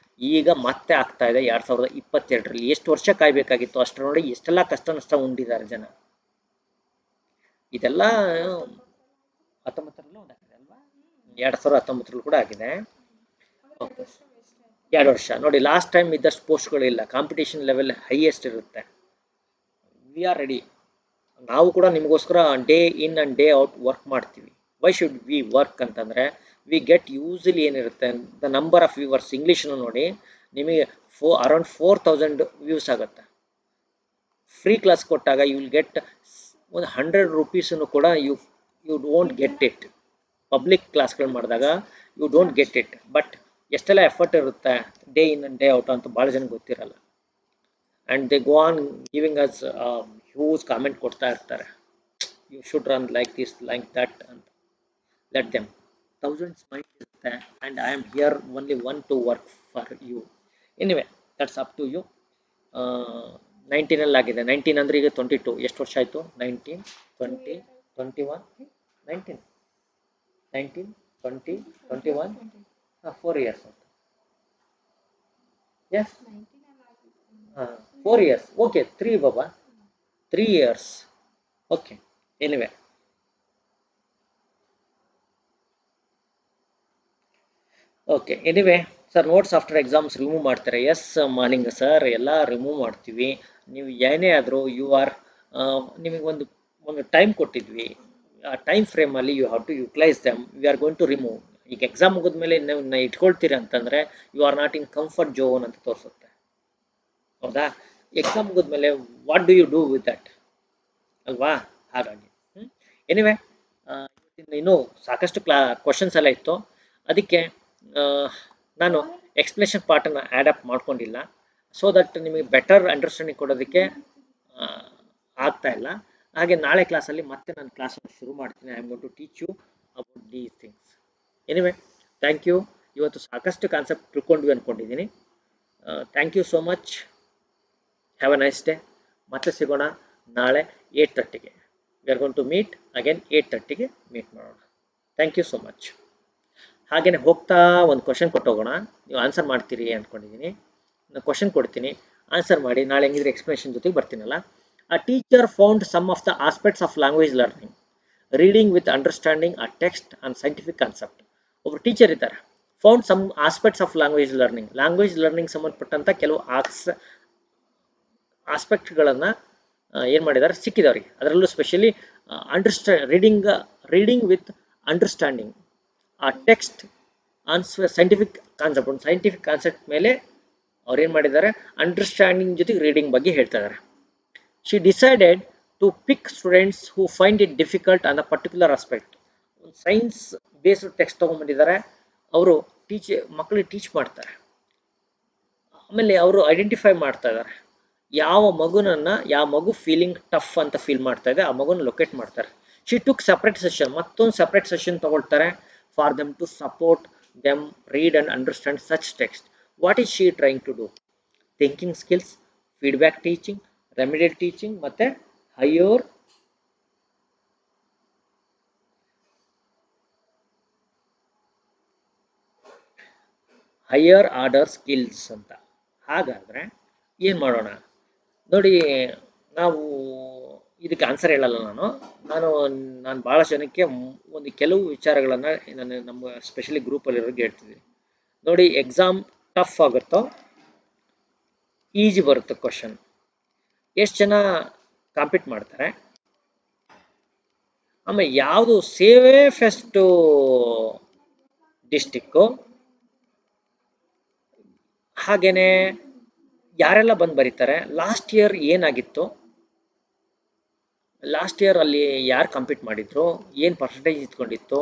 ಈಗ ಮತ್ತೆ ಆಗ್ತಾ ಇದೆ 2022ರಲ್ಲಿ. ಎಷ್ಟು ವರ್ಷ ಕಾಯಬೇಕಾಗಿತ್ತು ಅಷ್ಟರ ನೋಡಿ ಎಷ್ಟೆಲ್ಲ ಕಷ್ಟ ನಷ್ಟ ಉಂಡಿದ್ದಾರೆ ಜನ. ಇದೆಲ್ಲ 19ರಲ್ಲೂ ಆಗಿದೆ ಅಲ್ವಾ, 2019ರಲ್ಲೂ ಕೂಡ ಆಗಿದೆ. 2 ವರ್ಷ ನೋಡಿ, ಲಾಸ್ಟ್ ಟೈಮ್ ಇದ್ದಷ್ಟು ಪೋಸ್ಟ್ಗಳಿಲ್ಲ, ಕಾಂಪಿಟೇಷನ್ ಲೆವೆಲ್ ಹೈಯೆಸ್ಟ್ ಇರುತ್ತೆ. We are ready. ನಾವು ಕೂಡ ನಿಮಗೋಸ್ಕರ day in and day out work ಮಾಡ್ತೀವಿ. ವೈ ಶುಡ್ ವಿ ವರ್ಕ್ ಅಂತಂದರೆ, ವಿ ಗೆಟ್ ಯೂಸಲಿ ಏನಿರುತ್ತೆ, ದ ನಂಬರ್ ಆಫ್ ವ್ಯೂವರ್ಸ್ ಇಂಗ್ಲೀಷ್ನು ನೋಡಿ ನಿಮಗೆ ಅರೌಂಡ್ 4000 ವ್ಯೂಸ್ ಆಗುತ್ತೆ. ಫ್ರೀ ಕ್ಲಾಸ್ ಕೊಟ್ಟಾಗ ಯು ವಿಲ್ ಗೆಟ್ ಒಂದು 100 ರೂಪೀಸನ್ನು ಕೂಡ you don't get it. Public ಕ್ಲಾಸ್ಗಳು ಮಾಡಿದಾಗ you don't get it. But ಎಷ್ಟೆಲ್ಲ ಎಫರ್ಟ್ ಇರುತ್ತೆ day in and day out ಅಂತ ಭಾಳ ಜನ ಗೊತ್ತಿರಲ್ಲ. And they go on giving us huge comment ಕೊಡ್ತಾ ಇರ್ತಾರೆ, you should run like this like that ಅಂತ. ಲೆಟ್ ದೆಮ್, ಥೌಸಂಡ್ಸ್ ಮೈಂಡ್ ಇರುತ್ತೆ, and I am here only one to work for you. Anyway, that's up to you. 19 ಆಗಿದೆ. 19 ಅಂದರೆ ಈಗ 22. ಎಷ್ಟು ವರ್ಷ ಆಯಿತು? 19, 20, 21, 19, 19, 20, 21, 4 years. Yes? 4 years. Okay, 3 Baba. 3 years. Okay. Anyway. Okay, anyway sir, notes after exams remove ಮಾಡ್ತಾರೆ. Yes Malinga sir, ಎಲ್ಲ remove ಮಾಡ್ತೀವಿ. ನೀವು ಏನೇ ಆದರೂ ನಿಮಗೆ ಒಂದು ಟೈಮ್ ಕೊಟ್ಟಿದ್ವಿ. ಆ ಟೈಮ್ ಫ್ರೇಮಲ್ಲಿ you have to utilize them. We are going to remove. ಈಗ ಎಕ್ಸಾಮ್ ಮುಗಿದ್ಮೇಲೆ ನೀವು ಇಟ್ಕೊಳ್ತೀರ ಅಂತಂದರೆ you are not in comfort zone ಅಂತ ತೋರಿಸುತ್ತೆ. ಹೌದಾ? ಎಕ್ಸಾಮ್ ಮುಗಿದ್ಮೇಲೆ what do you do with that ಅಲ್ವಾ? ಹಾಗಾಗಿ ಎನಿವೆ, ಇನ್ನೂ ಸಾಕಷ್ಟು ಕ್ವಶನ್ಸ್ ಎಲ್ಲ ಇತ್ತು. ಅದಕ್ಕೆ ನಾನು ಎಕ್ಸ್ಪ್ಲೇಷನ್ ಪಾರ್ಟನ್ನು ಆ್ಯಡಪ್ ಮಾಡ್ಕೊಂಡಿಲ್ಲ, ಸೊ ದಟ್ ನಿಮಗೆ ಬೆಟರ್ ಅಂಡರ್ಸ್ಟ್ಯಾಂಡಿಂಗ್ ಕೊಡೋದಕ್ಕೆ ಆಗ್ತಾ ಇಲ್ಲ. ಹಾಗೆ ನಾಳೆ ಕ್ಲಾಸಲ್ಲಿ ಮತ್ತೆ ನಾನು ಕ್ಲಾಸನ್ನು ಶುರು ಮಾಡ್ತೀನಿ. I am going to teach you about these things. Anyway, thank you. ಇವತ್ತು ಸಾಕಷ್ಟು ಕಾನ್ಸೆಪ್ಟ್ ತಿಳ್ಕೊಂಡ್ವಿ ಅಂದ್ಕೊಂಡಿದ್ದೀನಿ. Thank you so much. Have a nice day. ಮತ್ತೆ ಸಿಗೋಣ ನಾಳೆ 8:30ಗೆ. We are going to meet again 8:30ಗೆ ಮೀಟ್ ಮಾಡೋಣ. Thank you so much. ಹಾಗೆಯೇ ಹೋಗ್ತಾ ಒಂದು ಕ್ವಶನ್ ಕೊಟ್ಟೋಗೋಣ. ನೀವು ಆನ್ಸರ್ ಮಾಡ್ತೀರಿ ಅಂದ್ಕೊಂಡಿದ್ದೀನಿ. ನಾನು ಕ್ವಶನ್ ಕೊಡ್ತೀನಿ, ಆನ್ಸರ್ ಮಾಡಿ. ನಾಳೆ ಹೆಂಗಿದ್ರೆ ಎಕ್ಸ್ಪ್ಲನೇಷನ್ ಜೊತೆಗೆ ಬರ್ತೀನಲ್ಲ. A teacher found some of the aspects of language learning, reading with understanding a text and scientific concept. ಒಬ್ಬರು ಟೀಚರ್ ಇದ್ದಾರೆ, found some aspects of language learning ಸಂಬಂಧಪಟ್ಟಂಥ ಕೆಲವು ಆಸ್ಪೆಕ್ಟ್ಗಳನ್ನು ಏನು ಮಾಡಿದ್ದಾರೆ, ಸಿಕ್ಕಿದವರಿಗೆ. ಅದರಲ್ಲೂ ಸ್ಪೆಷಲಿ ರೀಡಿಂಗ್ ವಿತ್ ಅಂಡರ್ಸ್ಟ್ಯಾಂಡಿಂಗ್ ಆ ಟೆಕ್ಸ್ಟ್ ಆನ್ ಸೈಂಟಿಫಿಕ್ ಕಾನ್ಸೆಪ್ಟ್. ಒಂದು ಸೈಂಟಿಫಿಕ್ ಕಾನ್ಸೆಪ್ಟ್ ಮೇಲೆ ಅವ್ರು ಏನು ಮಾಡಿದ್ದಾರೆ, ಅಂಡರ್ಸ್ಟ್ಯಾಂಡಿಂಗ್ ಜೊತೆಗೆ ರೀಡಿಂಗ್ ಬಗ್ಗೆ ಹೇಳ್ತಾ ಇದ್ದಾರೆ. She decided to pick students who find it difficult on a particular aspect. ಒಂದು ಸೈನ್ಸ್ ಬೇಸ್ಡ್ ಟೆಕ್ಸ್ಟ್ ತೊಗೊಂಡ್ಬಂದಿದ್ದಾರೆ, ಅವರು ಮಕ್ಕಳಿಗೆ ಟೀಚ್ ಮಾಡ್ತಾರೆ. ಆಮೇಲೆ ಅವರು ಐಡೆಂಟಿಫೈ ಮಾಡ್ತಾ ಇದ್ದಾರೆ ಯಾವ ಮಗು ಫೀಲಿಂಗ್ ಟಫ್ ಅಂತ ಫೀಲ್ ಮಾಡ್ತಾ ಇದೆ, ಆ ಮಗುನ ಲೊಕೇಟ್ ಮಾಡ್ತಾರೆ. ಶಿ ಟುಕ್ ಸಪ್ರೇಟ್ ಸೆಷನ್, ಮತ್ತೊಂದು ಸಪ್ರೇಟ್ ಸೆಷನ್ ತಗೊಳ್ತಾರೆ for them to support them read and understand such text. What is she trying to do? Thinking skills, feedback teaching, remedial teaching ಮತ್ತೆ higher order skills ಅಂತ. ಹಾಗಾದ್ರೆ ಏನು ಮಾಡೋಣ ನೋಡಿ, ನಾವು ಇದಕ್ಕೆ ಆನ್ಸರ್ ಹೇಳಲ್ಲ. ನಾನು ಭಾಳ ಜನಕ್ಕೆ ಕೆಲವು ವಿಚಾರಗಳನ್ನು ನಮ್ಮ ಸ್ಪೆಷಲಿ ಗ್ರೂಪಲ್ಲಿರೋರಿಗೆ ಹೇಳ್ತಿದ್ದೀನಿ. ನೋಡಿ, ಎಕ್ಸಾಮ್ ಟಫ್ ಆಗುತ್ತೋ ಈಸಿ ಬರುತ್ತೆ ಕ್ವಶನ್. ಎಷ್ಟು ಜನ ಕಾಂಪೀಟ್ ಮಾಡ್ತಾರೆ? ಆಮೇಲೆ ಯಾವುದು ಸೇಫೆಸ್ಟು ಡಿಸ್ಟಿಕ್ಕು, ಹಾಗೇನೆ ಯಾರೆಲ್ಲ ಬಂದು ಬರೀತಾರೆ, ಲಾಸ್ಟ್ ಇಯರ್ ಏನಾಗಿತ್ತು, ಲಾಸ್ಟ್ ಇಯರ್ ಅಲ್ಲಿ ಯಾರು ಕಾಂಪೀಟ್ ಮಾಡಿದ್ರು, ಏನು ಪರ್ಸೆಂಟೇಜ್ ಇಟ್ಕೊಂಡಿತ್ತು,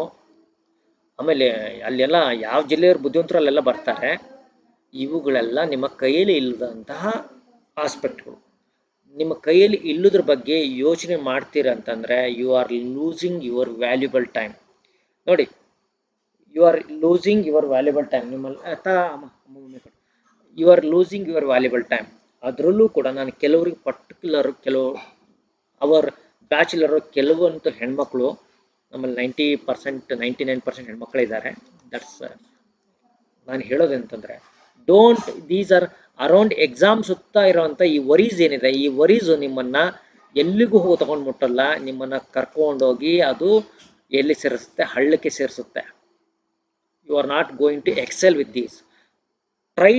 ಆಮೇಲೆ ಅಲ್ಲೆಲ್ಲ ಯಾವ ಜಿಲ್ಲೆಯವ್ರು ಬುದ್ಧಿವಂತರು ಅಲ್ಲೆಲ್ಲ ಬರ್ತಾರೆ. ಇವುಗಳೆಲ್ಲ ನಿಮ್ಮ ಕೈಯಲ್ಲಿ ಇಲ್ಲದಂತಹ ಆಸ್ಪೆಕ್ಟ್ಗಳು. ನಿಮ್ಮ ಕೈಯಲ್ಲಿ ಇಲ್ಲದ್ರ ಬಗ್ಗೆ ಯೋಚನೆ ಮಾಡ್ತೀರಂತಂದರೆ you are losing your valuable time. ನೋಡಿ, you are losing your valuable time. You are losing your valuable time. ಅದರಲ್ಲೂ ಕೂಡ ನಾನು ಕೆಲವ್ರಿಗೆ ಕೆಲವು ಅವರ್ ಬ್ಯಾಚುಲರು ಕೆಲವೊಂದು ಹೆಣ್ಮಕ್ಳು ನಮ್ಮಲ್ಲಿ 90% 99% ಹೆಣ್ಮಕ್ಳಿದ್ದಾರೆ. ದಟ್ಸ್ ನಾನು ಹೇಳೋದಂತಂದರೆ ದೀಸ್ ಆರ್ ಅರೌಂಡ್ ಎಕ್ಸಾಮ್ ಸುತ್ತ ಇರೋವಂಥ ಈ ವರೀಸ್ ಏನಿದೆ, ಈ ವರೀಸು ನಿಮ್ಮನ್ನು ಎಲ್ಲಿಗೂ ತಗೊಂಡು ಮುಟ್ಟಲ್ಲ, ನಿಮ್ಮನ್ನು ಕರ್ಕೊಂಡೋಗಿ ಅದು ಎಲ್ಲಿ ಸೇರಿಸುತ್ತೆ, ಹಳ್ಳಕ್ಕೆ ಸೇರಿಸುತ್ತೆ. You are not going to excel with these. Try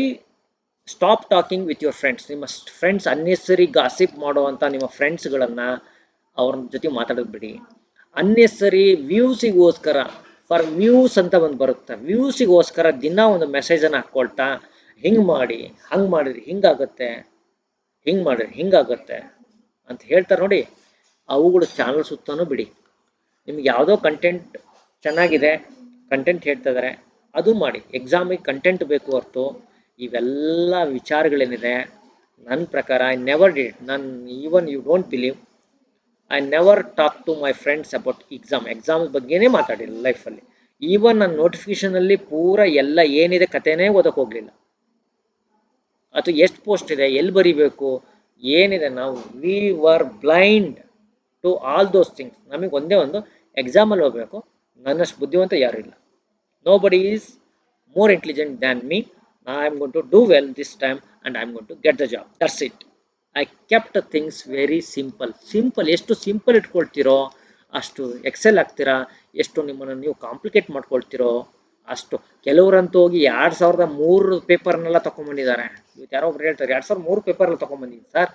stop talking with your friends. ನಿಮ್ಮ ಫ್ರೆಂಡ್ಸ್ ಅನ್ನೆಸರಿ ಗಾಸಿಪ್ ಮಾಡುವಂಥ ನಿಮ್ಮ ಫ್ರೆಂಡ್ಸ್ಗಳನ್ನು ಅವ್ರ ಜೊತೆ ಮಾತಾಡೋದು ಬಿಡಿ. ಅನ್ನೆಸರಿ ವ್ಯೂಸಿಗೋಸ್ಕರ, ಫಾರ್ ವ್ಯೂಸ್ ಅಂತ ಒಂದು ಬರುತ್ತೆ, ವ್ಯೂಸಿಗೋಸ್ಕರ ದಿನ ಒಂದು ಮೆಸೇಜನ್ನು ಹಾಕ್ಕೊಳ್ತಾ ಹಿಂಗೆ ಮಾಡಿ, ಹಂಗೆ ಮಾಡಿದ್ರಿ ಹಿಂಗಾಗುತ್ತೆ, ಹಿಂಗೆ ಮಾಡಿದ್ರಿ ಹಿಂಗಾಗುತ್ತೆ ಅಂತ ಹೇಳ್ತಾರೆ ನೋಡಿ, ಅವುಗಳು ಚಾನಲ್ ಸುತ್ತಾನು ಬಿಡಿ. ನಿಮ್ಗೆ ಯಾವುದೋ ಕಂಟೆಂಟ್ ಚೆನ್ನಾಗಿದೆ, ಕಂಟೆಂಟ್ ಹೇಳ್ತಾ ಇದ್ದಾರೆ, ಅದು ಮಾಡಿ. ಎಕ್ಸಾಮಿಗೆ ಕಂಟೆಂಟ್ ಬೇಕು ಹೊರತು ಇವೆಲ್ಲ ವಿಚಾರಗಳೇನಿದೆ ನನ್ನ ಪ್ರಕಾರ I never did. Even you don't believe, I never talk to my friends about exam ಬಗ್ಗೆನೇ ಮಾತಾಡಿಲ್ಲ ಲೈಫಲ್ಲಿ. ಈವನ್ ನನ್ನ ನೋಟಿಫಿಕೇಶನಲ್ಲಿ ಪೂರ ಎಲ್ಲ ಏನಿದೆ ಕಥೆನೇ ಓದಕ್ಕೆ ಹೋಗಲಿಲ್ಲ. ಅಥವಾ ಎಷ್ಟು ಪೋಸ್ಟ್ ಇದೆ, ಎಲ್ಲಿ ಬರೀಬೇಕು, ಏನಿದೆ, ನಾವು we were blind to all those things. ನಮಗೆ ಒಂದೇ ಒಂದು ಎಕ್ಸಾಮಲ್ಲಿ ಹೋಗಬೇಕು, ನನ್ನಷ್ಟು ಬುದ್ಧಿವಂತ ಯಾರು ಇಲ್ಲ. Nobody is more intelligent than me. I am going to do well this time and I am going to get the job. That's it. I kept things very simple. ಎಷ್ಟು simple ಇಟ್ಕೊಳ್ತೀರೋ ಅಷ್ಟು excel ಆಗ್ತೀರಾ. ಎಷ್ಟು ನಿಮ್ಮನ್ನು ನೀವು complicate ಮಾಡ್ಕೊಳ್ತೀರೋ ಅಷ್ಟು. ಕೆಲವರಂತೂ ಹೋಗಿ 2003 ಪೇಪರ್ನೆಲ್ಲ ತೊಗೊಂಬಂದಿದ್ದಾರೆ. ಇವತ್ತು ಯಾರೋ ಒಬ್ರು ಹೇಳ್ತಾರೆ 2003 ಪೇಪರ್ನೆಲ್ಲ ತೊಗೊಂಬಂದಿದ್ದೀನಿ ಸರ್.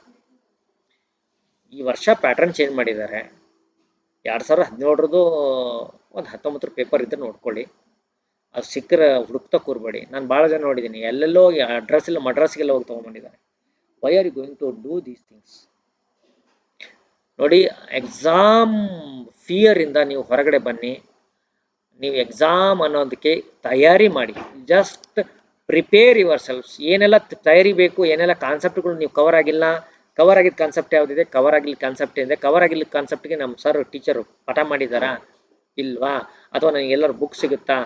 ಈ ವರ್ಷ ಪ್ಯಾಟರ್ನ್ ಚೇಂಜ್ ಮಾಡಿದ್ದಾರೆ. 2017 ಒಂದು 19 ಪೇಪರ್ ಇದ್ದರೆ ನೋಡ್ಕೊಳ್ಳಿ. ಅದು ಸಿಕ್ಕರೆ ಹುಡುಕ್ತಾ ಕೂರ್ಬೇಡಿ. ನಾನು ಭಾಳ ಜನ ನೋಡಿದ್ದೀನಿ, ಎಲ್ಲೆಲ್ಲೋ ಅಡ್ರೆಸ್ ಇಲ್ಲ ಮಡ್ರಾಸ್ಗೆಲ್ಲ ಹೋಗಿ ತೊಗೊಂಬಂದಿದ್ದಾರೆ. Why are you going to do these things? ನೋಡಿ, ಎಕ್ಸಾಮ್ ಫಿಯರಿಂದ ನೀವು ಹೊರಗಡೆ ಬನ್ನಿ. ನೀವು ಎಕ್ಸಾಮ್ ಅನ್ನೋದಕ್ಕೆ ತಯಾರಿ ಮಾಡಿ. Just prepare yourselves. ಏನೆಲ್ಲ ತಯಾರಿ ಬೇಕು, ಏನೆಲ್ಲ ಕಾನ್ಸೆಪ್ಟ್ಗಳು ನೀವು ಕವರ್ ಆಗಿಲ್ಲ, ಕವರ್ ಆಗಿದ್ದ ಕಾನ್ಸೆಪ್ಟ್ ಯಾವುದಿದೆ, ಕವರ್ ಆಗಿಲ್ಲ ಕಾನ್ಸೆಪ್ಟ್ ಇದೆ, ಕವರ್ ಆಗಿಲ್ಲ ಕಾನ್ಸೆಪ್ಟ್ಗೆ ನಮ್ಮ ಸರ್ ಟೀಚರು ಪಾಠ ಮಾಡಿದಾರಾ ಇಲ್ವಾ, ಅಥವಾ ನನಗೆ ಎಲ್ಲರೂ ಬುಕ್ ಸಿಗುತ್ತಾ,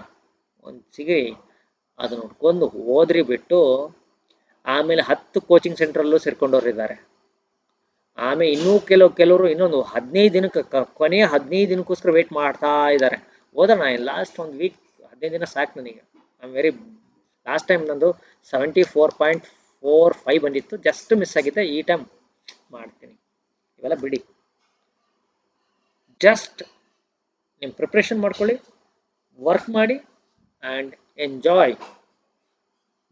ಒಂದು ಸಿಗಿ ಅದು ನೋಡ್ಕೊಂಡು ಓದ್ರಿ ಬಿಟ್ಟು ಆಮೇಲೆ 10 ಕೋಚಿಂಗ್ ಸೆಂಟ್ರಲ್ಲೂ ಸೇರ್ಕೊಂಡವ್ರಿದ್ದಾರೆ. ಆಮೇಲೆ ಇನ್ನೂ ಕೆಲವರು ಇನ್ನೊಂದು 15 ದಿನಕ್ಕೆ ಕೊನೆಯ 15 ದಿನಕ್ಕೋಸ್ಕರ ವೇಟ್ ಮಾಡ್ತಾ ಇದ್ದಾರೆ. ಓದೋಣ, ಲಾಸ್ಟ್ ಒಂದು ವೀಕ್ 15 ದಿನ ಸಾಕು ನನಗೆ. ಲಾಸ್ಟ್ ಟೈಮ್ ನಂದು 74.45 ಬಂದಿತ್ತು, ಜಸ್ಟ್ ಮಿಸ್ ಆಗಿದೆ. ಈ ಟೈಮ್ ಮಾಡ್ತೀನಿ. ಇವೆಲ್ಲ ಬಿಡಿ, ಜಸ್ಟ್ ನಿಮ್ಮ ಪ್ರಿಪ್ರೇಷನ್ ಮಾಡ್ಕೊಳ್ಳಿ, ವರ್ಕ್ ಮಾಡಿ ಆ್ಯಂಡ್ ಎಂಜಾಯ್.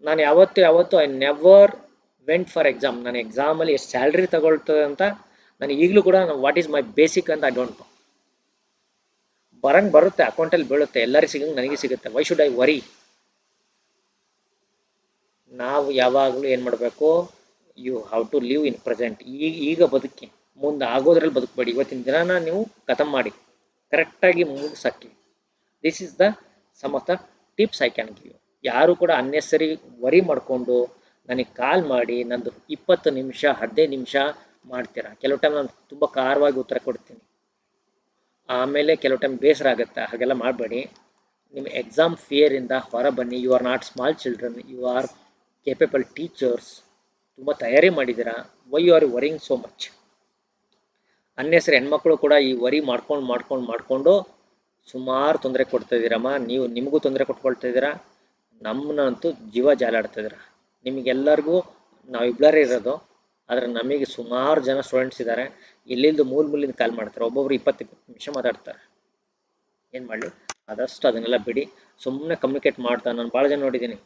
ನಾನು ಯಾವತ್ತು I never went for exam. ನಾನು ಎಕ್ಸಾಮಲ್ಲಿ ಎಷ್ಟು ಸ್ಯಾಲ್ರಿ ತಗೊಳ್ತದೆ ಅಂತ ನಾನು ಈಗಲೂ ಕೂಡ ವಾಟ್ ಈಸ್ ಮೈ ಬೇಸಿಕ್ ಅಂತ ಐ ಡೋಂಟ್ ನೋ. ಬರುತ್ತೆ, ಅಕೌಂಟಲ್ಲಿ ಬೀಳುತ್ತೆ, ಎಲ್ಲರಿಗೂ ಸಿಗಂಗೆ ನನಗೆ ಸಿಗುತ್ತೆ. Why should I worry? ನಾವು ಯಾವಾಗಲೂ ಏನು ಮಾಡಬೇಕು, you have to live in present. ಈಗ ಬದುಕಿ, ಮುಂದೆ ಆಗೋದ್ರಲ್ಲಿ ಬದುಕಬೇಡಿ. ಇವತ್ತಿನ ದಿನಾನ ನೀವು ಖತಮ್ ಮಾಡಿ, ಕರೆಕ್ಟಾಗಿ ಮುಗಿಸಾಕಿ. This is the some of the tips I can give. ಯಾರು ಕೂಡ ಅನ್ನೆಸರಿ ವರಿ ಮಾಡಿಕೊಂಡು ನನಗೆ ಕಾಲ್ ಮಾಡಿ ನಂದು 20 ನಿಮಿಷ 15 ನಿಮಿಷ ಮಾಡ್ತೀರಾ. ಕೆಲವು ಟೈಮ್ ನಾನು ತುಂಬ ಖಾರವಾಗಿ ಉತ್ತರ ಕೊಡ್ತೀನಿ, ಆಮೇಲೆ ಕೆಲವು ಟೈಮ್ ಬೇಸರ ಆಗುತ್ತೆ. ಹಾಗೆಲ್ಲ ಮಾಡಬೇಡಿ. ನಿಮ್ಮ ಎಕ್ಸಾಮ್ ಫಿಯರಿಂದ ಹೊರ ಬನ್ನಿ. You are not small children, you are capable teachers. ತುಂಬ ತಯಾರಿ ಮಾಡಿದ್ದೀರಾ. Why you are worrying so much? Unnecessary ಹೆಣ್ಮಕ್ಳು ಕೂಡ ಈ ವರಿ ಮಾಡ್ಕೊಂಡು ಸುಮಾರು ತೊಂದರೆ ಕೊಡ್ತಾ ಇದ್ದೀರಮ್ಮ. ನಿಮಗೂ ತೊಂದರೆ ಕೊಟ್ಕೊಳ್ತಾ ಇದ್ದೀರಾ, ನಮ್ಮನ್ನಂತೂ ಜೀವ ಜಾಲಾಡ್ತಾ ಇದ್ದೀರಾ. ನಿಮಗೆಲ್ಲರಿಗೂ ನಾವು ಇಬ್ಬರೇ ಇರೋದು, ಆದರೆ ನಮಗೆ ಸುಮಾರು ಜನ ಸ್ಟೂಡೆಂಟ್ಸ್ ಇದ್ದಾರೆ. ಇಲ್ಲಿಂದ ಮೂಲಿಂದ ಕಾಲ್ ಮಾಡ್ತಾರೆ, ಒಬ್ಬೊಬ್ರು 20 ನಿಮಿಷ ಮಾತಾಡ್ತಾರೆ. ಏನು ಮಾಡಲಿ? ಆದಷ್ಟು ಅದನ್ನೆಲ್ಲ ಬಿಡಿ, ಸುಮ್ಮನೆ ಕಮ್ಯುನಿಕೇಟ್ ಮಾಡ್ತಾ. ನಾನು ಭಾಳ ಜನ ನೋಡಿದ್ದೀನಿ,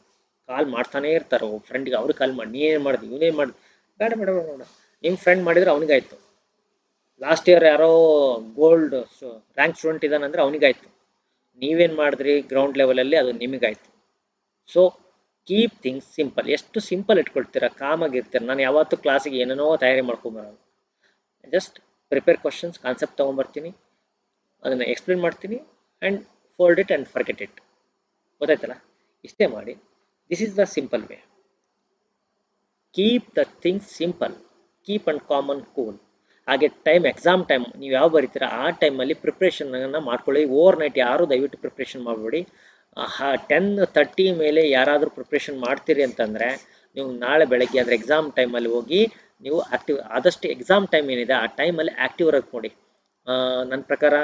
ಕಾಲ್ ಮಾಡ್ತಾನೇ ಇರ್ತಾರೆ. ಒಬ್ಬ ಫ್ರೆಂಡ್ಗೆ ಅವ್ರಿಗೆ ಕಾಲ್ ಮಾಡಿ, ನೀನೇನು ಮಾಡಿದ್ವಿ, ಇವನೇನು ಮಾಡಿದ್ವಿ. ಬೇಡ. ನಿಮ್ಮ ಫ್ರೆಂಡ್ ಮಾಡಿದರೆ ಅವನಿಗಾಯ್ತು. ಲಾಸ್ಟ್ ಇಯರ್ ಯಾರೋ ಗೋಲ್ಡ್ ರ್ಯಾಂಕ್ ಸ್ಟೂಡೆಂಟ್ ಇದ್ದಾನಂದ್ರೆ ಅವನಿಗಾಯ್ತು. ನೀವೇನು ಮಾಡಿದ್ರಿ ಗ್ರೌಂಡ್ ಲೆವೆಲಲ್ಲಿ, ಅದು ನಿಮಗಾಯ್ತು. So keep things simple. ಎಷ್ಟು ಸಿಂಪಲ್ ಇಟ್ಕೊಳ್ತೀರಾ, ಕಾಮಾಗಿರ್ತೀರ. ನಾನು ಯಾವತ್ತೂ ಕ್ಲಾಸಿಗೆ ಏನೇನೋ ತಯಾರಿ ಮಾಡ್ಕೊಂಬರೋದು. ಜಸ್ಟ್ ಪ್ರಿಪೇರ್ ಕ್ವಶನ್ಸ್, ಕಾನ್ಸೆಪ್ಟ್ ತೊಗೊಂಬರ್ತೀನಿ, ಅದನ್ನು ಎಕ್ಸ್ಪ್ಲೇನ್ ಮಾಡ್ತೀನಿ and fold it and forget it. ಗೊತ್ತಾಯ್ತಲ್ಲ? ಇಷ್ಟೇ ಮಾಡಿ. This is the simple way. Keep the things simple, keep and common cool. ಹಾಗೆ ಎಕ್ಸಾಮ್ ಟೈಮ್ ನೀವು ಯಾವ ಬರೀತೀರ ಆ ಟೈಮಲ್ಲಿ ಪ್ರಿಪ್ರೇಷನನ್ನು ಮಾಡ್ಕೊಳ್ಳಿ. ಓವರ್ ನೈಟ್ ಯಾರು ದಯವಿಟ್ಟು ಪ್ರಿಪ್ರೇಷನ್ ಮಾಡಬೇಡಿ. 10:30 ಮೇಲೆ ಯಾರಾದರೂ ಪ್ರಿಪ್ರೇಷನ್ ಮಾಡ್ತೀರಿ ಅಂತಂದರೆ ನೀವು ನಾಳೆ ಬೆಳಗ್ಗೆ ಅಂದರೆ ಎಕ್ಸಾಮ್ ಟೈಮಲ್ಲಿ ಹೋಗಿ ನೀವು ಆದಷ್ಟು ಎಕ್ಸಾಮ್ ಟೈಮ್ ಏನಿದೆ ಆ ಟೈಮಲ್ಲಿ ಆ್ಯಕ್ಟಿವ್ ಆಗಿ ನೋಡಿ. ನನ್ನ ಪ್ರಕಾರ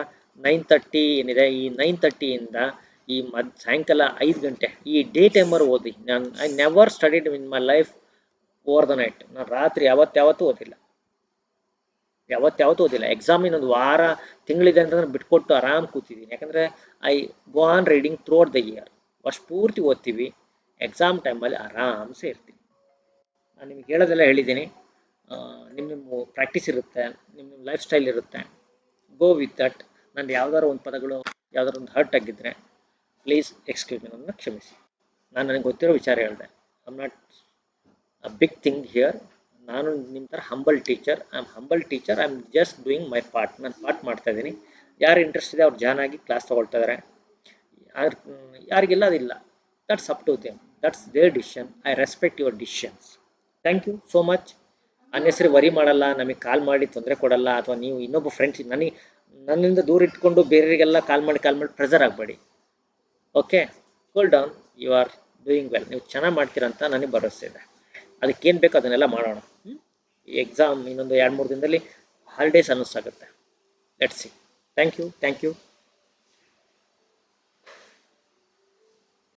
9:30 ಏನಿದೆ, ಈ 9:30ಇಂದ ಈ ಸಾಯಂಕಾಲ 5 ಗಂಟೆ ಈ ಡೇ ಟೈಮರ್ ಓದಿ. I never studied in my life over the night. ನಾನು ರಾತ್ರಿ ಯಾವತ್ತೂ ಓದಿಲ್ಲ, ಎಕ್ಸಾಮ್ ಇನ್ನೊಂದು ವಾರ ತಿಂಗಳಿದೆ ಅಂತಂದ್ರೆ ಬಿಟ್ಕೊಟ್ಟು ಆರಾಮ್ ಕೂತಿದ್ದೀನಿ. ಯಾಕಂದರೆ I go on reading through out the year. ವರ್ಷ ಪೂರ್ತಿ ಓದ್ತೀವಿ, ಎಕ್ಸಾಮ್ ಟೈಮಲ್ಲಿ ಆರಾಮ್ಸೆ ಇರ್ತೀವಿ. ನಾನು ನಿಮ್ಗೆ ಹೇಳೋದೆಲ್ಲ ಹೇಳಿದ್ದೀನಿ. ನಿಮ್ಮ ಪ್ರಾಕ್ಟೀಸ್ ಇರುತ್ತೆ, ನಿಮ್ಮ ಲೈಫ್ ಸ್ಟೈಲ್ ಇರುತ್ತೆ. Go with that. ನಾನು ಯಾವ್ದಾದ್ರು ಒಂದು ಪದಗಳು ಯಾವ್ದಾದ್ರು ಒಂದು ಹರ್ಟ್ ಆಗಿದ್ದರೆ ಪ್ಲೀಸ್ ಎಕ್ಸ್ಕ್ಯೂಸ್ ಮೀ, ನನ್ನನ್ನು ಕ್ಷಮಿಸಿ. ನಾನು ನನಗೆ ಗೊತ್ತಿರೋ ವಿಚಾರ ಹೇಳಿದೆ. I am not a big thing here. ನಾನು ನಿಮ್ಮ ಥರ humble teacher. I am just doing my part. ನಾನು ಪಾರ್ಟ್ ಮಾಡ್ತಾ ಇದ್ದೀನಿ. ಯಾರು ಇಂಟ್ರೆಸ್ಟ್ ಇದೆ ಅವ್ರು ಜಾಯ್ನ್ ಆಗಿ ಕ್ಲಾಸ್ ತೊಗೊಳ್ತಾ ಇದ್ದಾರೆ. ಯಾರಿಗೆಲ್ಲ ಅದಿಲ್ಲ, that's up to them, that's their decision. I respect your decisions. Thank you so much. Unnecessary worry ಮಾಡಲ್ಲ, ನಮಗೆ ಕಾಲ್ ಮಾಡಿ ತೊಂದರೆ ಕೊಡಲ್ಲ, ಅಥವಾ ನೀವು ಇನ್ನೊಬ್ಬ ಫ್ರೆಂಡ್ಸ್ ನನ್ನಿಂದ ದೂರ ಇಟ್ಕೊಂಡು ಬೇರೆಯವರಿಗೆಲ್ಲ ಕಾಲ್ ಮಾಡಿ ಪ್ರೆಷರ್ ಆಗಬೇಡಿ. Okay, cool down. You are doing well. ನೀವು ಚೆನ್ನಾಗಿ ಮಾಡ್ತೀರಂತ ನನಗೆ ಭರವಸೆ ಇದೆ. ಅದಕ್ಕೇನು ಬೇಕು ಅದನ್ನೆಲ್ಲ ಮಾಡೋಣ. ಈ ಎಕ್ಸಾಮ್ ಇನ್ನೊಂದು 2-3 ದಿನದಲ್ಲಿ ಹಾಲಿಡೇಸ್ ಅನ್ನಿಸ್ತಾಗುತ್ತೆ. Let's see. Thank you.